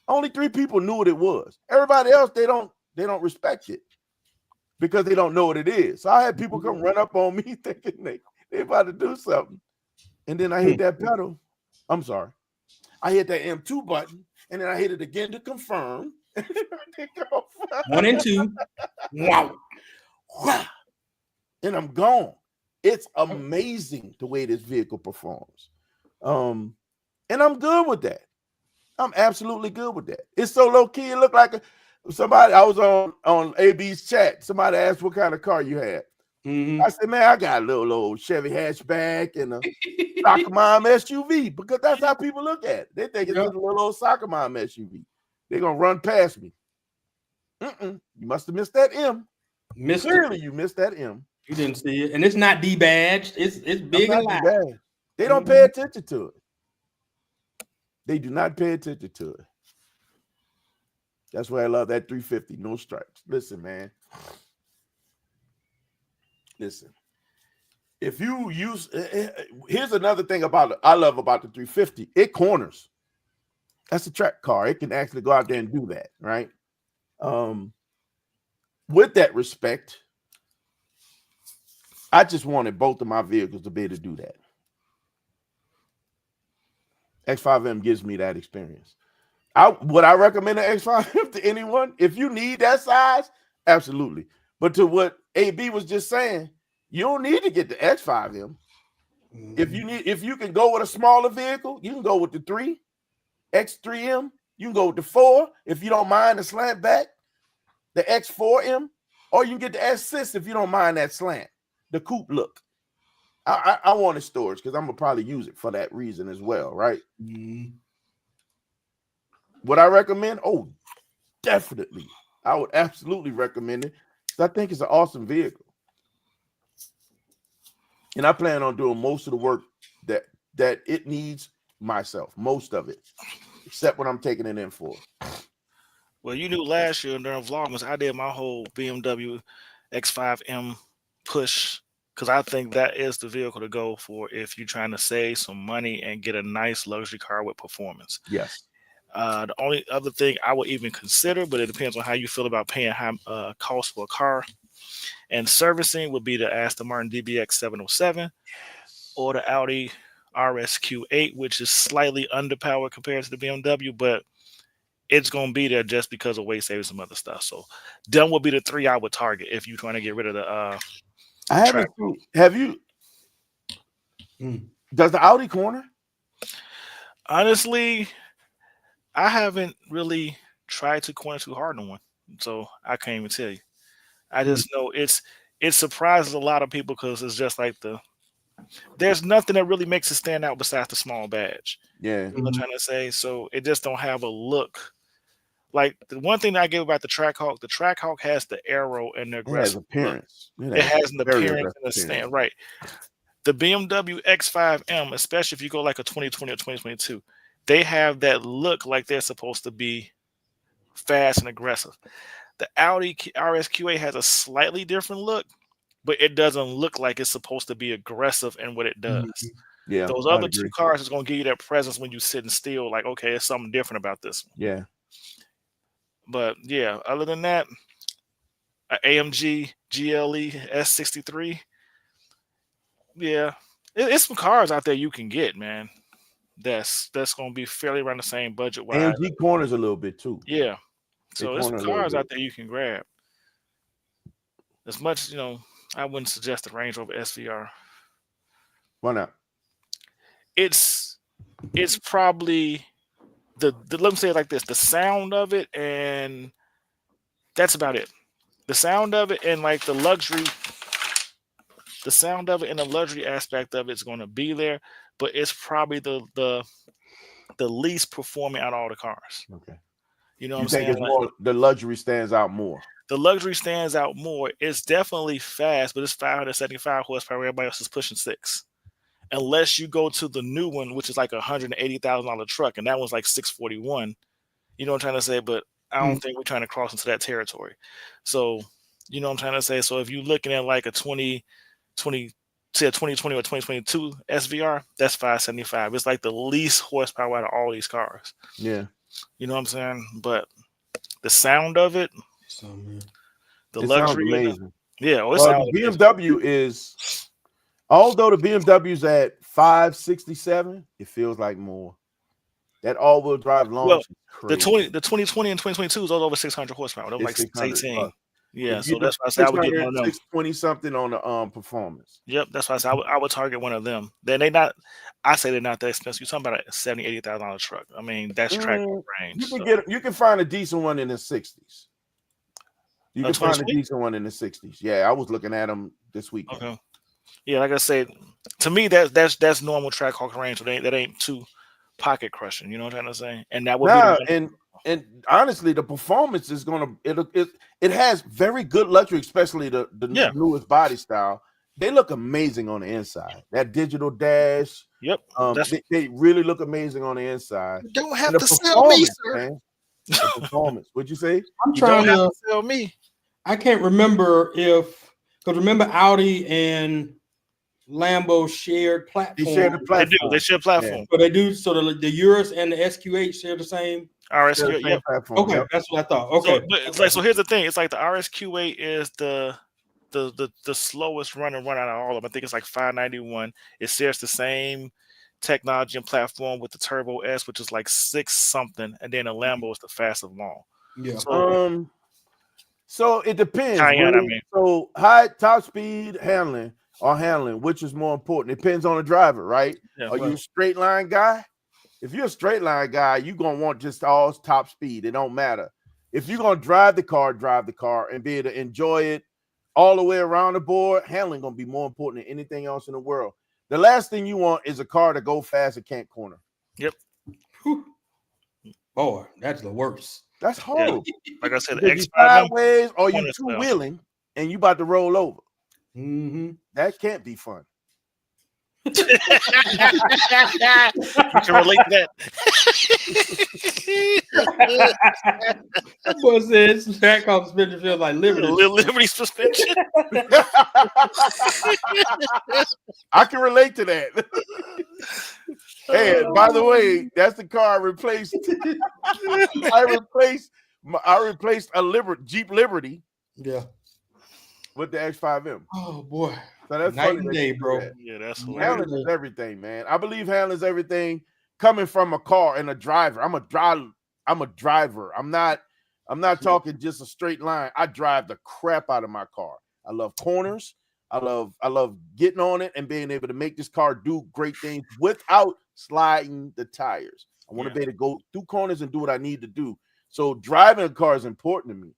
Only 3 people knew what it was. Everybody else, they don't respect it because they don't know what it is. So I had people come run up on me thinking they about to do something. And then I hit that pedal. I'm sorry. I hit that M2 button and then I hit it again to confirm. 1 and 2. Wow. And I'm gone. It's amazing the way this vehicle performs. And I'm good with that. I'm absolutely good with that. It's so low key. It looked like somebody. I was on AB's chat. Somebody asked what kind of car you had. I said, man, I got a little old Chevy hatchback and a soccer mom SUV because that's how people look at it. They think it's just a little old soccer mom SUV. They're gonna run past me. You must have missed that M. Clearly, you missed that M. You didn't see it, and it's not debadged. It's big and loud. They don't pay attention to it. They do not pay attention to it. That's why I love that 350, no stripes. Listen, man. Listen. If you use, here's another thing I love about the 350. It corners. That's a track car. It can actually go out there and do that, right? With that respect, I just wanted both of my vehicles to be able to do that. X5M gives me that experience. Would I recommend an X5M to anyone? If you need that size, absolutely. But to what AB was just saying, you don't need to get the X5M. If you can go with a smaller vehicle, you can go with the 3 X3M. You can go with the 4 if you don't mind the slant back, the X4M, or you can get the S6 if you don't mind that slant, the coupe look. I wanted storage because I'm gonna probably use it for that reason as well, right? Would I recommend? Oh, definitely. I would absolutely recommend it. I think it's an awesome vehicle. And I plan on doing most of the work that it needs myself, most of it, except when I'm taking it in for. Well, you knew last year during Vlogmas, I did my whole BMW X5M push because I think that is the vehicle to go for if you're trying to save some money and get a nice luxury car with performance. Yes. The only other thing I would even consider, but it depends on how you feel about paying high cost for a car and servicing, would be the Aston Martin DBX 707 or the Audi RSQ8, which is slightly underpowered compared to the BMW, but it's going to be there just because of weight savings and some other stuff. So them would be the 3 I would target if you're trying to get rid of the I haven't seen, have you does the Audi corner? Honestly, I haven't really tried to corner too hard on one, so I can't even tell you. I just know it surprises a lot of people because it's just like there's nothing that really makes it stand out besides the small badge. Yeah. You know what I'm trying to say? So it just don't have a look. Like the one thing that I give about the Trackhawk has the arrow and the aggressive appearance. It has an appearance and a stand, right? The BMW X5M, especially if you go like a 2020 or 2022, they have that look like they're supposed to be fast and aggressive. The Audi RSQ8 has a slightly different look, but it doesn't look like it's supposed to be aggressive in what it does. Yeah. Those other 2 cars is going to give you that presence when you're sitting still, like, okay, it's something different about this one. Yeah. But yeah, other than that, an AMG GLE S63, yeah, it's some cars out there you can get, man. That's going to be fairly around the same budget. AMG corners a little bit too. Yeah. So there's some cars out there you can grab. As much, I wouldn't suggest the Range Rover SVR. Why not? It's probably let me say it like this: the sound of it, and that's about it. The sound of it and like the luxury aspect of it's going to be there, but it's probably the least performing out of all the cars. Okay. You know what I'm saying? It's more, the luxury stands out more. The luxury stands out more. It's definitely fast, but it's 575 horsepower. Everybody else is pushing 6. Unless you go to the new one, which is like $180,000 truck, and that one's like 641. You know what I'm trying to say? But I don't think we're trying to cross into that territory. So, you know what I'm trying to say? So if you're looking at like a 2020 or 2022 SVR, that's 575. It's like the least horsepower out of all these cars. Yeah. You know what I'm saying? But the sound of it, the luxury, amazing. Yeah. Well, the BMW is, although the BMW's at 567, it feels like more. That all-wheel drive launch is crazy. The 2020 and 2022 is all over 600 horsepower. They're like 618. Plus. Yeah, so that's why I said I would get one of them. 620 something on the performance. Yep, that's why I said I would target one of them. Then I say they're not that expensive. You're talking about a $70,000-$80,000 truck. I mean, that's track range. You can find a decent one in the 60s. You can find a decent one in the 60s. Yeah, I was looking at them this weekend. Okay. Yeah, like I said, to me that's normal Trackhawk range. So that ain't too pocket crushing. You know what I'm trying to say? And that would be and honestly, the performance is it has very good luxury, especially the newest body style. They look amazing on the inside. That digital dash. Yep. They really look amazing on the inside. You don't have to sell me, sir. Man, the performance. What'd you say? I'm trying to sell me. I can't remember because remember Audi and Lambo shared platform. They share the platform. They share platform. Yeah. So they do. So the Urus and the SQ8 share the same. RSQ, yeah. Okay, that's what I thought. Okay. So here's the thing. It's like the RSQ8 is the slowest run out of all of them. I think it's like 591. It shares the same technology and platform with the Turbo S, which is like 6 something, and then the Lambo is the fast of them all. Yeah. So it depends. Cayenne, Willie. I mean. So high top speed handling, which is more important? It depends on the driver, right? Yeah, Are you a straight line guy? If you're a straight line guy, you're gonna want just all top speed. It don't matter. If you're gonna drive the car and be able to enjoy it all the way around the board, handling gonna be more important than anything else in the world. The last thing you want is a car to go fast and can't corner. Yep. Whew. Boy, that's the worst. That's horrible. Like I said, Because you X5 sideways or you corner two style. wheeling and you about to roll over. Mm-hmm. That can't be fun. You can relate to that. That boy says track car suspension feels like liberty. Liberty suspension. I can relate to that. Hey, by the way, that's the car I replaced. I replaced a Jeep Liberty Yeah. with the X5M. Oh boy. So that's Night funny and that day, you do bro. that. Yeah, that's Handling hilarious. Handling is everything, man. I believe handling is everything coming from a car and a driver. I'm a driver. I'm not talking just a straight line. I drive the crap out of my car. I love corners. I love getting on it and being able to make this car do great things without sliding the tires. I want to be able to go through corners and do what I need to do. So driving a car is important to me.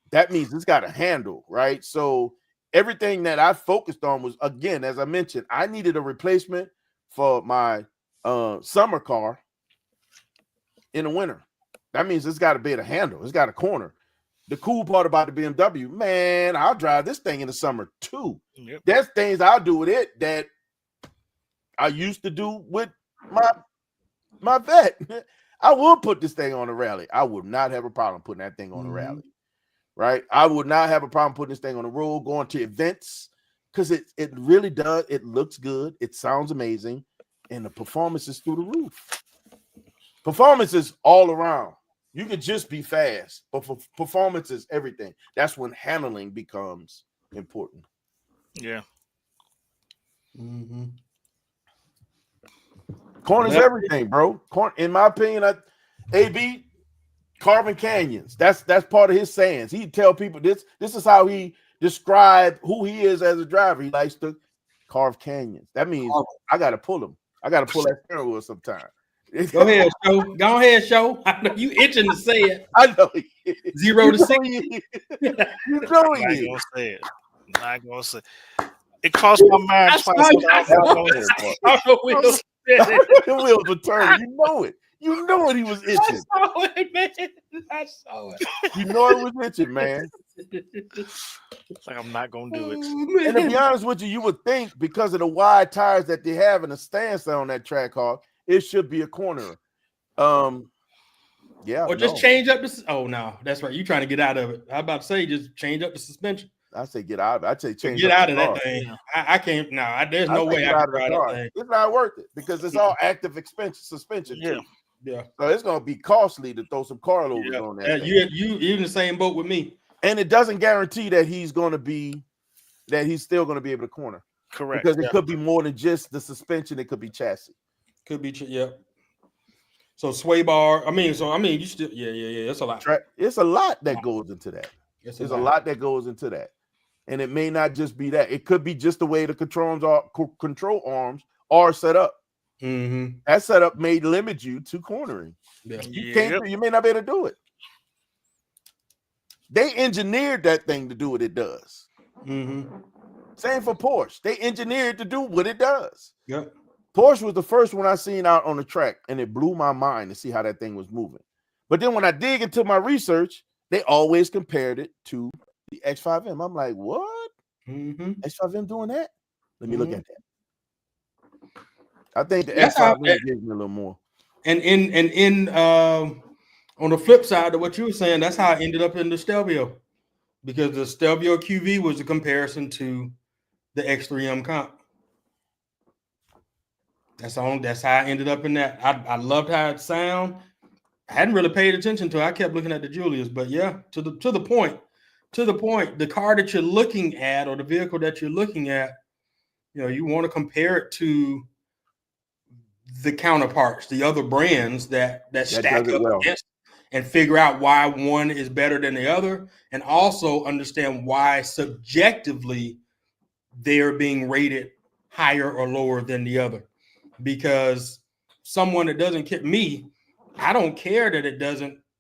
That means it's got a handle, right? So everything that I focused on was, again, as I mentioned, I needed a replacement for my summer car in the winter. That means it's got to be able to handle. It's got a corner. The cool part about the BMW, man, I'll drive this thing in the summer too. Yep. There's things I'll do with it that I used to do with my vet. I would put this thing on a rally. I would not have a problem putting that thing on a rally. Right? I would not have a problem putting this thing on the road, going to events, because it really does. It looks good. It sounds amazing. And the performance is through the roof. Performance is all around. You could just be fast, but for performance is everything. That's when handling becomes important. Yeah. Mm-hmm. Corner's everything, bro. In my opinion, AB Carbon Canyons. That's part of his sayings. He tell people this is how he describe who he is as a driver. He likes to carve canyons. That means I got to pull him. I got to pull that steering wheel sometime. Go ahead, show. Go ahead, show. I know you itching to say it. I know. 0 to 60. You know I'm not gonna say it. I'm not gonna say it. It crossed my mind twice. I know we don't say it. The wheels were turning. You know it. You know it. He was I itching. saw it, man. I saw it. You know it was itching, man. It's like I'm not gonna do it. Oh, And to be man. honest with you, you would think because of the wide tires that they have and the standstill on that track car, it should be a corner. Yeah. Or just change up the. Oh no, that's right. You trying to get out of it? I'm about to say just change up the suspension. I say get out. I say change. Get up out the of that car. thing. I can't. No, there's no say way get I out can of the ride car. that thing. It's not worth it because it's all active suspension. Yeah. Too. Yeah. So it's gonna be costly to throw some carlovers Yeah. on that. thing. You in the same boat with me. And it doesn't guarantee that he's still gonna be able to corner. Correct. Because it could be more than just the suspension, it could be chassis. Could be. Yeah. So sway bar. You still. Yeah. That's a lot. It's a lot that goes into that. It's There's a lot that goes into that. And it may not just be that. It could be just the way the control arms are set up. Mm-hmm. That setup may limit you to cornering. Yeah. You may not be able to do it. They engineered that thing to do what it does. Mm-hmm. Same for Porsche. They engineered to do what it does. Yep. Porsche was the first one I seen out on the track, and it blew my mind to see how that thing was moving. But then when I dig into my research, they always compared it to the X5M. I'm like, what? Mm-hmm. X5M doing that? Let me look at that. I think the That's how- X5M gives me a little more. And on the flip side of what you were saying, that's how I ended up in the Stelvio, because the Stelvio QV was a comparison to the X3M comp. That's how I ended up in that. I loved how it sound. I hadn't really paid attention to it. I kept looking at the Julius, but yeah, to the point, the car that you're looking at or the vehicle that you're looking at, you want to compare it to the counterparts, the other brands that stack does it up well. against, and figure out why one is better than the other, and also understand why subjectively they're being rated higher or lower than the other. Because someone that doesn't care, me, I don't care that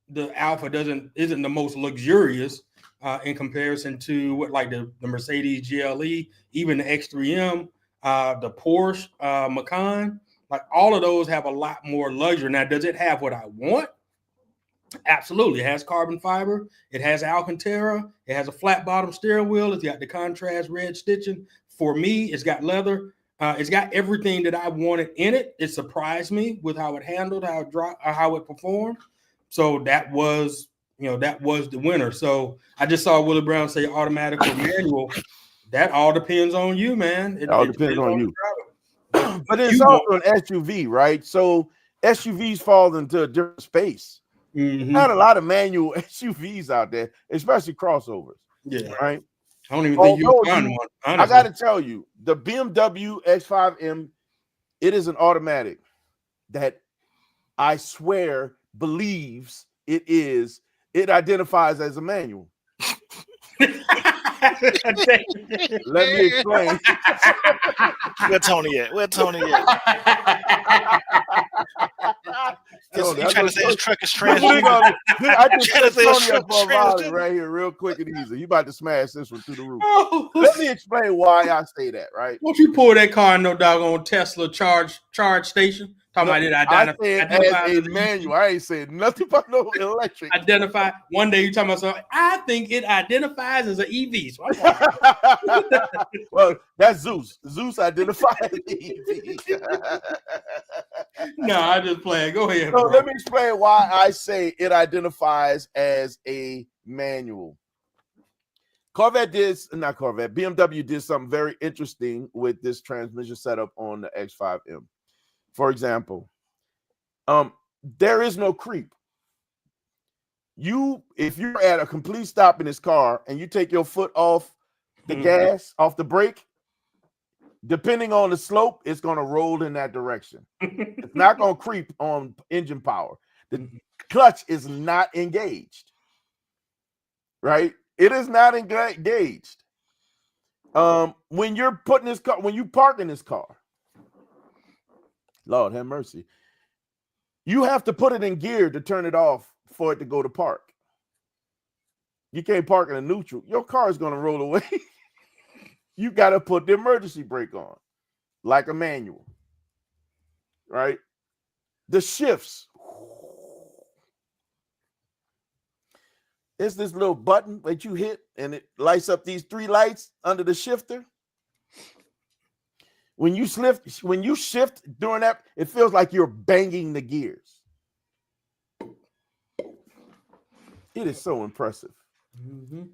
the Alpha isn't the most luxurious in comparison to what, like the Mercedes GLE, even the X3M, the Porsche Macan. Like all of those have a lot more luxury. Now, does it have what I want? Absolutely. It has carbon fiber. It has Alcantara. It has a flat bottom steering wheel. It's got the contrast red stitching. For me, it's got leather. It's got everything that I wanted in it. It surprised me with how it handled, how it performed. So that was the winner. So I just saw Willie Brown say automatic or manual. That all depends on you, man. It all depends on you. But it's also an SUV, right? So SUVs fall into a different space. Mm-hmm. Not a lot of manual SUVs out there, especially crossovers. Yeah. Right. I don't even think you can find one. Honestly. I got to tell you, the BMW X5M, it is an automatic that I swear believes it identifies as a manual. Let me explain. Where Tony at? No, you trying to say his truck is I transgender? just set Tony up for a volley right here, real quick and easy. You about to smash this one through the roof. Let me explain why I say that, right? Won't you pull that car in no doggone Tesla charge station? Talking about it identify as a manual. I ain't saying nothing about no electric. Identify. One day you talking about something. I think it identifies as an EV. So well, that's Zeus. Zeus identifies as EV. No, I just playing. Go ahead. So let me explain why I say it identifies as a manual. BMW did something very interesting with this transmission setup on the X5M. For example, there is no creep. If you're at a complete stop in this car and you take your foot off the gas, off the brake, depending on the slope, it's going to roll in that direction. It's not going to creep on engine power. The clutch is not engaged, right? It is not engaged. When you park in this car, Lord have mercy, you have to put it in gear to turn it off for it to go to park. You can't park in a neutral. Your car is going to roll away. You got to put the emergency brake on like a manual, right? The shifts. It's this little button that you hit and it lights up these 3 lights under the shifter. When you shift during that, it feels like you're banging the gears. It is so impressive. Mm-hmm.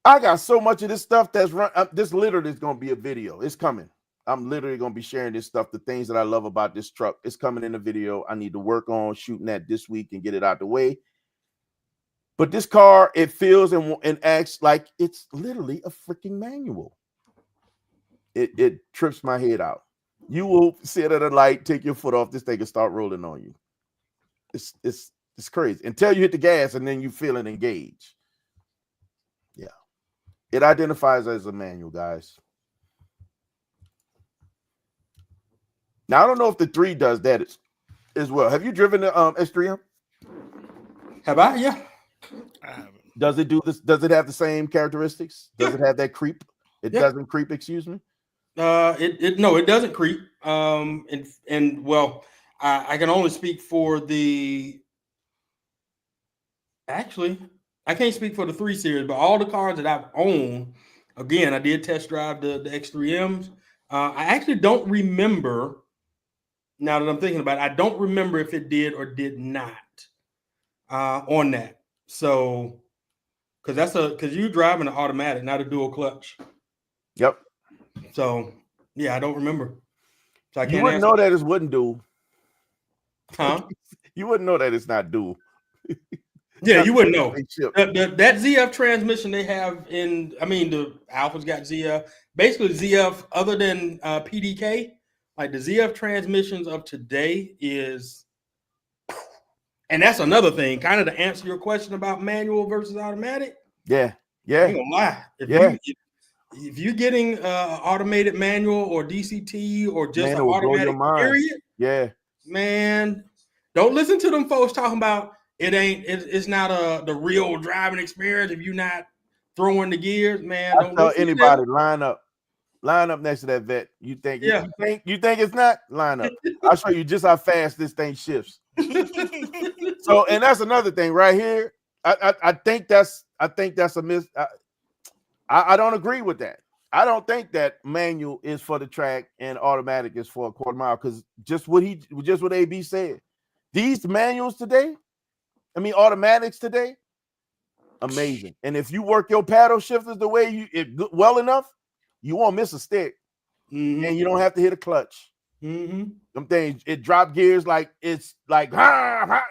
I got so much of this stuff that's run. This literally is going to be a video. It's coming. I'm literally going to be sharing this stuff, the things that I love about this truck. It's coming in a video. I need to work on shooting that this week and get it out the way. But this car, it feels and acts like it's literally a freaking manual. It trips my head out. You will sit at a light, take your foot off this thing and start rolling on you. It's crazy. Until you hit the gas and then you feel it engage. Yeah. It identifies as a manual, guys. Now, I don't know if the 3 does that as well. Have you driven the S3M? Have I? Yeah. I haven't. Does it do this? Does it have the same characteristics? Does it have that creep? It doesn't creep, excuse me. It doesn't creep. And well, I can only speak for actually, I can't speak for the 3 Series, but all the cars that I've owned, again, I did test drive the X3Ms. I actually don't remember, now that I'm thinking about it, I don't remember if it did or did not on that. So, because you're driving an automatic, not a dual clutch. Yep. So, yeah, I don't remember. So I can't you wouldn't answer. know that it's wouldn't dual. Huh? You wouldn't know that it's not dual. Yeah, you wouldn't know. That ZF transmission they have the Alpha's got ZF. Basically, ZF, other than PDK, Like the ZF transmissions of today is, and that's another thing, kind of to answer your question about manual versus automatic. Yeah, I ain't yeah, gonna lie. yeah. If you're getting automated manual or DCT or just Man, an it will blow your automatic mind. period, Yeah, man, don't listen to them folks talking about it's not the real driving experience if you're not throwing the gears, man. I Don't tell listen to anybody them. line up next to that vet. You think Yeah. you think it's not? Line up. I'll show you just how fast this thing shifts. So, and that's another thing right here. I think that's a miss. I don't agree with that. I don't think that manual is for the track and automatic is for a quarter mile, because just what AB said. These manuals today, I mean automatics today, amazing. And if you work your paddle shifters the way well enough, you won't miss a stick, and you don't have to hit a clutch. Them things, it drop gears like it's like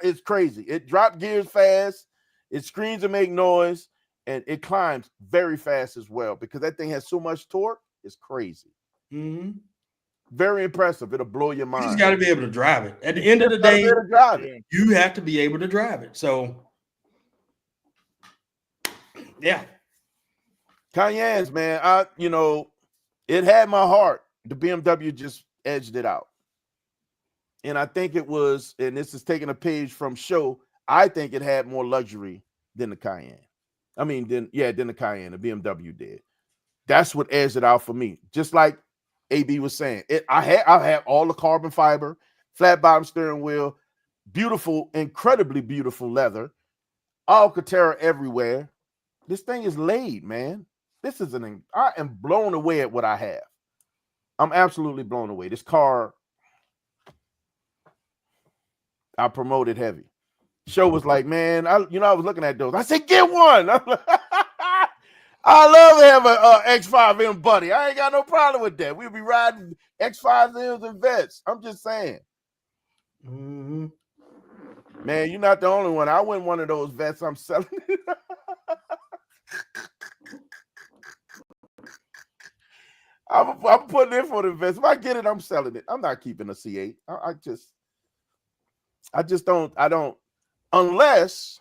it's crazy. It drop gears fast, it screams and make noise, and it climbs very fast as well, because that thing has so much torque. It's crazy. Very impressive. It'll blow your mind. You just got to be able to drive it. At the end of the day, you have to be able to drive it. So, yeah. Cayennes, man, it had my heart. The BMW just edged it out. And I think it was, and this is taking a page from Show, I think it had more luxury than the Cayenne. I mean, than the Cayenne, the BMW did. That's what edged it out for me. Just like AB was saying, I had all the carbon fiber, flat bottom steering wheel, beautiful, incredibly beautiful leather, Alcantara everywhere. This thing is laid, man. I am blown away at what I have. I'm absolutely blown away. This car, I promoted heavy. Show was like, man, I was looking at those. I said, get one. I love to have a X5M buddy. I ain't got no problem with that. We'll be riding X5Ms and vets. I'm just saying. Man, you're not the only one. I went one of those vets. I'm selling it. I'm putting in for the vets. If I get it, I'm selling it. I'm not keeping a C8. I don't, unless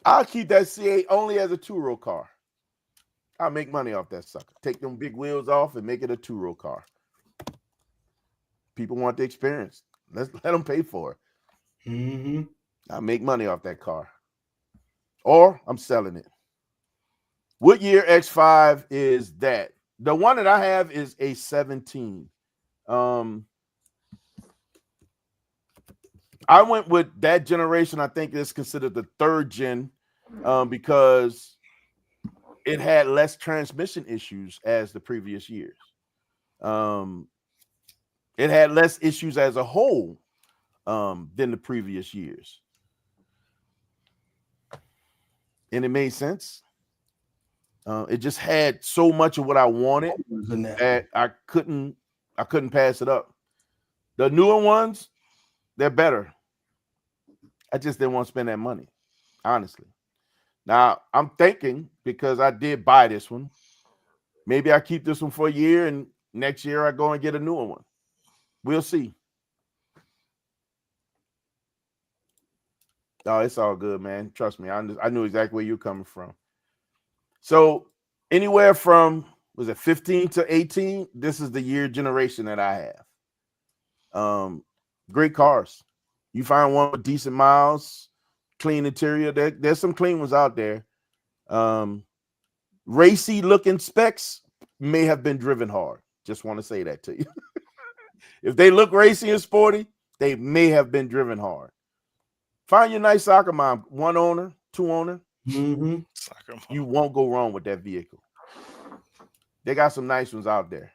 I'll keep that C8 only as a two-row car. I'll make money off that sucker. Take them big wheels off and make it a two-row car. People want the experience. Let them pay for it. I'll make money off that car. Or I'm selling it. What year X5 is that? The one that I have is a 17. I went with that generation. I think it's considered the third gen because it had less transmission issues as the previous years. It had less issues as a whole than the previous years. And it made sense. It just had so much of what I wanted that I couldn't pass it up. The newer ones, they're better. I just didn't want to spend that money, honestly. Now, I'm thinking, because I did buy this one, maybe I keep this one for a year and next year I go and get a newer one. We'll see. Oh, it's all good, man. Trust me. I knew exactly where you're coming from. So anywhere from, was it 15 to 18? This is the year generation that I have. Great cars. You find one with decent miles, clean interior. There's some clean ones out there. Racy looking specs may have been driven hard. Just want to say that to you. If they look racy and sporty, they may have been driven hard. Find your nice soccer mom, one owner, two owner. You won't go wrong with that vehicle. They got some nice ones out there.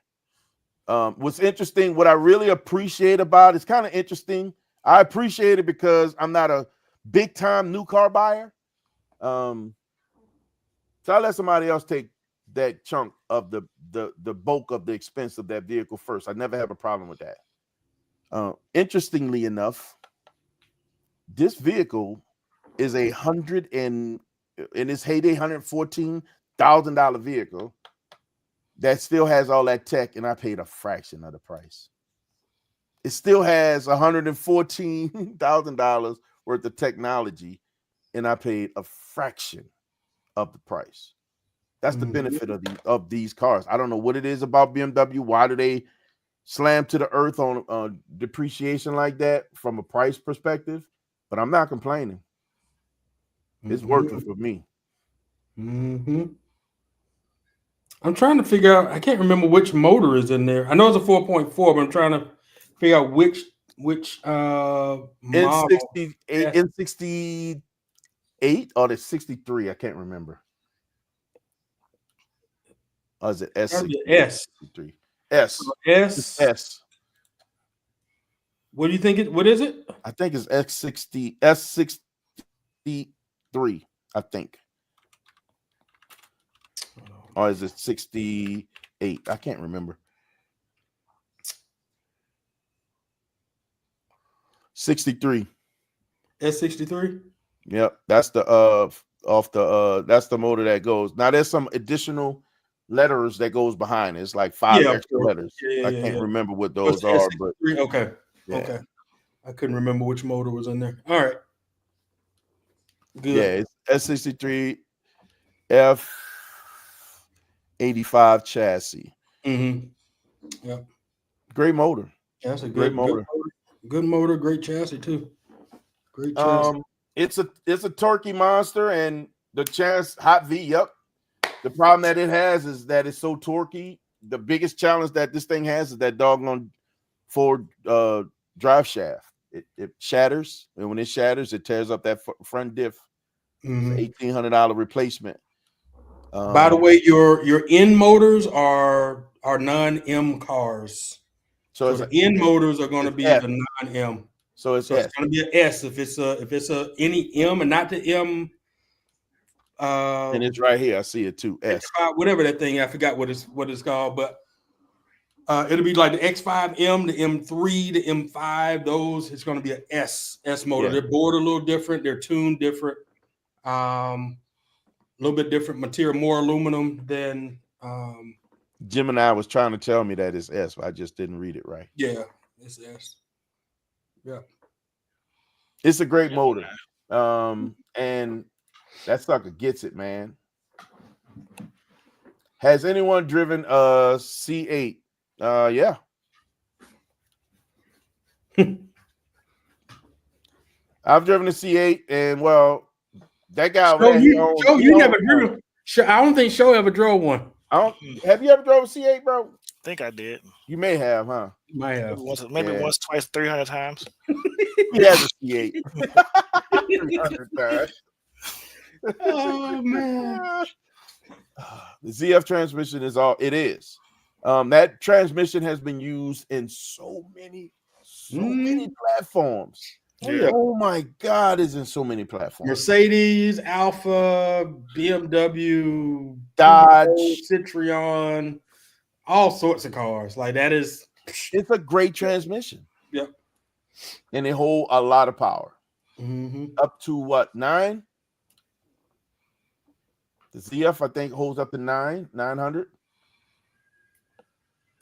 What's interesting, what I really appreciate about it's kind of interesting. I appreciate it because I'm not a big time new car buyer. So I let somebody else take that chunk of the bulk of the expense of that vehicle first. I never have a problem with that. Interestingly enough, this vehicle is in its heyday $114,000 vehicle. that still has all that tech, and I paid a fraction of the price. It still has $114,000 worth of technology, and I paid a fraction of the price. That's the benefit of these cars. I don't know what it is about BMW. Why do they slam to the earth on depreciation like that from a price perspective? But I'm not complaining. It's working for me. I'm trying to figure out. I can't remember which motor is in there. I know it's a 4.4, but I'm trying to figure out which model. N68 or the 63. I can't remember. Or is it S63? S. S. What do you think it? What is it? I think it's S63. I think. Or is it 68? I can't remember. 63. S63. Yep, that's the that's the motor that goes. Now there's some additional letters that goes behind it. It's like 5 extra letters. I can't remember what those are, but okay. Yeah. Okay. I couldn't remember which motor was in there. All right. Good. Yeah, it's S63 F85 chassis. Yep. Great motor. Yeah, that's a Great motor. Good motor, great chassis too. Great chassis. It's a torquey monster, and the Hot V. Yep. The problem that it has is that it's so torquey. The biggest challenge that this thing has is that doggone forward drive shaft. It shatters, and when it shatters, it tears up that front diff. $1,800 replacement. By the way, your N motors are non-M cars. So the N motors are going to be the non-M. So it's going to be an S if it's a any M and not the M. And it's right here. I see it too. S. Whatever that thing. I forgot what it's called, but it'll be like the X5M, the M3, the M5. Those it's going to be an S motor. Yeah. They're bored a little different. They're tuned different. A little bit different material, more aluminum than. Gemini was trying to tell me that it's S, but I just didn't read it right. Yeah, it's S. Yeah, it's a great motor, and that sucker gets it, man. Has anyone driven a C8? Yeah. I've driven a C8, and well, that guy. You never driven. I don't think Show ever drove one. Have you ever drove a C8, bro? I think I did. You may have, huh? You might have. Maybe once, twice, 300 times. He has a C8. 300 times. Oh man. The ZF transmission is all it is. That transmission has been used in so many platforms. Yeah. Oh my God, is in so many platforms. Mercedes, Alfa, BMW, Dodge, Citroen, all sorts of cars. Like that is. It's a great transmission. Yep. And they hold a lot of power. Up to what, 9? The ZF, I think, holds up to 900.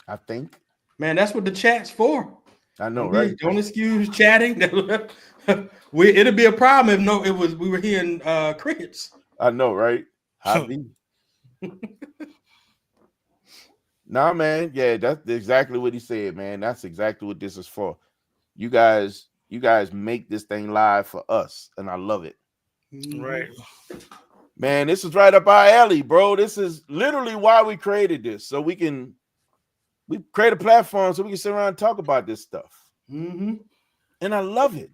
I think. Man, that's what the chat's for. I know, right? Don't excuse chatting. It'll be a problem if we were hearing crickets. I know, right? Nah, man. Yeah, that's exactly what he said, man. That's exactly what this is for. You guys make this thing live for us, and I love it. Right. Man, this is right up our alley, bro. This is literally why we created this. So we create a platform so we can sit around and talk about this stuff. And I love it.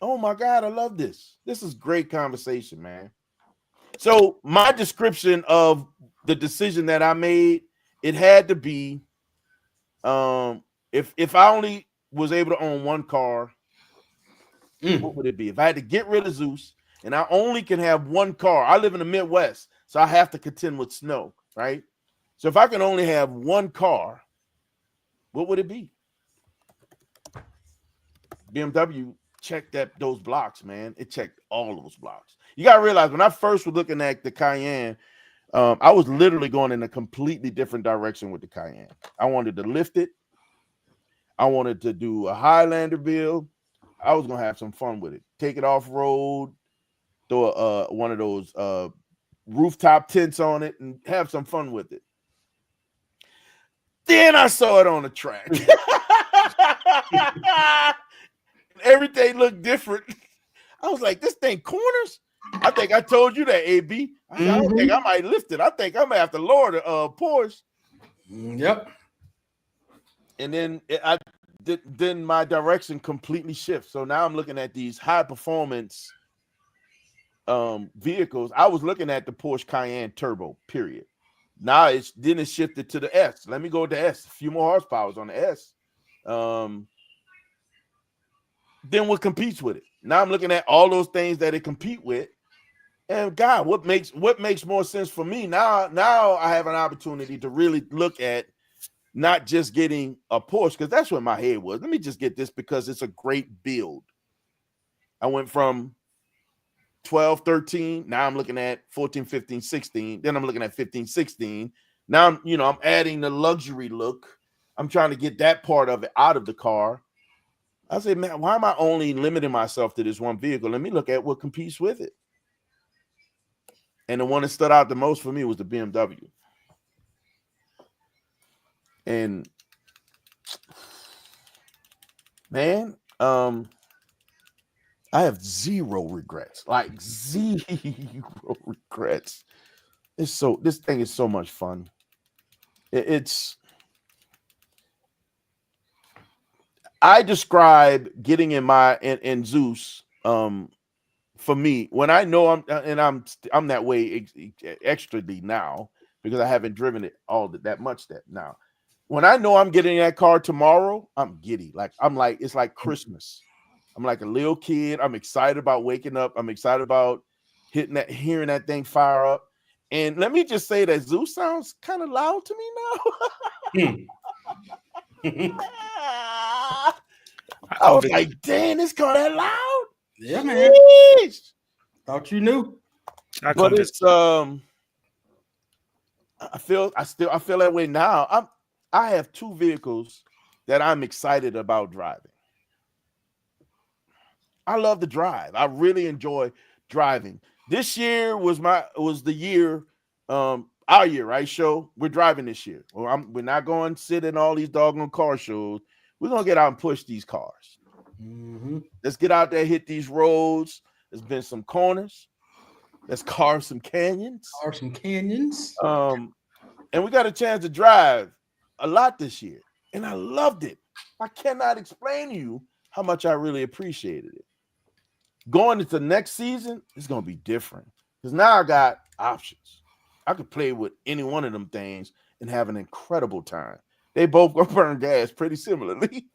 Oh my God, I love this. This is great conversation, man. So my description of the decision that I made, it had to be, if I only was able to own one car, what would it be? If I had to get rid of Zeus and I only can have one car, I live in the Midwest, so I have to contend with snow, right? So if I can only have one car, what would it be? BMW checked those blocks, man. It checked all those blocks. You got to realize when I first was looking at the Cayenne, I was literally going in a completely different direction with the Cayenne. I wanted to lift it. I wanted to do a Highlander build. I was gonna have some fun with it. Take it off road, throw one of those rooftop tents on it, and have some fun with it. Then I saw it on the track. Everything looked different. I was like, this thing corners. I think I told you that, AB. I don't think I might lift it. I think I might have to lower the Porsche. Yep. And then then my direction completely shifts. So now I'm looking at these high performance vehicles. I was looking at the Porsche Cayenne Turbo, period. Now it's shifted to the S. Let me go with the S. A few more horsepower on the S. Then what competes with it? Now I'm looking at all those things that it compete with. And God, what makes more sense for me now? Now I have an opportunity to really look at not just getting a Porsche, because that's what my head was. Let me just get this because it's a great build. I went from 12, 13. Now I'm looking at 14, 15, 16. Then I'm looking at 15, 16. Now I'm adding the luxury look. I'm trying to get that part of it out of the car. I said, man, why am I only limiting myself to this one vehicle? Let me look at what competes with it. And the one that stood out the most for me was the BMW. And man, I have zero regrets. Like zero regrets. This thing is so much fun. I describe getting in Zeus for me when I know I'm that way extrally now because I haven't driven it that much now. When I know I'm getting that car tomorrow, I'm giddy. It's like Christmas. I'm like a little kid. I'm excited about waking up. I'm excited about hearing that thing fire up. And let me just say that Zeus sounds kind of loud to me now. I was like, damn, this car that loud? Yeah, man. Jeez. Thought you knew. But it's I feel that way now. I have two vehicles that I'm excited about driving. I love to drive. I really enjoy driving. This year was the year, our year, right? Show we're driving this year. Well, we're not going to sit in all these doggone car shows. We're gonna get out and push these cars. Mm-hmm. Let's get out there, hit these roads. There's been some corners. Let's carve some canyons. And we got a chance to drive a lot this year, and I loved it. I cannot explain to you how much I really appreciated it. Going into next season, it's gonna be different because now I got options. I could play with any one of them things and have an incredible time. They both gonna burn gas pretty similarly.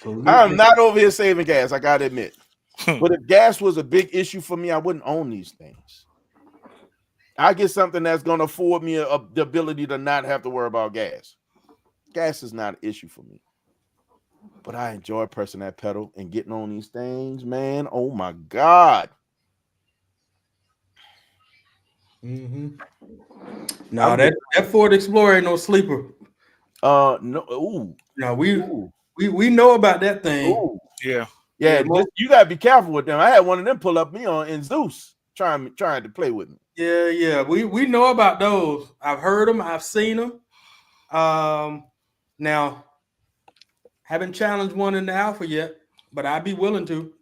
I'm not over here saving gas, I gotta admit. But if gas was a big issue for me, I wouldn't own these things. I get something that's gonna afford me the ability to not have to worry about gas. Gas is not an issue for me. But I enjoy pressing that pedal and getting on these things, man. Oh my God. Mm-hmm. No, that Ford Explorer ain't no sleeper. No. Ooh. No, we know about that thing. Ooh. Yeah. You gotta be careful with them. I had one of them pull up me on in Zeus trying to play with me. Yeah. We know about those. I've heard them. I've seen them. Now, haven't challenged one in the Alpha yet, but I'd be willing to.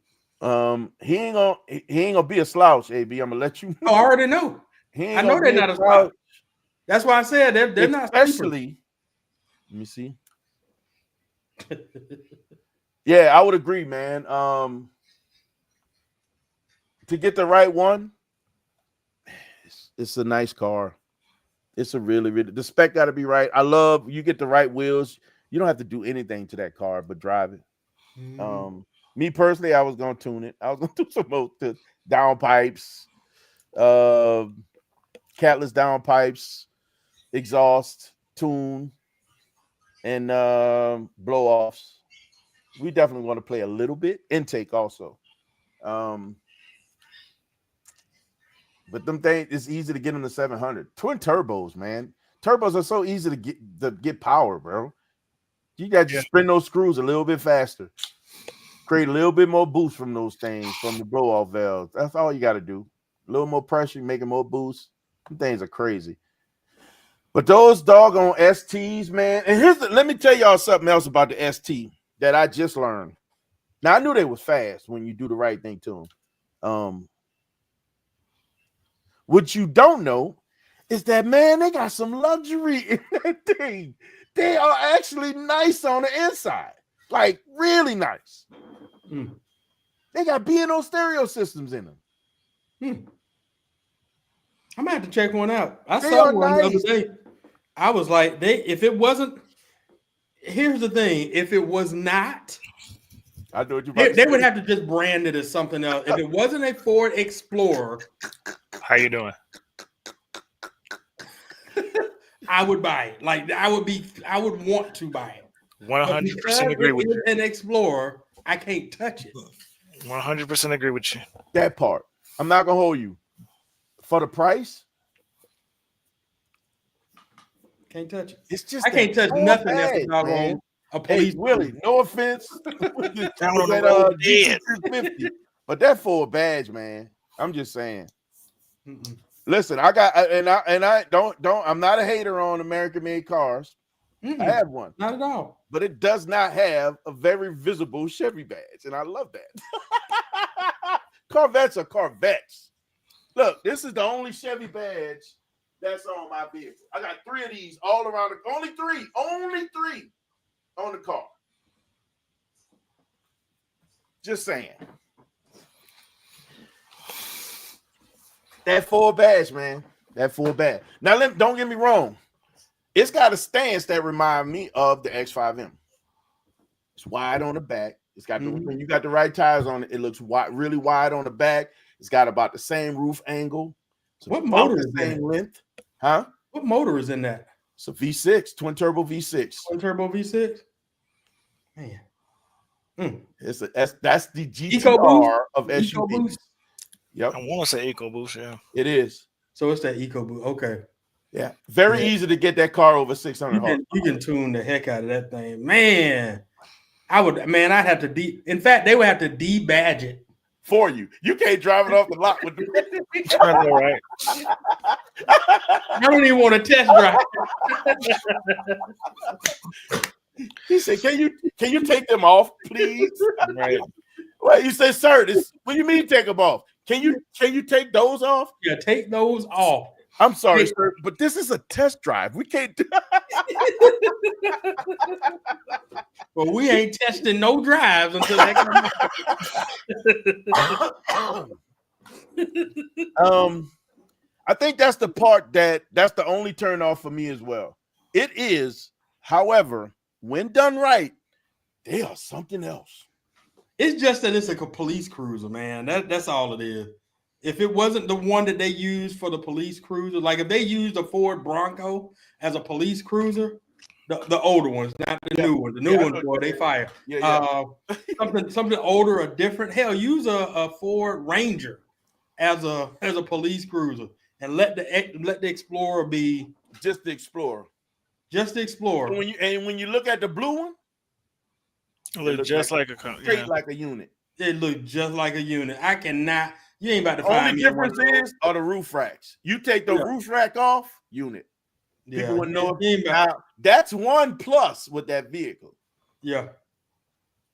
He ain't gonna be a slouch, AB. I'm gonna let you know. I already know. I know they're not a slouch. That's why I said they're not. Especially, let me see. Yeah, I would agree, man. To get the right one, it's a nice car. It's a really, really, the spec got to be right. I love you get the right wheels. You don't have to do anything to that car but drive it. Me personally, I was gonna tune it. I was gonna do some more to downpipes, catless downpipes, exhaust, tune, and blow offs. We definitely want to play a little bit intake also. but them things, it's easy to get them to 700. Twin turbos, man. Turbos are so easy to get power, bro. You got to spin those screws a little bit faster. Create a little bit more boost from those things, from the blow-off valves. That's all you got to do. A little more pressure, making more boost. Them things are crazy. But those doggone STs, man. And let me tell y'all something else about the ST that I just learned. Now, I knew they was fast when you do the right thing to them. What you don't know is that, man, they got some luxury in that thing. They are actually nice on the inside. Like, really nice. They got B&O stereo systems in them. I'm gonna have to check one out. I saw one the other day. I was like, if it wasn't, here's the thing: if it was not, I know what they would have to just brand it as something else. If it wasn't a Ford Explorer, how you doing? I would buy it. Like I would want to buy it. 100% agree with you. An Explorer, I can't touch it. 100% agree with you. That part. I'm not gonna hold you. For the price, can't touch it. It's just I can't touch nothing that's a doggone a police. Hey, Willie, no offense. G250, but that Ford badge, man. I'm just saying. Listen, I don't. I'm not a hater on American-made cars. I have one. Not at all. But it does not have a very visible Chevy badge, and I love that. Corvettes are Corvettes. Look, this is the only Chevy badge that's on my vehicle. I got 3 of these all around only three on the car. Just saying. That Ford badge, man. That Ford badge. Now, don't get me wrong. It's got a stance that remind me of the X5M. It's wide on the back. It's got when you got the right tires on it, it looks wide, really wide on the back. It's got about the same roof angle. So what motor is the same length? Huh? What motor is in that? It's a V6, twin turbo V6. Twin turbo V6. Man. That's the GTR of SUVs. Yep. I want to say EcoBoost, yeah. It is. So it's that EcoBoost. Okay. Yeah. Very easy to get that car over 600. You can tune the heck out of that thing. Man. I'd have to in fact, they would have to debadge it for you. You can't drive it off the lot with the I know, right? I don't even want to test drive. He said, "Can you take them off, please?" Right. Well, you say, "Sir, what do you mean take them off? Can you take those off?" Yeah, take those off. I'm sorry, sir, but this is a test drive. We can't do. Well, we ain't testing no drives until that comes. I think that's the part that's the only turn off for me as well. It is, however, when done right, they are something else. It's just that it's like a police cruiser, man. That's all it is. If it wasn't the one that they used for the police cruiser, like if they used a Ford Bronco as a police cruiser, the older ones, not the new ones. The new ones, boy, they fire. Something older or different. Hell, use a Ford Ranger as a police cruiser, and let the Explorer be just the Explorer. Just the Explorer. And when you look at the blue one, it looks just like like a unit. It looked just like a unit. I cannot. You ain't about to find. Only difference is are the roof racks. You take the roof rack off, unit. People would know. That's one plus with that vehicle. Yeah.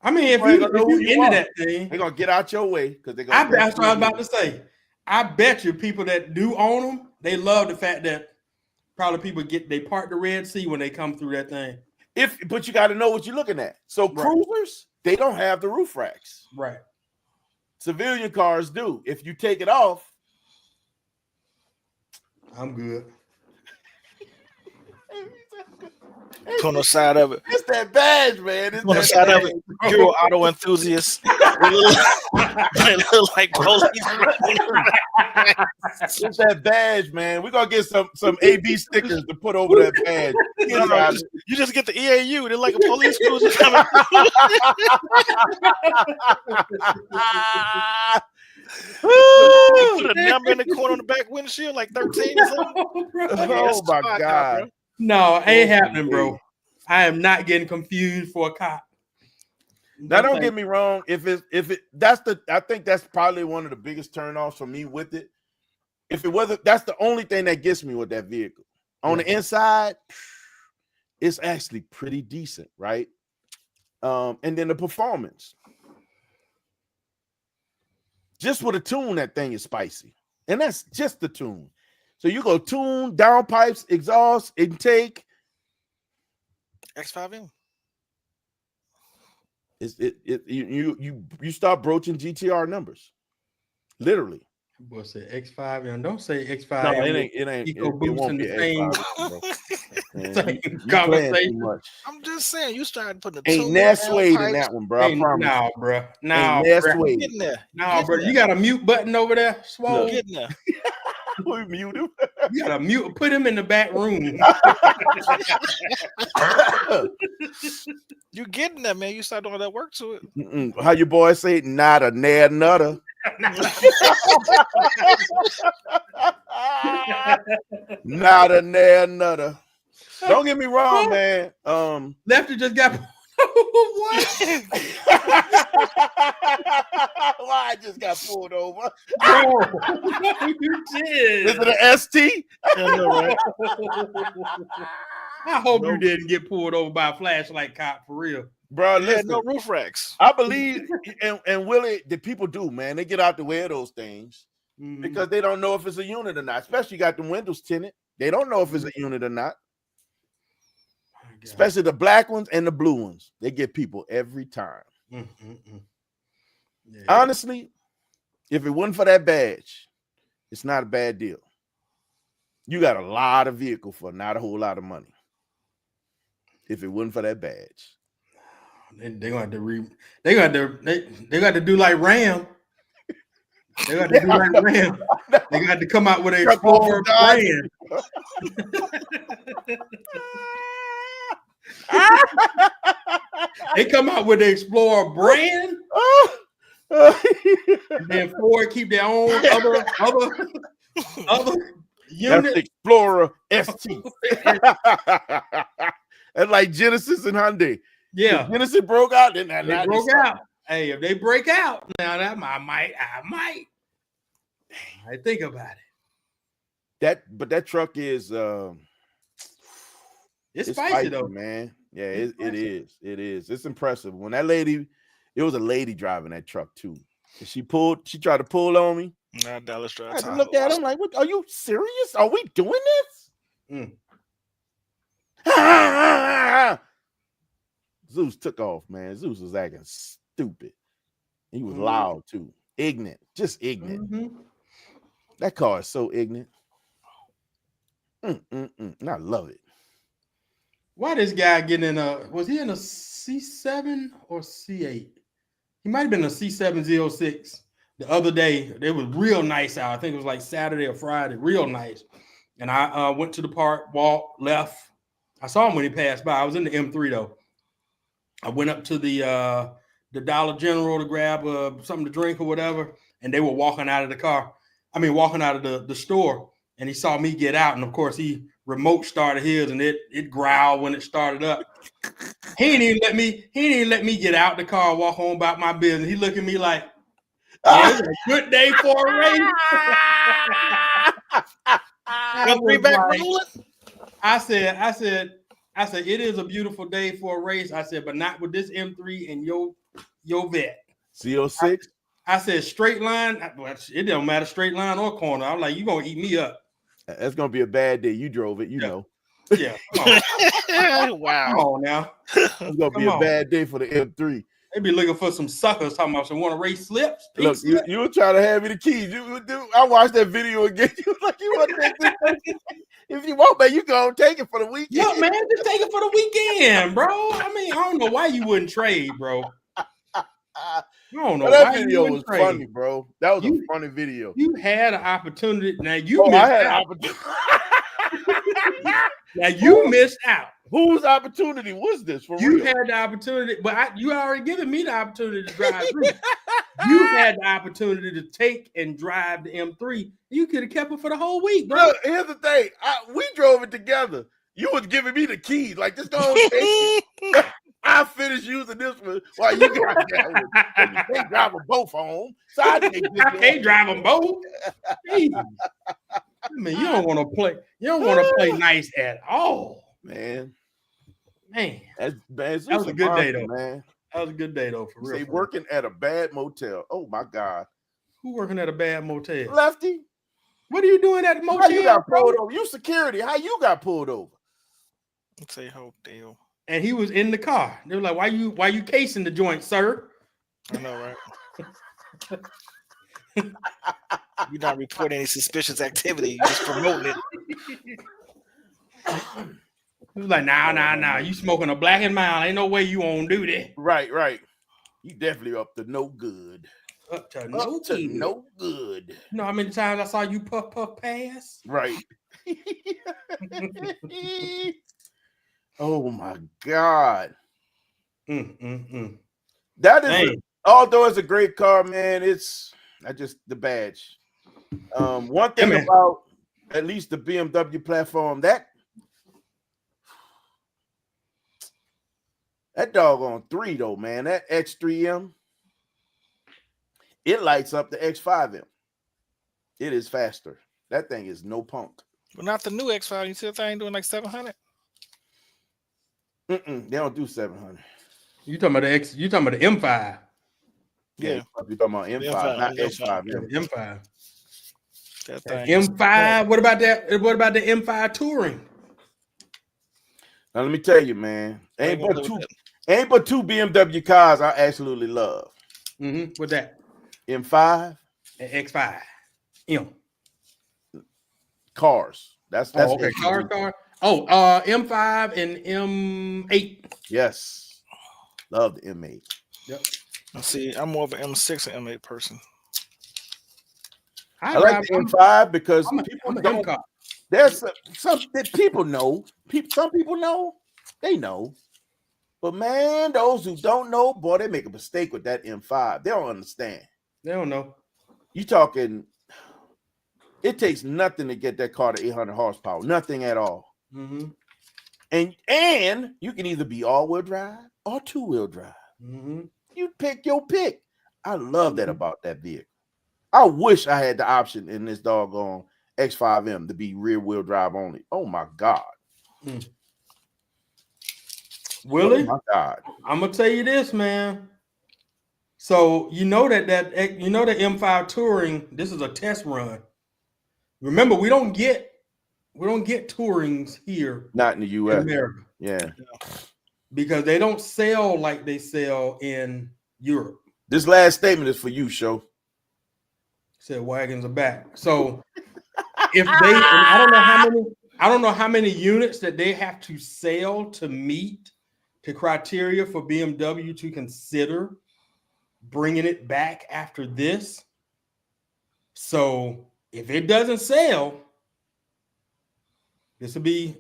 I mean, if you into that thing, they're gonna get out your way because they're gonna. That's what I was about to say. I bet you people that do own them, they love the fact that probably people they park the Red Sea when they come through that thing. But you got to know what you're looking at. So cruisers, they don't have the roof racks. Right. Civilian cars do. If you take it off, I'm good. Put on the side of it. It's that badge, man. It's on the side of it. You're an auto enthusiast. They look like police. It's that badge, man. We're gonna get some AB stickers to put over that badge. You just get the EAU. They're like a police cruiser coming. Put a number in the corner on the back windshield, like 13 or something. Oh my God. No, ain't happening, bro. I am not getting confused for a cop. Now, don't get me wrong. I think that's probably one of the biggest turnoffs for me with it. If it wasn't, that's the only thing that gets me with that vehicle. On the inside, it's actually pretty decent, right? And then the performance. Just with a tune, that thing is spicy. And that's just the tune. So you go tune, downpipes, exhaust, intake. X5M. You start broaching GTR numbers. Literally. Boy said X5 and don't say X5. No, it ain't. It won't be X5. Conversation. I'm just saying, you started putting the ain't Ness Wade in that one, bro. I promise. Nah, bro. Nah, Wade. Get in there. Nah, bro. You got a mute button over there, Swole. Get in there. We mute him. You got a mute. Put him in the back room. You getting there, man. You start doing that work to it. How your boy say? Not a nair nutter. Not a nair nutter. Don't get me wrong, man. Lefty just got what? Why I just got pulled over? Bro, you did. Is it an ST? I know, right? I hope you didn't get pulled over by a flashlight cop for real. Bro, Yeah, listen, no roof racks. I believe, and Willie, the people do, man. They get out to wear those things because they don't know if it's a unit or not. Especially got the windows tinted. They don't know if it's a unit or not. Especially the black ones and the blue ones. They get people every time. Yeah. Honestly, if it wasn't for that badge, it's not a bad deal. You got a lot of vehicle for not a whole lot of money. If it wasn't for that badge. They're gonna have to do like Ram. They got to do like Ram. They got to come out with an Explorer brand. They come out with the Explorer brand. And then Ford keep their own other unit. That's Explorer ST. That's like Genesis and Hyundai. Yeah, if Genesis broke out, then they broke out. Hey, if they break out, now that I might think about it. But that truck is it's spicy though, man. Yeah, it is. It is. It's impressive. When that lady, it was a lady driving that truck too. And she tried to pull on me. Nah, Dallas I had to look at him like, what, are you serious? Are we doing this? Zeus took off, man. Zeus was acting stupid. He was loud too. Ignorant. Just ignorant. That car is so ignorant. And I love it. Why this guy getting was he in a C7 or C8? He might have been a C706 the other day. It was real nice out. I think it was like Saturday or Friday, real nice. And I went to the park, walked, left. I saw him when he passed by. I was in the M3 though. I went up to the Dollar General to grab something to drink or whatever, and they were walking out of the car. I mean, walking out of the store, and he saw me get out, and of course he remote started his, and it growled when it started up. He didn't even let me get out the car, walk home about my business. He looked at me like, "Yeah, it's a good day for a race." I said, it is a beautiful day for a race. I said, but not with this M3 and your vet. C06? I said, straight line. It don't matter, straight line or corner. I'm like, you going to eat me up. That's going to be a bad day. You drove it, you know. Yeah. Wow. Come on now. It's going to be a bad day for the M3. They be looking for some suckers talking about some want to race slips. Look, you were trying to have me the keys. I watched that video again. You like you want to take this. If you want, man, you go take it for the weekend. Yeah, man, just take it for the weekend, bro. I mean, I don't know why you wouldn't trade, bro. I don't know. That video was funny, bro. That was a funny video. You had an opportunity. Now I had an opportunity. Now you missed out. Whose opportunity was this? For you real? had the opportunity, but you already given me the opportunity to drive through. You had the opportunity to take and drive the M3. You could have kept it for the whole week, bro. Look, here's the thing. We drove it together. You was giving me the keys. Like, just don't take it. I finished using this one while you got that one. And you can't drive them both home. So I take this I can't drive them both. Jeez. I mean, you don't want to play. You don't want to play nice at all, Man, man. that was a good day, though. man. That was a good day, though. For real. Say working at a bad motel. Oh my God. Who working at a bad motel? Lefty, What are you doing at the motel? how you got bro? pulled over? You security. How you got pulled over? Let's say hotel. And he was in the car. They were like, "Why you casing the joint, sir?" I know, right? You're not reporting any suspicious activity. You're just promoting it. He was like, "Nah. You smoking a Black and Mild? Ain't no way you on duty." Right. You definitely up to no good. Up to No good. You know how many times I saw you puff pass? Right. Oh my God. That is although it's a great car, man. It's just the badge. One thing about at least the BMW platform, that doggone 3 though, man. That X3M, it lights up the X5M. It is faster. That thing is no punk. But not the new X5. You see the thing doing like 700? They don't do 700. You talking about the X? You talking about the M5? Yeah. You're talking about M5, not X5. M5. That thing. M5. What about that? What about the M5 Touring? Now let me tell you, man. Ain't but two BMW cars I absolutely love. What's that? M5 and X5. M. Cars. That's okay. Car. Oh, M5 and M8. Yes. Love the M8. Yep. See, I'm more of an M6 and M8 person. I like the M5 because I'm an M car. There's some that people know. Some people know. They know. But man, those who don't know, boy, they make a mistake with that M5. They don't understand. They don't know. You talking, it takes nothing to get that car to 800 horsepower. Nothing at all. And you can either be all-wheel drive or two-wheel drive. You pick your pick. I love that about that vehicle. I wish I had the option in this doggone X5M to be rear-wheel drive only. Oh my God. Willie? Oh my God. I'm gonna tell you this, man. So you know that the M5 Touring, this is a test run. Remember, we don't get Tourings here. Not in the US. In America. Yeah. Because they don't sell like they sell in Europe. This last statement is for you, Show. Said wagons are back. So if they, I don't know how many units that they have to sell to meet the criteria for BMW to consider bringing it back after this. So if it doesn't sell, this will be,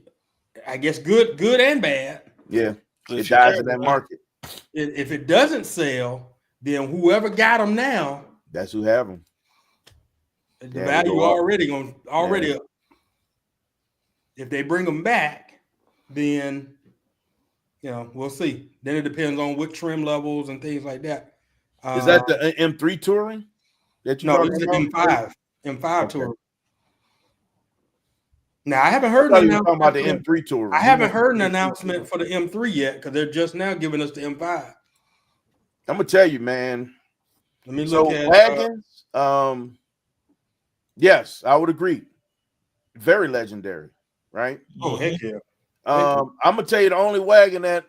I guess, good and bad. Yeah, it dies in that market. If it doesn't sell, then whoever got them now, that's who have them. The value already up. If they bring them back, then we'll see. Then it depends on what trim levels and things like that. Is that the M3 Touring? That you no, it's the M5. M5 Touring. Now I haven't heard talking about the M3 Touring. I haven't heard an announcement for the M3 yet because they're just now giving us the M5. I'm gonna tell you, man. Let me look at wagons. Yes, I would agree. Very legendary, right? Oh heck yeah. I'm gonna tell you the only wagon that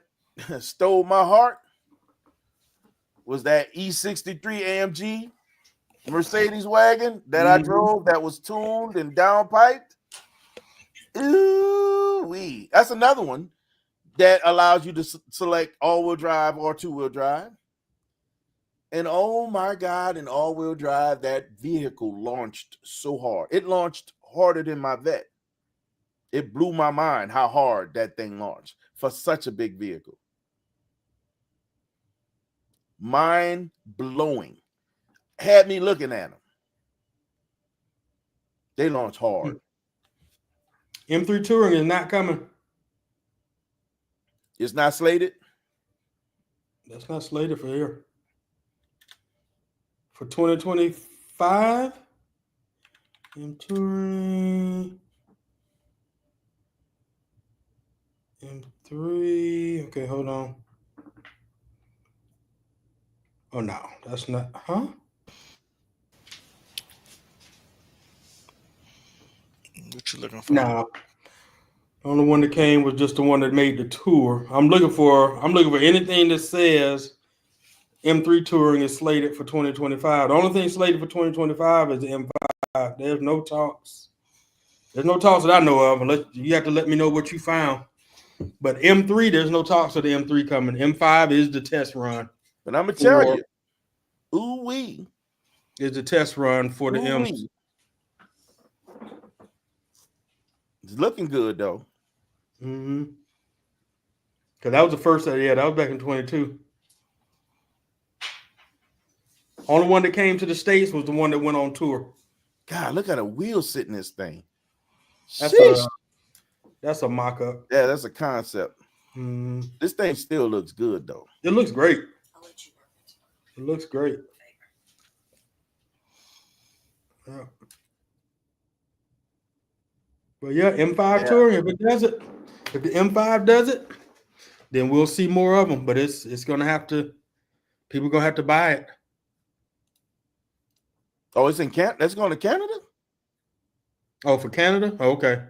stole my heart was that E63 AMG Mercedes wagon that I drove that was tuned and downpiped. Ooh-wee. That's another one that allows you to select all-wheel drive or two-wheel drive. And oh my God, in all-wheel drive, that vehicle launched so hard. It launched harder than my Vet. It blew my mind how hard that thing launched for such a big vehicle. Mind blowing. had me looking at them. They launch hard. M3 Touring is not coming. It's not slated. That's not slated for here. For 2025, M Touring, M3. Okay, hold on. Oh no, that's not. Huh? What you looking for? No. The only one that came was just the one that made the tour. I'm looking for anything that says M3 Touring is slated for 2025. The only thing slated for 2025 is the M5. There's no talks. There's no talks that I know of, unless you have to let me know what you found. But M3, there's no talks of the M3 coming. M5 is the test run. But I'm gonna tell you, ooh wee, Is the test run for the M. ooh-wee. It's looking good though. Mm-hmm. Because that was the first, that was back in 22. Only one that came to the States was the one that went on tour. God, look at a wheel sitting this thing. That's a mock-up. Yeah, that's a concept. Mm-hmm. This thing still looks good though. It looks great. It looks great. Yeah. But yeah, M5 Touring, if it does it, if the M5 does it, then we'll see more of them. But it's gonna have to, people gonna have to buy it. Oh, it's in Canada. That's going to Canada. Oh, for Canada? Oh, okay.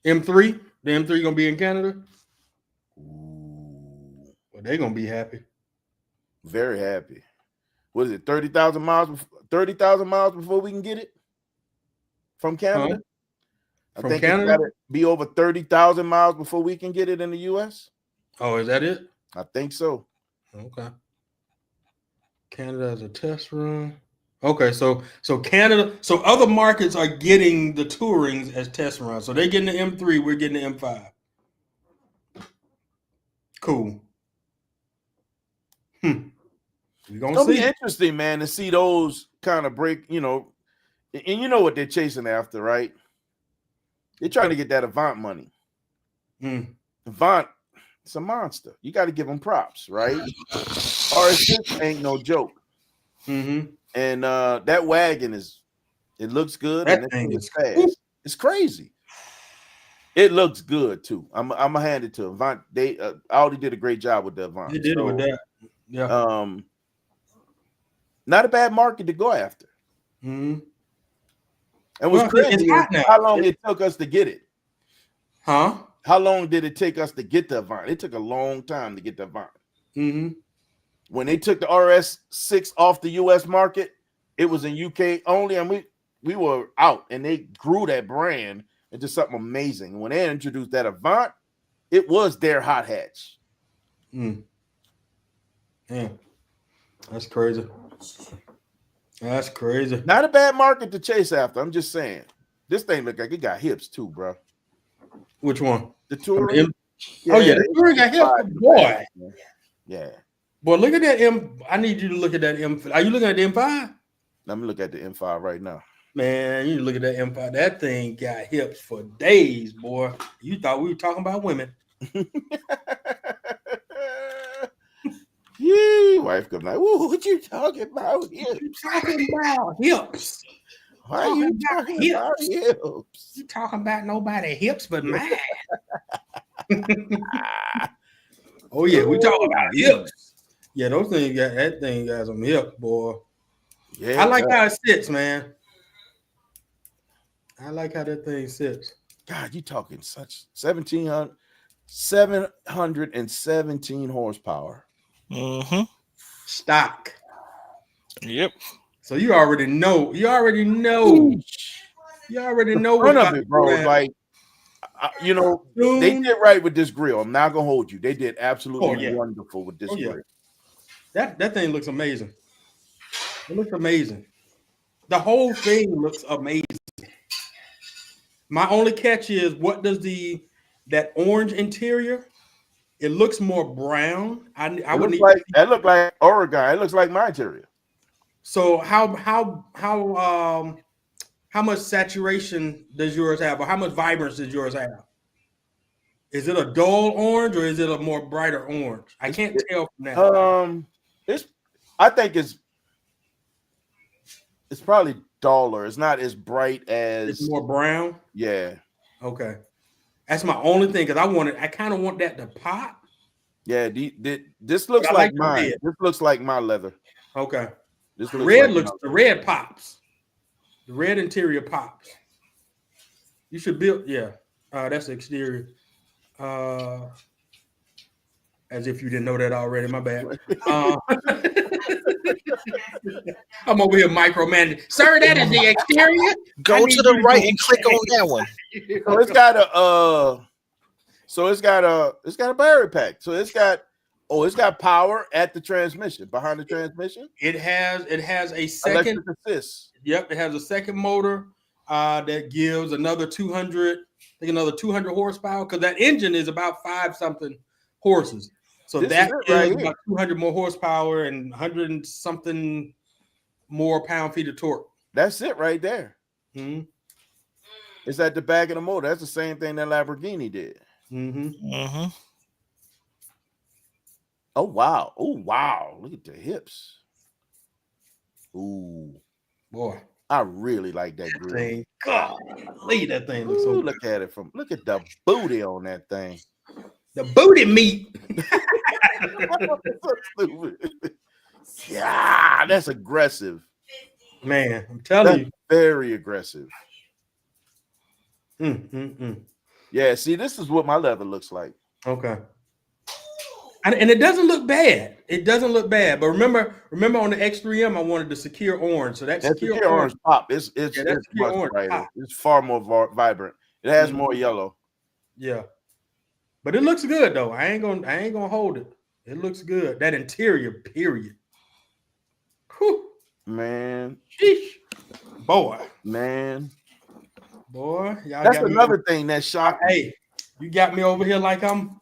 M3, the M3 gonna be in Canada. Ooh, Well, they're gonna be happy. very happy. What is it? 30,000 miles. 30,000 miles before we can get it from Canada. I From think Canada? it's got to be over 30,000 miles before we can get it in the U.S. Oh, is that it? I think so. Okay. Canada has a test run. Okay, so Canada, so other markets are getting the Tourings as test runs. So they're getting the M3, we're getting the M5. Cool. We're It's gonna gonna be see. interesting, man, to see those kind of break. And you know what they're chasing after, right? They're trying to get that Avant money. Avant, it's a monster. You got to give them props, right? RS6 ain't no joke. Mm-hmm. And that wagon it looks good. That and thing it's is fast. It's crazy. It looks good too. I'm gonna hand it to Avant. They Audi did a great job with the Avant. They did it with that. Yeah. Not a bad market to go after. Mm-hmm. And what's crazy it's is hot now. how long it took us to get it. Huh? How long did it take us to get the Avant? It took a long time to get the Avant. Mm-hmm. When they took the RS6 off the US market, it was in UK only, and we were out, and they grew that brand into something amazing. When they introduced that Avant, it was their hot hatch. Mm. Damn. That's crazy. That's crazy. Not a bad market to chase after. I'm just saying. This thing look like it got hips too, bro. Which one? The Touring. Oh yeah, the Touring got hips, boy. Yeah. Boy, look at that M. I need you to look at that M. Are you looking at the M5? Let me look at the M5 right now. Man, you look at that M5. That thing got hips for days, boy. You thought we were talking about women. Yee, wife comes like, "Ooh, what you talking about hips? You talking about hips? Why are you talking about hips? You talking about nobody hips but mine? Oh yeah, we talking about hips. Yeah, those things got that thing got some hips, boy. Yeah, I like how it sits, man. I like how that thing sits. God, you talking such 717 horsepower. Mm-hmm. Stock. Yep. So you already know. You already know. You already know Front what of it, bro. Like, they did right with this grill. I'm not gonna hold you. They did absolutely wonderful with this grill. That thing looks amazing. It looks amazing. The whole thing looks amazing. My only catch is, what does that orange interior? It looks more brown. I would need that look like Oregon. It looks like my interior. So how much saturation does yours have, or how much vibrance does yours have? Is it a dull orange or is it a more brighter orange? I can't tell from that. I think it's probably duller. It's not as bright It's as more brown. yeah. Okay, that's my only thing because I kind of want that to pop. Yeah, this looks But I like like the mine. red. This looks like my leather. Okay, This the looks red like the red pops. The red interior pops. You should build, yeah. That's the exterior. As if you didn't know that already. My bad. I'm over here micromanaging. Sir, that is the exterior. Go to the right and click on that one. So it's got a battery pack. So it's got power at the transmission, behind the transmission. It has a second Electric assist. Yep, it has a second motor that gives another 200 horsepower because that engine is about 5 something horses. So This that is it is right about 200 more horsepower and 100 and something more pound-feet of torque. That's it right there. Mm-hmm. It's at the back of the motor. That's the same thing that Lamborghini did. Mm-hmm. Oh wow. Look at the hips. Ooh, Boy, I really like that grill. thing. God, that thing looks so Ooh, good. look at it look at the booty on that thing. The booty meat. So stupid. Yeah, that's aggressive. Man, I'm telling That's you. very aggressive. Mm-hmm. Yeah, see, this is what my leather looks like. Okay. And it doesn't look bad. It doesn't look bad. But remember on the X3M, I wanted the secure orange. So that secure orange pop. It's much orange brighter. pop. It's far more vibrant. It has more yellow. Yeah. But it looks good though. I ain't gonna hold it. It looks good. That interior, period. Whew. Man. Sheesh. Boy. Man. Boy. Y'all That's got another thing that shocked me. Hey, you got me over here like I'm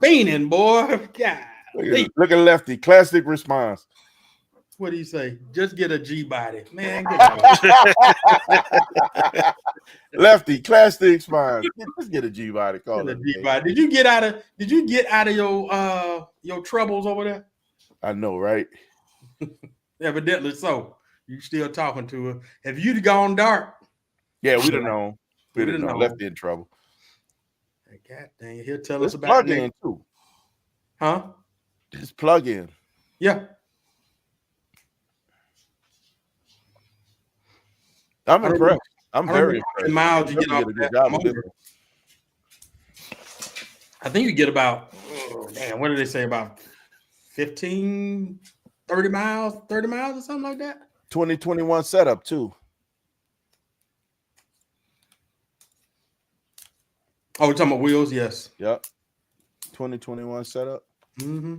fiending, boy. God. Look at Lefty. Classic response. What do you say? Just get a G body. Man, get out. Lefty, classic response. Let's get a G body. Call it a G body. Did you get out of your troubles over there? I know, right? Evidently so. You still talking to her. Have you gone dark? Yeah, we don't know. We We'd don't have know. known. Lefty in trouble. God dang, he'll tell Let's us about plug it. in too. Huh? Just plug in. Yeah. I'm impressed. I'm very impressed. Miles you get off that motor. I think you get about, what did they say, about 15, 30 miles or something like that? 2021 setup too. Oh, we're talking about wheels? Yes. Yep. 2021 setup. Mm-hmm.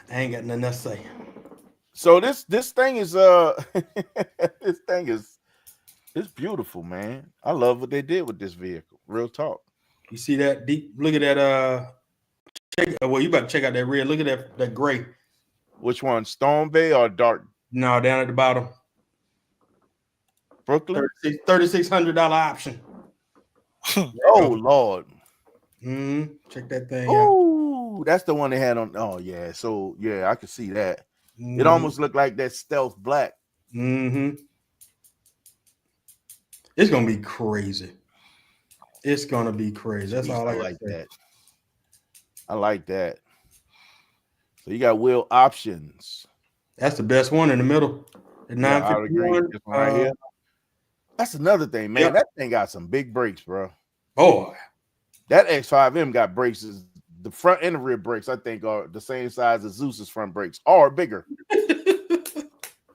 I ain't got nothing to say. So this thing is this thing is it's beautiful, man. I love what they did with this vehicle. Real talk. You see that deep? Look at that. Well, you better check out that red. Look at that gray. Which one? Stone Bay or Dark? No, down at the bottom. Brooklyn. $3,600 option. Oh Lord. Check that thing out. That's the one they had on. Oh yeah. So yeah, I could see that. It almost looked like that stealth black. It's gonna be crazy. It's gonna be crazy. That's all I like that. I like that. So you got wheel options. That's the best one in the middle. The 951 right here. That's another thing, man. Yeah. That thing got some big brakes, bro. Boy, that X5M got brakes. The front and the rear brakes, I think, are the same size as Zeus's front brakes, or bigger.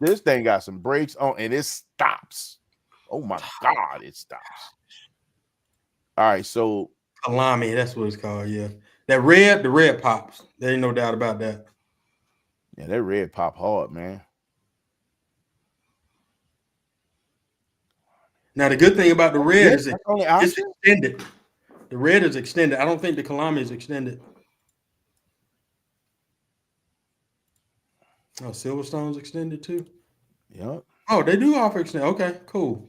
This thing got some brakes on, and it stops. Oh my God, it stops. All right, so Alami, that's what it's called. Yeah, the red pops. There ain't no doubt about that. Yeah, that red pop hard, man. Now the good thing about the red is That's the only it's option? extended. The red is extended. I don't think the Kalami is extended. Oh, Silverstone's extended too. Yep. Oh, they do offer extended. Okay, cool.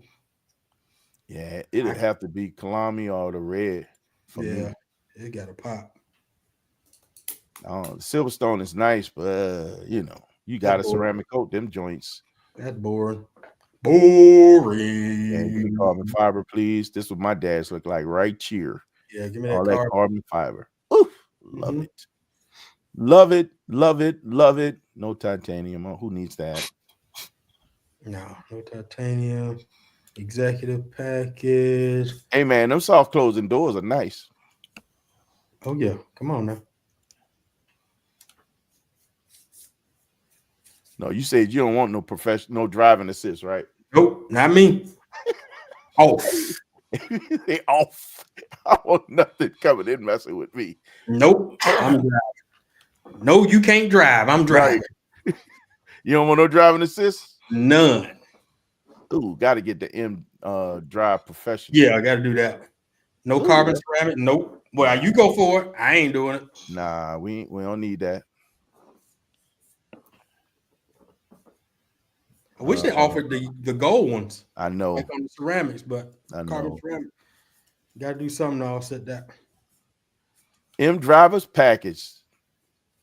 Yeah, it'd have to be Kalami or the red for me. Yeah, it got a pop. Silverstone is nice, but you know, you got a boring. ceramic coat, them joints. That's boring. Boring. And give me carbon fiber, please. This is what my dad's look like right here. Yeah, give me that All that card. carbon fiber. Ooh, love Mhm. it. Love it, love it, love it. No titanium. Who needs that? No titanium. Executive package. Hey man, them soft closing doors are nice. Oh yeah, come on now. No, you said you don't want no professional driving assist, right? Nope, not me. Off. They off. I want nothing coming in messing with me. Nope. I'm driving. No, you can't drive. I'm driving. You don't want no driving assist? None. Ooh, got to get the M drive professional. Yeah, I got to do that. No Ooh, carbon ceramic. Nope. Well, you go for it. I ain't doing it. Nah, we don't need that. I wish they offered the gold ones. I know. Like on the ceramics, but I carbon know. ceramic. Got to do something to offset that. M drivers package.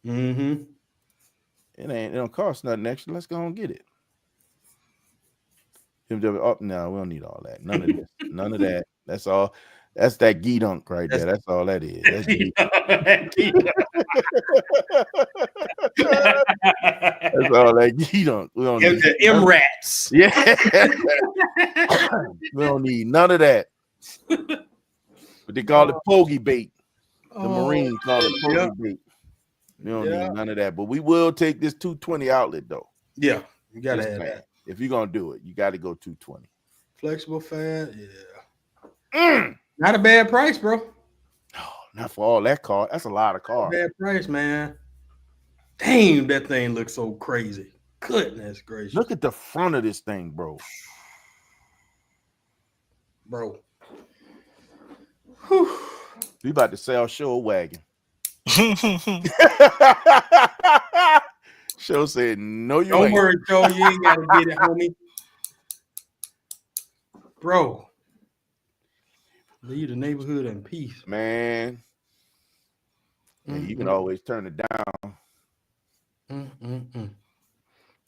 Mm-hmm. It don't cost nothing extra. Let's go and get it. MW up no, we don't need all that. None of this. None of that. That's all. That's that Geedunk right there. That's all that is. That's That's all that Geedunk. We don't need the M-Rats. Yeah. We don't need none of that. But they call it pogey bait. The Marine call it pogey bait. We don't need none of that. But we will take this 220 outlet though. Yeah, you gotta Just have saying. that. If you're gonna do it, you got to go 220. Flexible fat, yeah. Not a bad price, bro. Not for all that car. That's a lot of cars. Bad price, man. Damn, that thing looks so crazy. Goodness gracious. Look at the front of this thing, bro. Bro. We about to sell show wagon. Show said, no, you Don't ain't. worry, Joe. You ain't got to get it, homie. Bro. Leave the neighborhood in peace. Man. And you can always turn it down.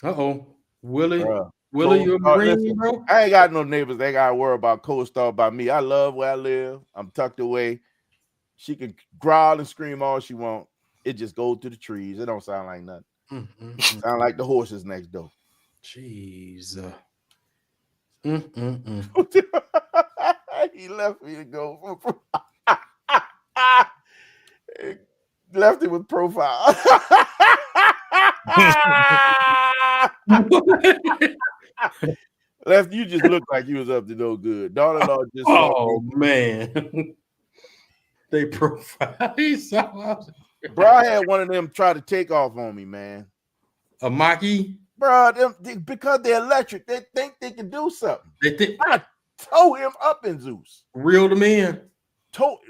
Uh-oh. Willie, Bruh. you a Marine, Listen, bro? I ain't got no neighbors. They got to worry about Cold Star about me. I love where I live. I'm tucked away. She can growl and scream all she want. It just goes to the trees. It don't sound like nothing. Sound like the horses next door. Jeez. He left me to go. Left it with profile. Left, you just looked like you was up to no good. Daughter-in-law just man. They profile. Bro, I had one of them try to take off on me, man. A Mach-E? Bro, because they're electric, they think they can do something. They think I tow him up in Zeus. Reel them in.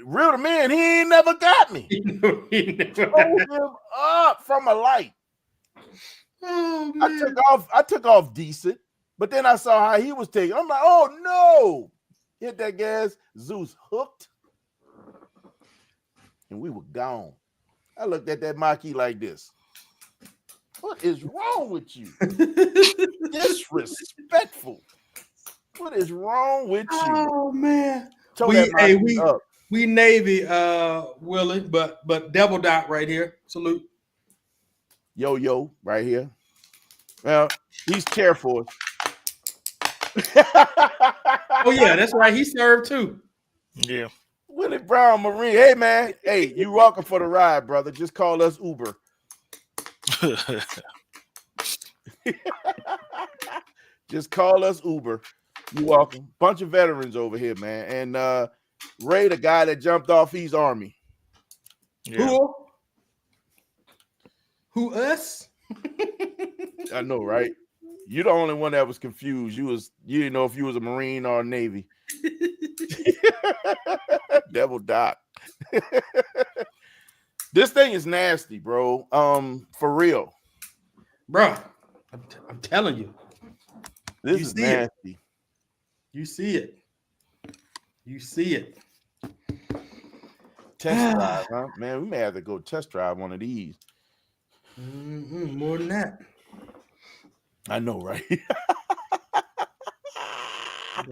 Real to man, he ain't never got me. Tow him up from a light. Oh, man. I took off decent, but then I saw how he was taking. I'm like, oh no. Hit that gas. Zeus hooked. And we were gone. I looked at that Mach-E like this. What is wrong with you? Disrespectful. What is wrong with you? Oh man. Tow We that Mach-E up. we Navy Willie, but Devil Dot right here. Salute. Yo right here. Well, he's chair force. Oh yeah, that's right. He served too. Yeah. Willie Brown Marine. Hey man, hey, you welcome for the ride, brother. Just call us Uber. Just call us Uber. You welcome. Bunch of veterans over here, man. And Ray, the guy that jumped off, he's Army. Yeah. Who us? I know, right? You're the only one that was confused. You didn't know if you was a Marine or a Navy. Devil Doc. This thing is nasty, bro. For real. Bruh, I'm telling you. This You is see it. nasty. You see it. You see it. Test drive, huh? Man, we may have to go test drive one of these. More than that. I know, right? You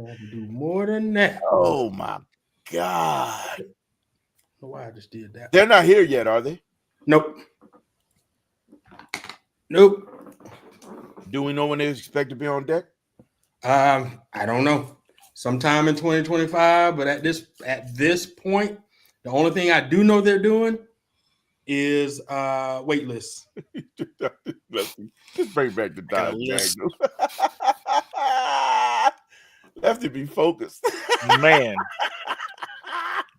have to do more than that. Oh my God. I don't know why I just did that. They're not here yet, are they? Nope. Do we know when they expect to be on deck? I don't know. Sometime in 2025, but at this point, the only thing I do know they're doing is wait lists. Just bring back the Got a Dodge list. Magnum. Lefty be focused. Man.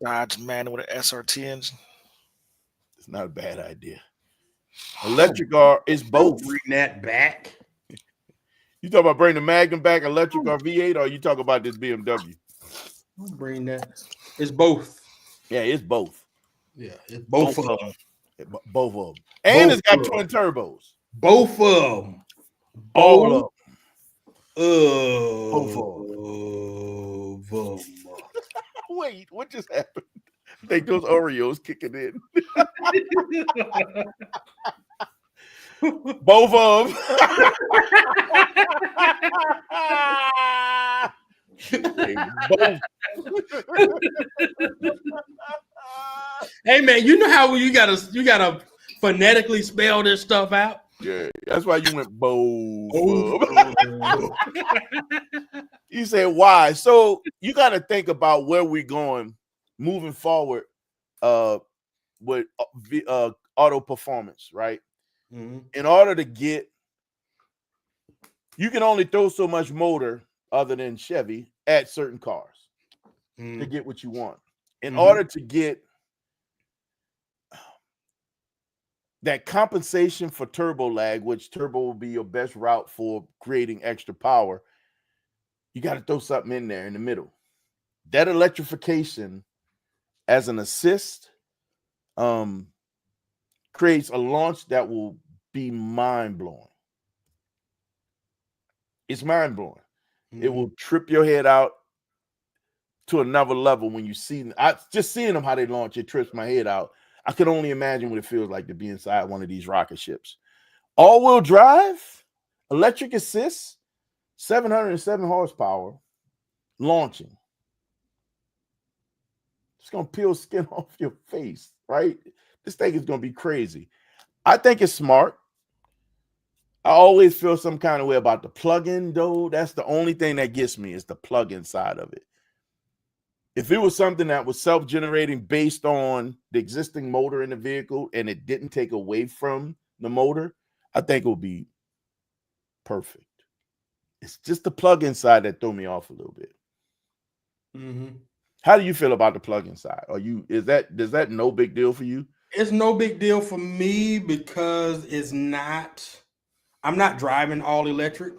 Dodge Magnum with an SRT engine. It's not a bad idea. Electric car is both. Bring that back. You talk about bringing the Magnum back, electric or V8, or you talk about this BMW? Don't bring that. It's both. Yeah, it's both. Yeah, it's both of them. Both of them. And Both it's got of twin turbos. Both of them. All of Both of them. Wait, what just happened? I think those Oreos kicking in. Both of them. Both. Hey man, you know how you gotta phonetically spell this stuff out? Yeah, that's why you went both. Oh. You said why? So you got to think about where we're going moving forward with auto performance, right? Mm-hmm. In order to get, you can only throw so much motor other than Chevy at certain cars to get what you want. In order to get that compensation for turbo lag, which turbo will be your best route for creating extra power, you got to throw something in there in the middle. That electrification as an assist creates a launch that will be mind-blowing. It's mind-blowing. It will trip your head out to another level when you see them. Just seeing them how they launch, it trips my head out. I could only imagine what it feels like to be inside one of these rocket ships. All-wheel drive, electric assist, 707 horsepower, launching. It's going to peel skin off your face, right? This thing is going to be crazy. I think it's smart. I always feel some kind of way about the plug-in, though. That's the only thing that gets me is the plug-in side of it. If it was something that was self-generating based on the existing motor in the vehicle and it didn't take away from the motor, I think it would be perfect. It's just the plug-in side that threw me off a little bit. How do you feel about the plug-in side? Does that no big deal for you? It's no big deal for me because I'm not driving all electric.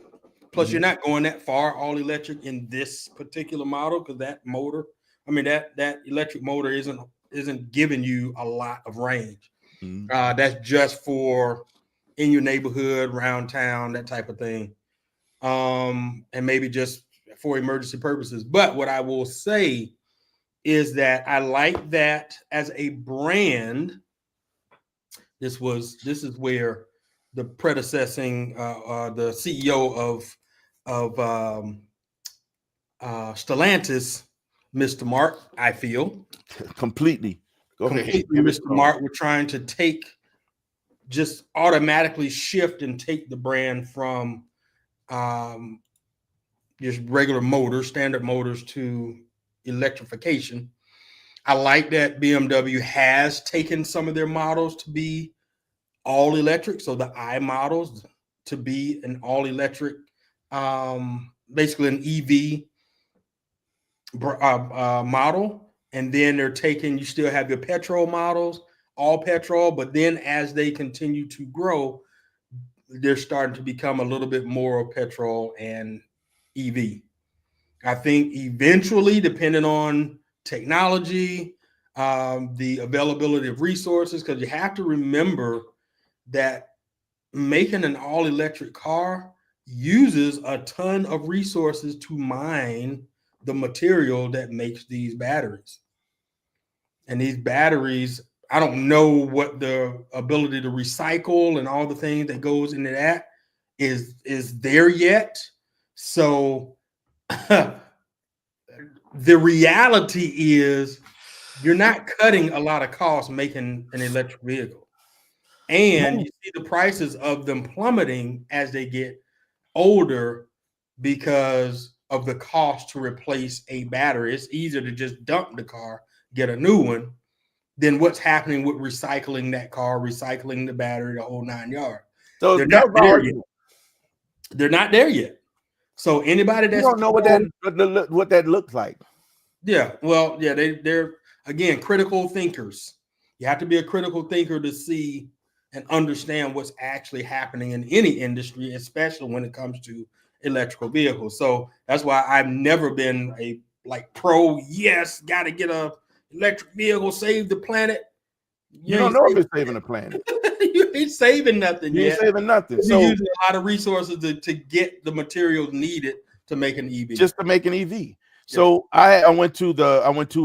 Plus, you're not going that far all electric in this particular model because that motor, that electric motor isn't giving you a lot of range. That's just for in your neighborhood, around town, that type of thing. And maybe just for emergency purposes. But what I will say is that I like that as a brand. This is where the predecessing the CEO of Stellantis, Mr. Mark, I feel completely. Go ahead, Mr. Mark. We're trying to just automatically shift and take the brand from just regular motors, standard motors, to electrification. I like that BMW has taken some of their models to be all electric. So the I models to be an all electric, basically an EV model. And then you still have your petrol models, all petrol. But then as they continue to grow, they're starting to become a little bit more of petrol and EV. I think eventually, depending on technology, the availability of resources, because you have to remember that making an all-electric car uses a ton of resources to mine the material that makes these batteries. And these batteries, I don't know what the ability to recycle and all the things that goes into that is there yet. So the reality is you're not cutting a lot of costs making an electric vehicle. And you see the prices of them plummeting as they get older because of the cost to replace a battery. It's easier to just dump the car, get a new one, than what's happening with recycling that car, recycling the battery, the whole 9 yards. So They're that's not my there argument. yet. They're not there yet. So anybody You that's don't know what that looks like. yeah, well, yeah, they're again critical thinkers. You have to be a critical thinker to see and understand what's actually happening in any industry, especially when it comes to electrical vehicles. So that's why I've never been a pro, yes, got to get a electric vehicle, save the planet. You don't know if it's saving the planet. You ain't saving nothing You ain't yet. saving nothing. You're So using a lot of resources to get the materials needed to make an EV. just to make an EV. So I went to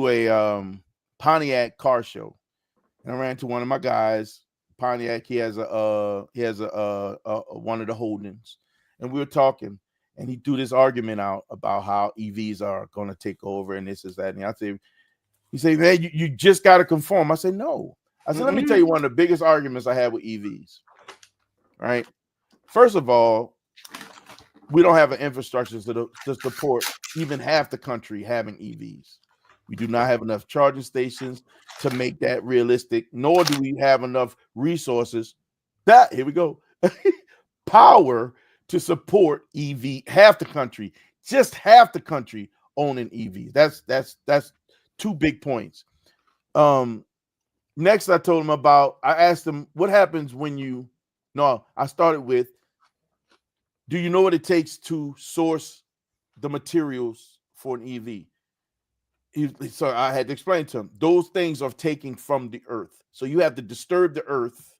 a Pontiac car show, and I ran to one of my guys, Pontiac. He has a one of the Holdens, and we were talking, and he threw this argument out about how EVs are going to take over and this is that. And I said, he said, man, you just got to conform. I said, no. I said, let me tell you one of the biggest arguments I had with EVs. Right. First of all, we don't have an infrastructure to support even half the country having EVs. We do not have enough charging stations to make that realistic, nor do we have enough resources. Here we go. Power to support EV. Half the country, just half the country owning EVs. That's two big points. Next, I told him I asked him, what happens when I started with, do you know what it takes to source the materials for an EV? So I had to explain to him, those things are taken from the earth. So you have to disturb the earth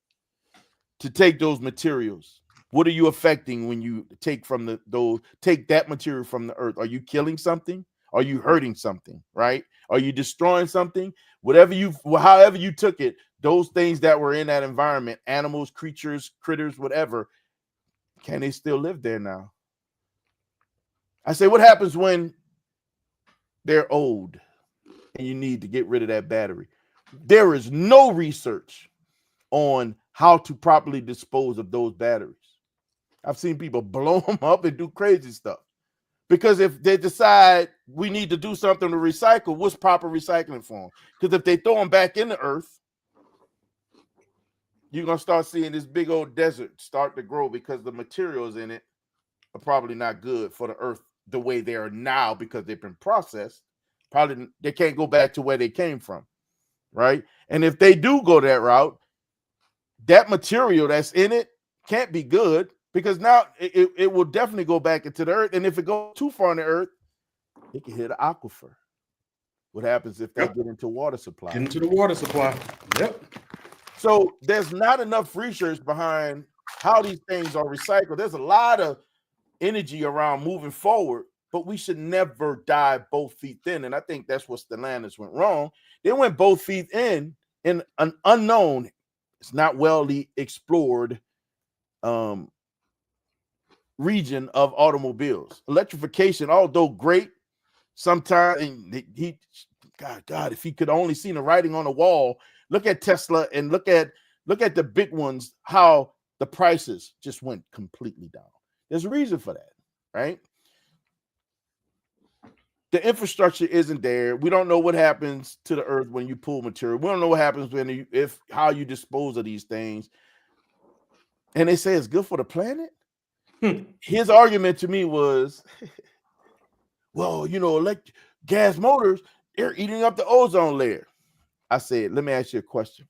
to take those materials. What are you affecting when you take that material from the earth? Are you killing something? Are you hurting something? Right? Are you destroying something? However you took it, those things that were in that environment, animals, creatures, critters, whatever, can they still live there now? I say, what happens when they're old and you need to get rid of that battery? There is no research on how to properly dispose of those batteries. I've seen people blow them up and do crazy stuff. Because if they decide we need to do something to recycle, what's proper recycling for them? Because if they throw them back in the earth, you're going to start seeing this big old desert start to grow because the materials in it are probably not good for the earth the way they are now because they've been processed. Probably they can't go back to where they came from, right? And if they do go that route, that material that's in it can't be good because now it will definitely go back into the earth. And if it goes too far in the earth, it can hit an aquifer. What happens if they get into water supply? Get into the water supply. Yep. So there's not enough research behind how these things are recycled. There's a lot of energy around moving forward, but we should never dive both feet in. And I think that's what Stellantis went wrong. They went both feet in an unknown, it's not well explored region of automobiles. Electrification, although great, sometimes God, if he could only see the writing on the wall. Look at Tesla and look at the big ones, how the prices just went completely down. There's a reason for that, right? The infrastructure isn't there. We don't know what happens to the earth when you pull material. We don't know what happens how you dispose of these things. And they say it's good for the planet. His argument to me was, well, gas motors, they're eating up the ozone layer. I said, let me ask you a question.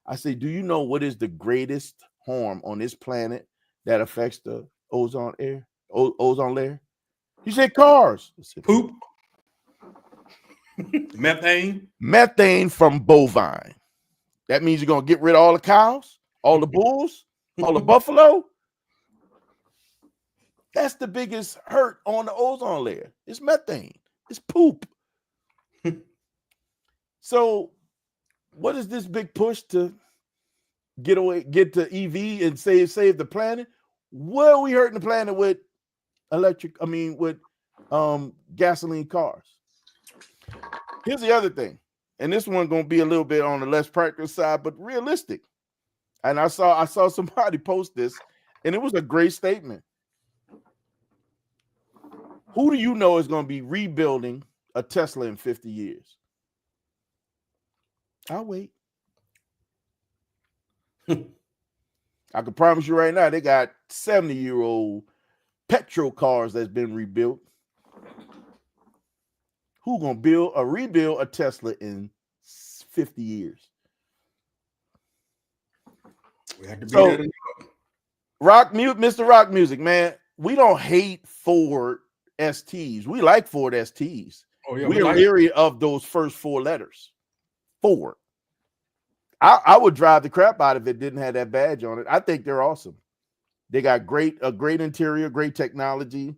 I said, do you know what is the greatest harm on this planet that affects the ozone layer? You said cars. I said, Poop. Methane. methane from bovine. That means you're gonna get rid of all the cows, all the bulls, all the buffalo. That's the biggest hurt on the ozone layer. It's methane. It's poop. So, what is this big push to get to EV and save the planet? What are we hurting the planet with gasoline cars? Here's the other thing, and this one gonna be a little bit on the less practical side, but realistic. And I saw somebody post this, and it was a great statement. Who do you know is going to be rebuilding a Tesla in 50 years? I'll wait. I can promise you right now, they got 70-year-old petrol cars that's been rebuilt. Who gonna rebuild a Tesla in 50 years? We have to be So, there to Mr. Rock Music, man. We don't hate Ford STs. We like Ford STs. Oh, yeah, We're leery of those first four letters. Ford. I would drive the crap out of it. Didn't have that badge on it. I think they're awesome. They got a great interior, great technology.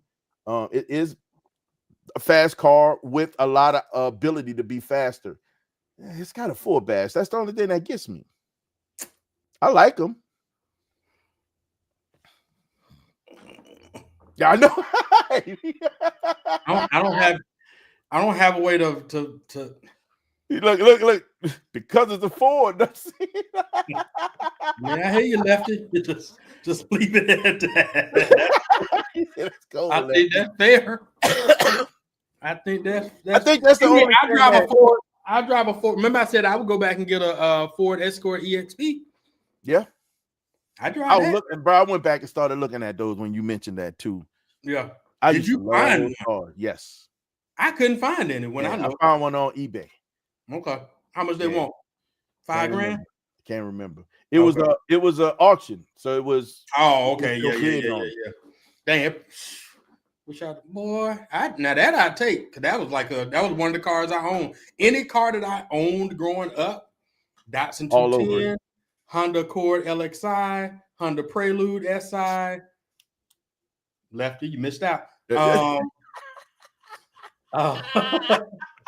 It is a fast car with a lot of ability to be faster. It's got a Ford badge. That's the only thing that gets me. I like them. Yeah, I know. I don't have a way to look because it's a Ford. Man, I hear you, Lefty. Just leave it at that. Let's go, I Lefty. think that's fair. I think that's the only I drive a Ford. I drive a Ford. Remember, I said I would go back and get a Ford Escort EXP. Yeah, I drive. I was looking, bro. I went back and started looking at those when you mentioned that too. Yeah. Did you find those cars? Yes. I couldn't find any when I looked. I found one on eBay. Okay. How much they want? $5,000? Can't remember. It was an auction, so it was. Oh, okay. Yeah. Damn. Wish I I'd take, because that was one of the cars I owned. Any car that I owned growing up, Datsun 210, Honda Accord LXI, Honda Prelude SI. Lefty, you missed out.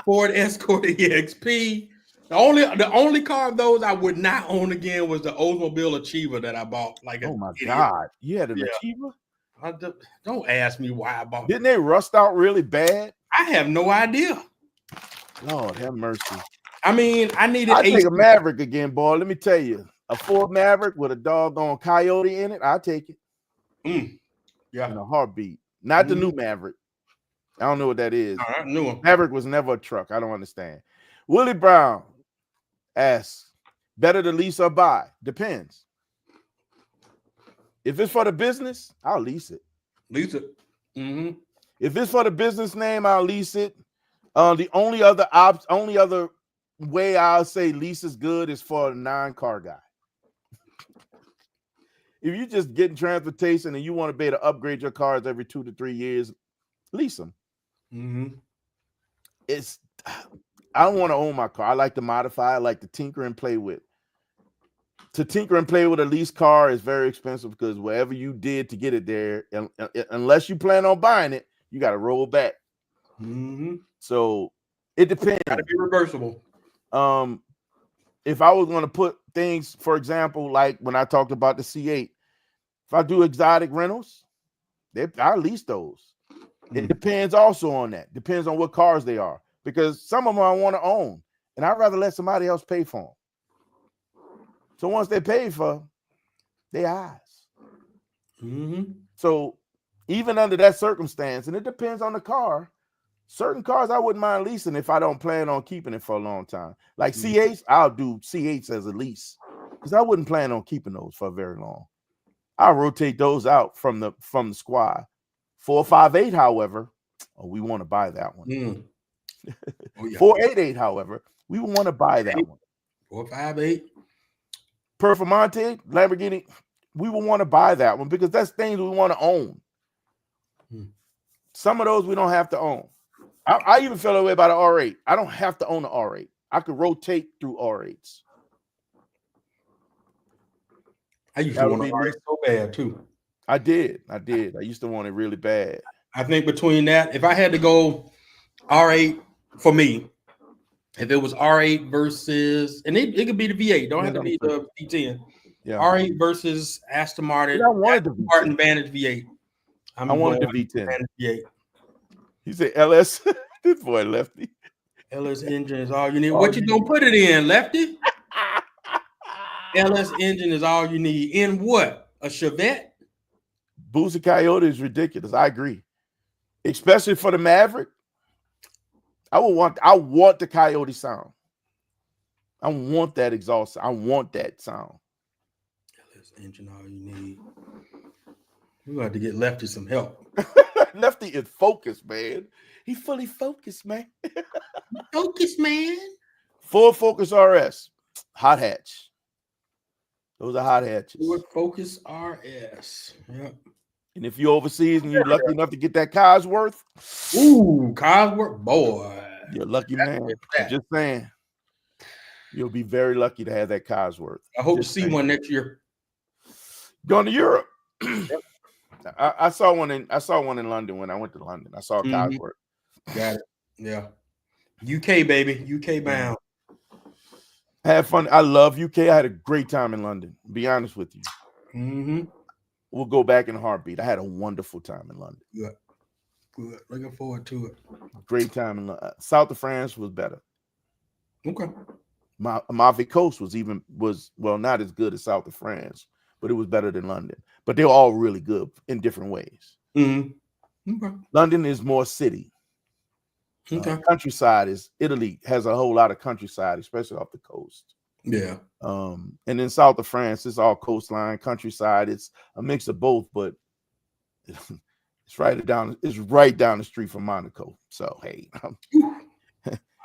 Ford Escort EXP. The only car of those I would not own again was the Oldsmobile Achiever that I bought. Oh my God, you had an Achiever? Don't ask me why I bought. Didn't they rust out really bad? I have no idea. Lord have mercy. I mean, I take a Maverick again, boy. Let me tell you, a Ford Maverick with a doggone coyote in it, I'll take it. Yeah, in a heartbeat. Not the new Maverick. I don't know what that is. All right, new one. Maverick was never a truck. I don't understand. Willie Brown asks, better to lease or buy? Depends. If it's for the business, I'll lease it. Lease it. Mm-hmm. If it's for the business name, I'll lease it. The only other way I'll say lease is good is for a non-car guy. If you just getting transportation and you want to be able to upgrade your cars every 2 to 3 years, lease them. Mm-hmm. I don't want to own my car. I like to modify. I like to tinker and play with. To tinker and play with a lease car is very expensive because whatever you did to get it there, unless you plan on buying it, you got to roll back. Mm-hmm. So it depends. Got to be reversible. If I was going to put things, for example, like when I talked about the C8, if I do exotic rentals, I lease those. It depends also on that. Depends on what cars they are, because some of them I want to own, and I'd rather let somebody else pay for them. So once they pay for, they eyes. Mm-hmm. So even under that circumstance, and it depends on the car, certain cars I wouldn't mind leasing if I don't plan on keeping it for a long time. Like C8s, I'll do C8s as a lease because I wouldn't plan on keeping those for very long. I'll rotate those out from the squad. 458, however, we want to buy that one. 488, however, we want to buy that one. 458. Performante, Lamborghini, we will want to buy that one because that's things we want to own. Some of those we don't have to own. I even feel that way about an R8. I don't have to own an R8. I could rotate through R8s. I used That to would want be to R8 so bad too. I did. I used to want it really bad. I think between that, if I had to go R8 for me, if it was R8 versus, and it could be the V8, don't have to be the V10. Yeah. R8 versus Aston Martin. I wanted the Aston Martin Vantage V8. I wanted the V10. Vantage V8. He said LS. This boy Lefty. LS engine is all you need. What you gonna put it in, Lefty? LS engine is all you need. In what? A Chevette? Booster Coyote is ridiculous. I agree. Especially for the Maverick. I want the Coyote sound. I want that exhaust. I want that sound. LS engine, all you need. We're gonna have to get Lefty some help. Lefty is focused, man. He's fully focused, man. Focus, man. Full Focus RS. Hot hatch. Those are hot hatches. Ford Focus RS. Yep. And if you're overseas and you're lucky enough to get that Cosworth, Ooh, Cosworth, boy. you're lucky, man. I'm just saying. You'll be very lucky to have that Cosworth. I hope Just to see saying. one next year. Going to Europe. I saw one in London when I went to London. I saw a Cosworth. Got it. Yeah. UK, baby. UK bound. I had fun. I love UK. I had a great time in London. Be honest with you. Mm-hmm. We'll go back in a heartbeat. I had a wonderful time in London. Good. Good. Looking forward to it. Great time in London. South of France was better. Okay. Amalfi Coast was not as good as South of France, but it was better than London. But they were all really good in different ways. Mm-hmm. Okay. London is more city. Okay. Countryside is Italy has a whole lot of countryside, especially off the coast. Yeah. And then south of France, it's all coastline, countryside. It's a mix of both, but it's right down the street from Monaco. So hey,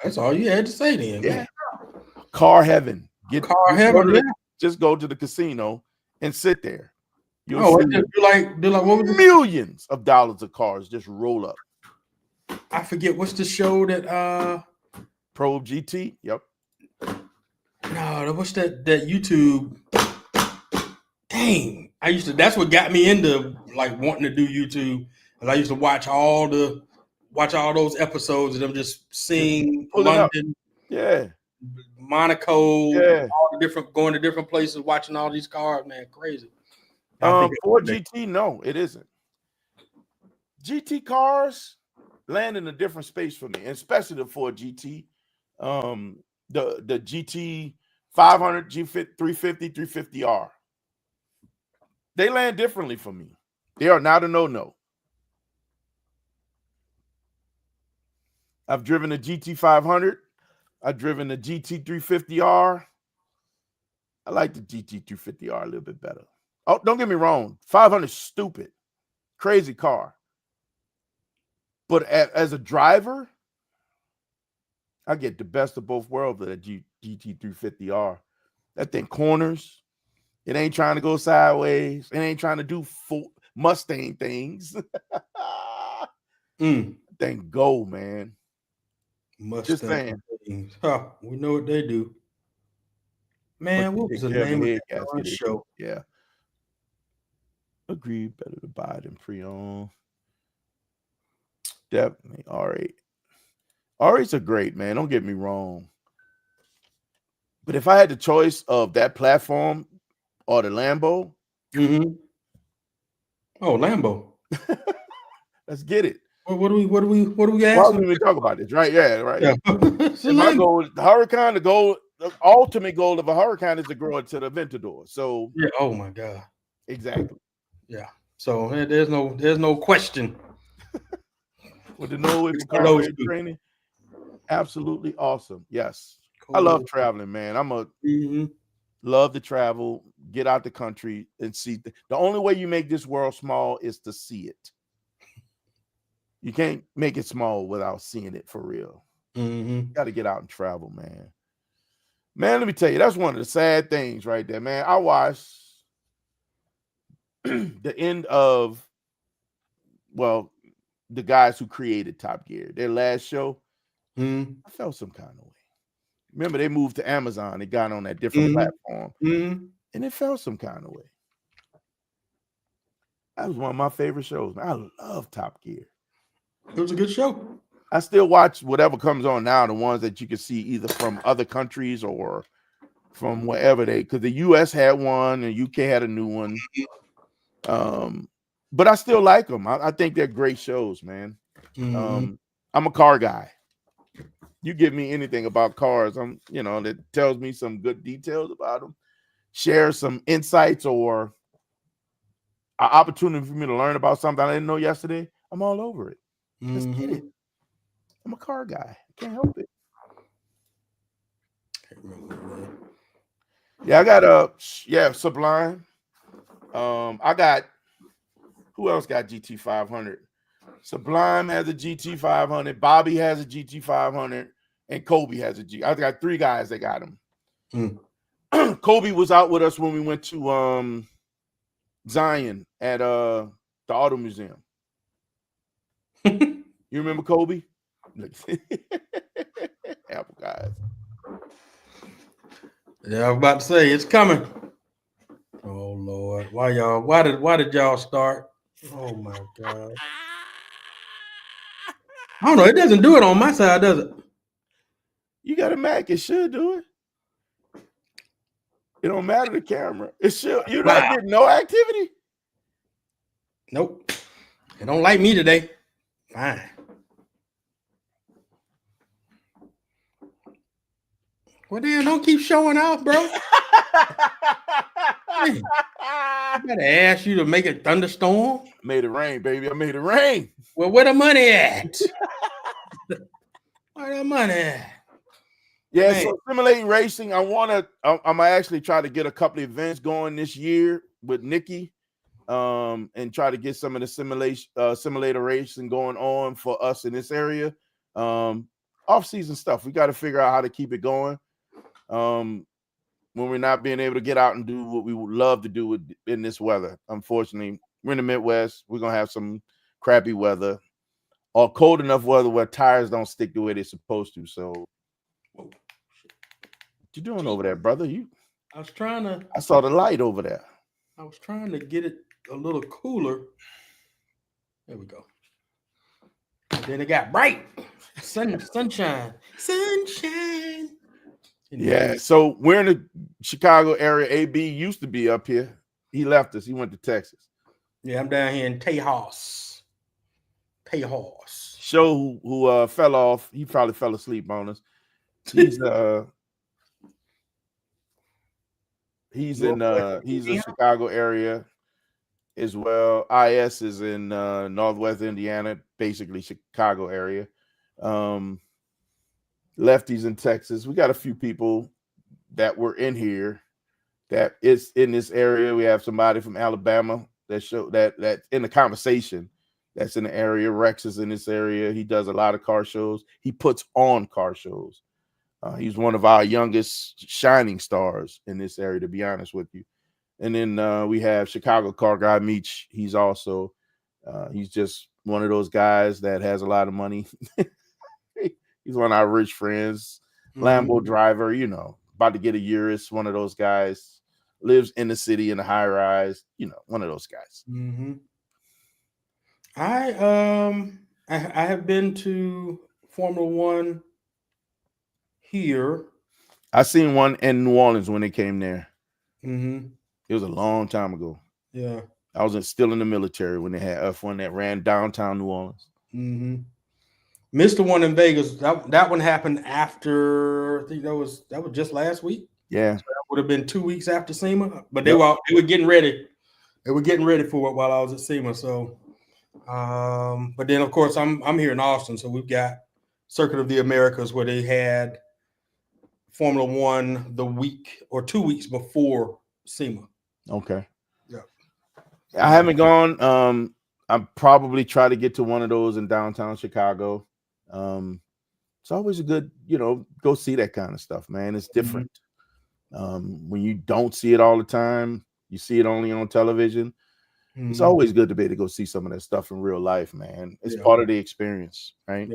that's all you had to say then. yeah. Man. Car heaven. Just go to the casino and sit there. You'll see do like what was millions of dollars of cars just roll up. I forget what's the show that Probe GT. Yep. No, what's that YouTube? Dang. That's what got me into like wanting to do YouTube. And I used to watch all those episodes of them just seeing London, Monaco, all the different going to different places, watching all these cars, man. Crazy. Ford GT, no, it isn't. GT cars land in a different space for me, especially the Ford GT. The GT 500, G350, 350R. They land differently for me. They are not a no-no. I've driven a GT 500. I've driven a GT 350R. I like the GT 350R a little bit better. Oh, don't get me wrong. 500 is stupid. Crazy car. But as a driver, I get the best of both worlds with that GT 350R. That thing corners. It ain't trying to go sideways. It ain't trying to do full Mustang things. Thing go, man. Mustang. Just saying. Huh, we know what they do. Man, what was the name of that show? Yeah. Agreed. Better to buy than pre-owned. Definitely. R8. R8s are great, man. Don't get me wrong. But if I had the choice of that platform or the Lambo. Oh, Lambo. Let's get it. What do we ask? Why don't we talk about this? Right? Yeah, right. Yeah. My goal, the Huracan, the ultimate goal of a Huracan is to grow it to the Aventador. So yeah, oh my God. Exactly. Yeah. So there's no question. With the no training. Absolutely awesome. Yes. Cool. I love traveling, man. Love to travel, get out the country and see. The only way you make this world small is to see it. You can't make it small without seeing it for real. Got to get out and travel, man. Man, let me tell you, that's one of the sad things right there, man. I watched the end of, well, the guys who created Top Gear, their last show, Mm-hmm. I felt some kind of way. Remember, they moved to Amazon. They got on that different platform, and it felt some kind of way. That was one of my favorite shows. Man, I love Top Gear. It was a good show. I still watch whatever comes on now, the ones that you can see either from other countries or from wherever because the US had one and UK had a new one. But I still like them. I think they're great shows, man. I'm a car guy. You give me anything about cars, that tells me some good details about them, share some insights or an opportunity for me to learn about something I didn't know yesterday, I'm all over it. Let's get it. I'm a car guy. I can't help it. Yeah, I got Sublime. I got, who else got GT500? Sublime has a GT500. Bobby has a GT500, and Kobe has a G. I got 3 guys that got them. Kobe was out with us when we went to Zion at the Auto Museum. You remember Kobe? Apple guys. Yeah, I was about to say it's coming. Oh Lord, why did y'all start? Oh my God. I don't know. It doesn't do it on my side, does it? You got a Mac. It should do it. It don't matter the camera. It should. You're not getting no activity. Nope. It don't like me today. Fine. Well, damn, don't keep showing off, bro. Hey, I gotta ask you to make a thunderstorm. Made it rain, baby. I made it rain. Well, where the money at? Where the money at? Yeah, so simulating racing. I'm gonna actually try to get a couple of events going this year with Nikki, and try to get some of the simulator racing going on for us in this area. Off-season stuff. We got to figure out how to keep it going. When we're not being able to get out and do what we would love to do in this weather. Unfortunately, we're in the Midwest. We're gonna have some crappy weather or cold enough weather where tires don't stick the way they're supposed to. So, what you doing over there, brother? I saw the light over there. I was trying to get it a little cooler. There we go. And then it got bright. Sunshine. Yeah, so we're in the Chicago area. AB used to be up here. He left us. He went to Texas. Yeah, I'm down here in Tejas. Show who fell off. He probably fell asleep on us. He's he's in the Chicago area as well. IS is in Northwest Indiana, basically Chicago area. Lefties in Texas. We got a few people that were in here that is in this area. We have somebody from Alabama that in the conversation that's in the area. Rex is in this area. He does a lot of car shows. He puts on car shows. He's one of our youngest shining stars in this area, to be honest with you. And then we have Chicago car guy Meech. He's also he's just one of those guys that has a lot of money. He's one of our rich friends, Lambo driver, about to get a Urus, one of those guys, lives in the city in a high rise, one of those guys. I have been to Formula One here. I seen one in New Orleans when they came there. It was a long time ago. Yeah. I was still in the military when they had F1 that ran downtown New Orleans. Missed the one in Vegas. That one happened after, I think that was just last week. Yeah. So that would have been 2 weeks after SEMA. But they were getting ready. They were getting ready for it while I was at SEMA. So but then of course I'm here in Austin. So we've got Circuit of the Americas where they had Formula One the week or 2 weeks before SEMA. Okay. Yeah. I haven't gone. I'm probably try to get to one of those in downtown Chicago. It's always a good, go see that kind of stuff, man. It's different. When you don't see it all the time, you see it only on television. It's always good to be able to go see some of that stuff in real life, man. It's part of the experience, right?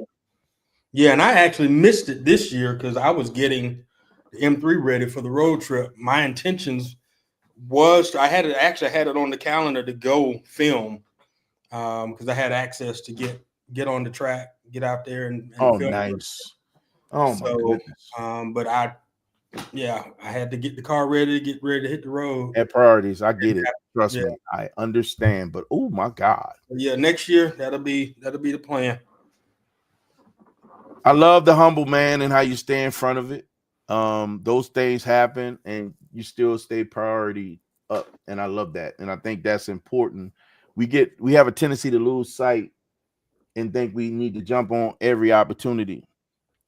Yeah, and I actually missed it this year because I was getting the M3 ready for the road trip. My intentions was I had it on the calendar to go film because I had access to get on the track, get out there and Oh, film. nice. Oh my goodness. But I had to get the car ready to hit the road. At priorities, I get it. Trust me, I understand. But oh my God. Yeah, next year that'll be the plan. I love the humble man and how you stay in front of it. Those things happen and you still stay priority up. And I love that. And I think that's important. We have a tendency to lose sight and think we need to jump on every opportunity.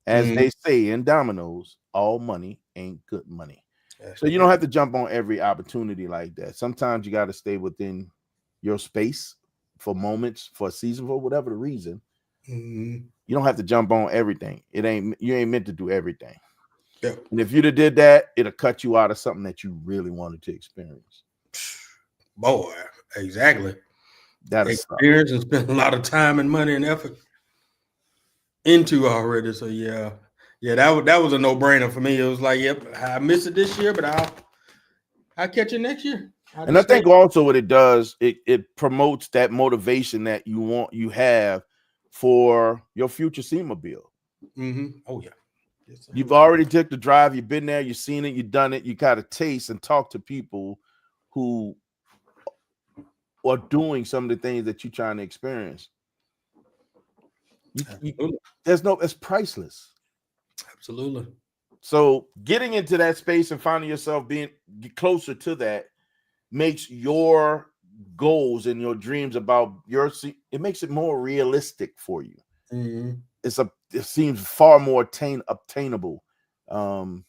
As they say in Domino's, all money ain't good money. So you don't have to jump on every opportunity like that. Sometimes you got to stay within your space for moments, for a season, for whatever the reason. You don't have to jump on everything. You ain't meant to do everything. Yeah. And if you'd have did that, it'll cut you out of something that you really wanted to experience. Boy, exactly. That experience and spend a lot of time and money and effort into already. So yeah, that was a no-brainer for me. It was like, yep, I missed it this year, but I'll catch it next year. And I think also what it does, it promotes that motivation that you have for your future SEMA-mobile. Oh yeah. Yes, you've already took the drive, you've been there, you've seen it, you've done it, you got to taste and talk to people who are doing some of the things that you're trying to experience. It's priceless. Absolutely. So getting into that space and finding yourself being closer to that makes your goals and your dreams about it makes it more realistic for you. It seems far more obtainable. And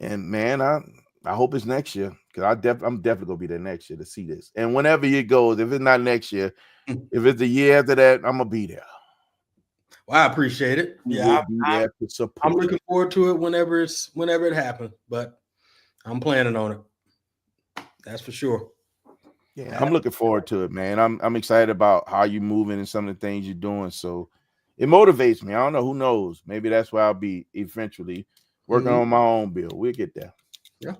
man, I hope it's next year because I'm definitely gonna be there next year to see this. And whenever it goes, if it's not next year, if it's the year after that, I'm gonna be there. Well, I appreciate it. Yeah, I'm looking forward to it whenever it happens. But I'm planning on it. That's for sure. Yeah, I'm looking forward to it, man. I'm excited about how you're moving and some of the things you're doing. So it motivates me. I don't know. Who knows? Maybe that's where I'll be eventually working on my own bill. We'll get there. Yeah.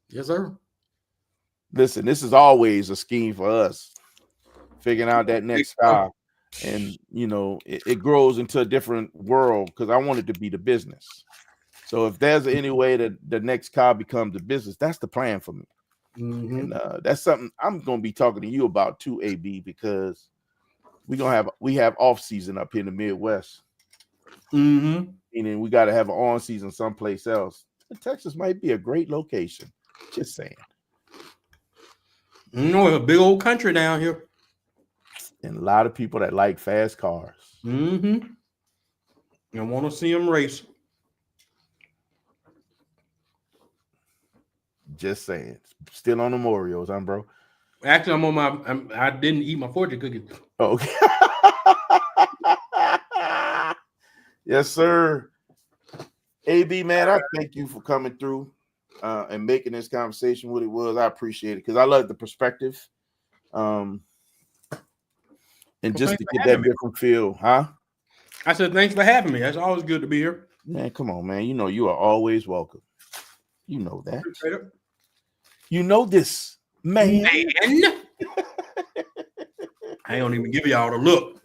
Yes, sir. Listen, this is always a scheme for us, figuring out that next car. And, it grows into a different world because I want it to be the business. So if there's any way that the next car becomes the business, that's the plan for me. And that's something I'm going to be talking to you about too, AB, because we have off season up here in the Midwest. Meaning we got to have an on season someplace else. Texas might be a great location. Just saying. A big old country down here. And a lot of people that like fast cars. And want to see them race. Just saying. Still on the Oreos, huh, bro? Actually, I didn't eat my fortune cookies. Okay. Yes, sir. AB, man, I thank you for coming through and making this conversation what it was. I appreciate it because I love the perspective. And just to get that different feel, huh? I said, thanks for having me. That's always good to be here. Man, come on, man. You are always welcome. You know that. You know this, man. I don't even give y'all the look.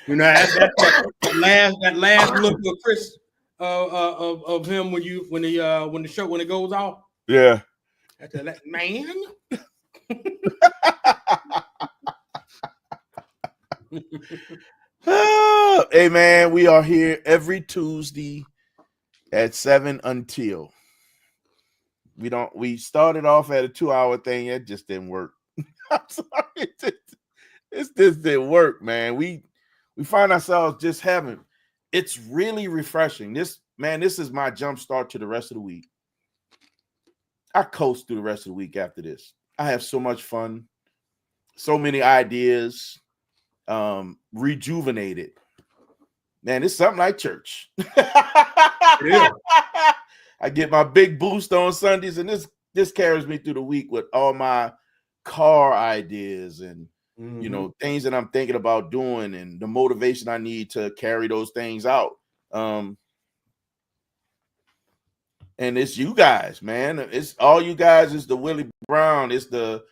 That last look of Chris of him when it goes off. Yeah. That's that man. Hey man, we are here every Tuesday at 7 until we started off at a 2-hour thing. It just didn't work. I'm sorry. It just didn't work, man. We find ourselves just having it's really refreshing. This is my jump start to the rest of the week. I coast through the rest of the week after this. I have so much fun, so many ideas, rejuvenated. Man, it's something like church. Yeah. I get my big boost on Sundays, and this this carries me through the week with all my car ideas and you know things that I'm thinking about doing and the motivation I need to carry those things out. And it's you guys, man. It's all you guys. It's the Willie Brown. It's the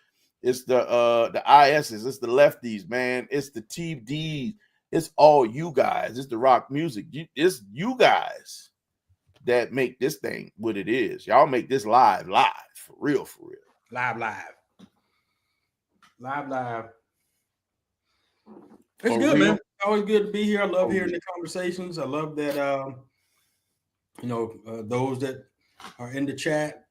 ISs. It's the lefties, man. It's the TDs. It's all you guys. It's the rock music. It's you guys that make this thing what it is. Y'all make this live, for real. Live. It's For good, real. man. Always good to be here. I love hearing the conversations. I love that, those that are in the chat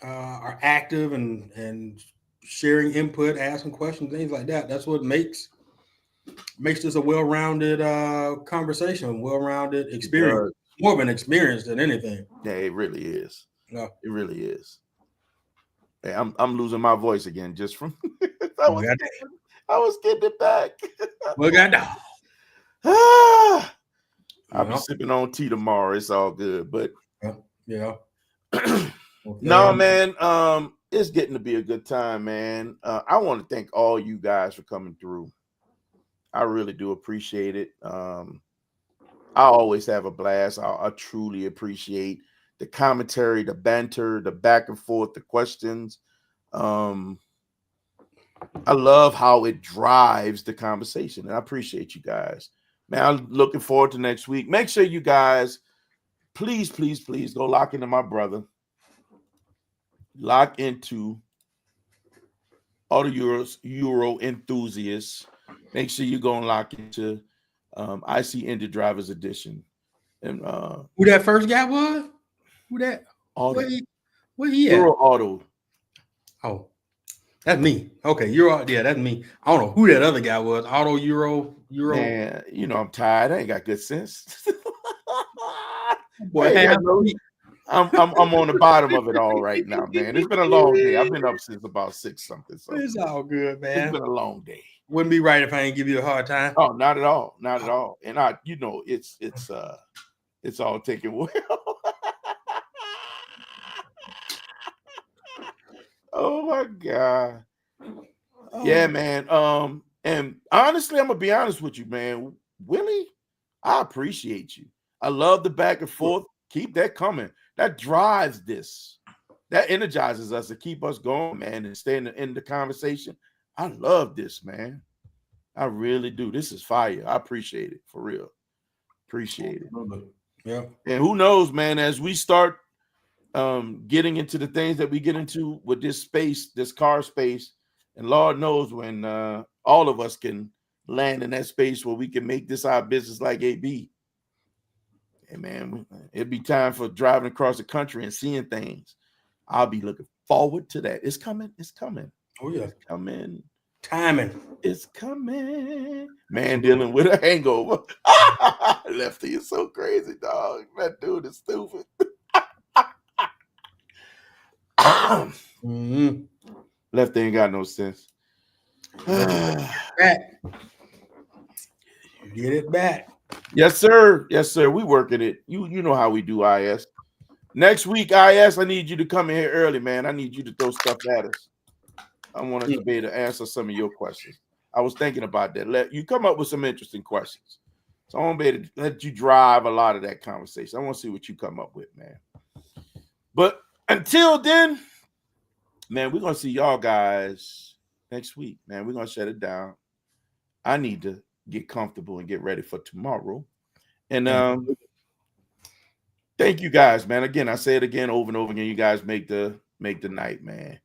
are active and sharing input, asking questions, things like that. That's what makes this a well-rounded conversation, well-rounded experience. More of an experience than anything. Yeah, it really is. Yeah. It really is. Hey, I'm losing my voice again just from I was getting it back. We got that. I'll be sipping on tea tomorrow. It's all good. But yeah. no, man. It's getting to be a good time, man. I want to thank all you guys for coming through. I really do appreciate it. I always have a blast. I truly appreciate the commentary, the banter, the back and forth, the questions. I love how it drives the conversation, and I appreciate you guys. Man, I'm looking forward to next week. Make sure you guys, please go lock into my brother. Lock into Auto Euro Enthusiasts. Make sure you go and lock into IC Indy Drivers Edition. And who that first guy was? Who that? Auto. Where he at? Euro Auto. Oh, that's me. Okay, Euro. Yeah, that's me. I don't know who that other guy was. Auto Euro. Man, you know I'm tired. I ain't got good sense. Boy, I'm on the bottom of it all right now, man. It's been a long day. I've been up since about 6 something. So it's all good, man. It's been a long day. Wouldn't be right if I ain't give you a hard time. Oh, not at all. Not at all. And it's all taken well. Oh my God. Yeah, man. And honestly, I'm gonna be honest with you, man. Willie, I appreciate you. I love the back and forth. Keep that coming. That drives this. That energizes us to keep us going, man, and stay in the conversation. I love this, man. I really do. This is fire. I appreciate it, for real. Appreciate it. Yeah. And who knows, man, as we start getting into the things that we get into with this space, this car space, and Lord knows when all of us can land in that space where we can make this our business like AB. And man, it'd be time for driving across the country and seeing things. I'll be looking forward to that. It's coming. It's coming. Oh, yeah. It's coming. Timing. It's coming. Man dealing with a hangover. Lefty is so crazy, dog. That dude is stupid. Lefty ain't got no sense. Back. Get it back. Yes, sir. Yes, sir. We working it. You know how we do IS. Next week, IS, I need you to come in here early, man. I need you to throw stuff at us. I want us to be able to answer some of your questions. I was thinking about that. Let you come up with some interesting questions. So I want to be able to let you drive a lot of that conversation. I want to see what you come up with, man. But until then, man, we're going to see y'all guys next week, man. We're going to shut it down. I need to get comfortable and get ready for tomorrow. And thank you guys, man. Again, I say it again over and over again. You guys make the night, man.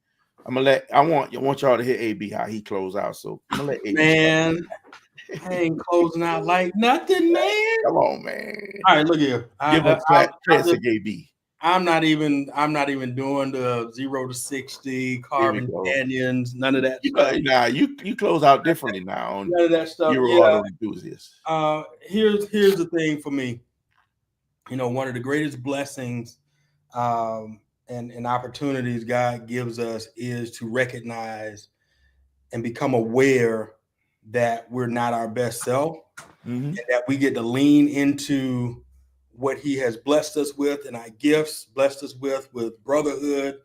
I want y'all to hear AB how he close out. So I'm gonna let AB man. I ain't closing out like nothing, man. Come on, man. All right, look here. Give us classic AB. I'm not even doing the 0 to 60 carbon canyons, none of that stuff. Nah, you close out differently now on none of that stuff. Euro Auto Enthusiasts. Here's the thing for me. You know, one of the greatest blessings and opportunities God gives us is to recognize and become aware that we're not our best self, and that we get to lean into what he has blessed us with and our gifts, blessed us with brotherhood,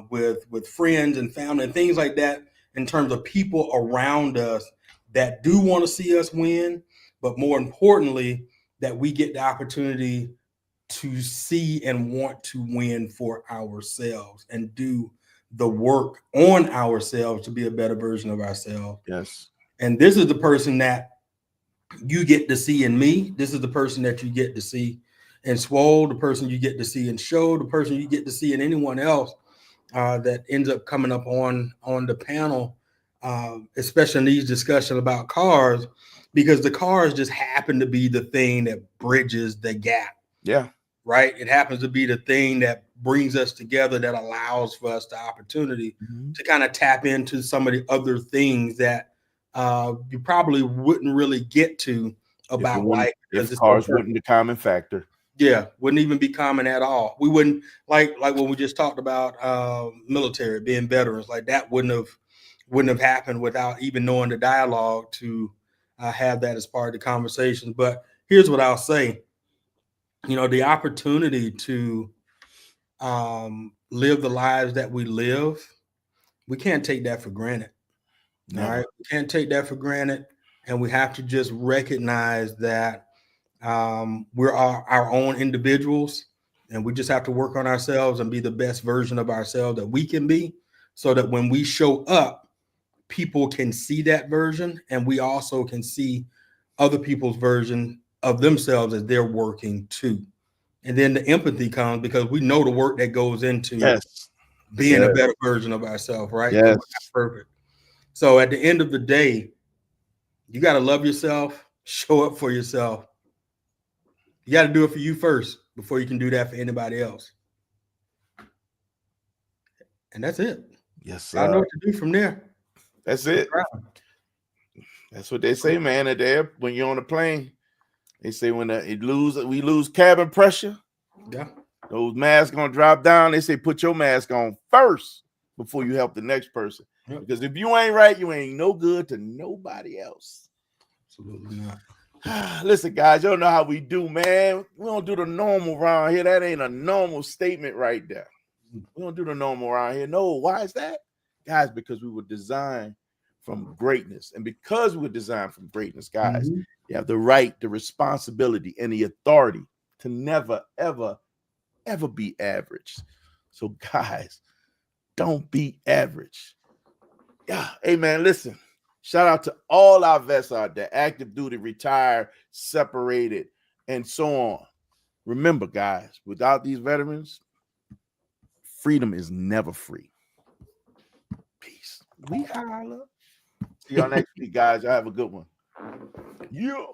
with friends and family and things like that, in terms of people around us that do want to see us win, but more importantly, that we get the opportunity to see and want to win for ourselves and do the work on ourselves to be a better version of ourselves. Yes. And this is the person that you get to see in me. This is the person that you get to see in Swole, the person you get to see in Show, the person you get to see in anyone else that ends up coming up on the panel, especially in these discussions about cars, because the cars just happen to be the thing that bridges the gap. Yeah. Right. It happens to be the thing that brings us together, that allows for us the opportunity to kind of tap into some of the other things that you probably wouldn't really get to about life. If cars wouldn't be a common factor. Yeah, wouldn't even be common at all. We wouldn't like when we just talked about military being veterans, like that wouldn't have happened without even knowing the dialogue to have that as part of the conversation. But here's what I'll say. You know, the opportunity to live the lives that we live, we can't take that for granted. Never. All right. We can't take that for granted. And we have to just recognize that we're our own individuals, and we just have to work on ourselves and be the best version of ourselves that we can be, so that when we show up, people can see that version, and we also can see other people's version of themselves as they're working too. And then the empathy comes because we know the work that goes into being a better version of ourselves, right? Yes. We're not perfect. So at the end of the day, you got to love yourself, show up for yourself. You got to do it for you first before you can do that for anybody else. And that's it. Yes, I know what to do from there. That's it. That's what they say, man. When you're on the plane, they say when we lose cabin pressure, yeah, those masks gonna drop down. They say put your mask on first before you help the next person. Yep. Because if you ain't right, you ain't no good to nobody else. Absolutely not. Listen, guys, you don't know how we do, man. We don't do the normal around here. That ain't a normal statement right there. We don't do the normal around here. No, why is that? Guys, because we were designed from greatness. And because we were designed from greatness, guys, you have the right, the responsibility, and the authority to never, ever, ever be average. So, guys, don't be average. Yeah. Hey, man, listen. Shout out to all our vets out there, active duty, retired, separated, and so on. Remember, guys, without these veterans, freedom is never free. Peace. We holla. See y'all next week, guys. Y'all have a good one. Yeah.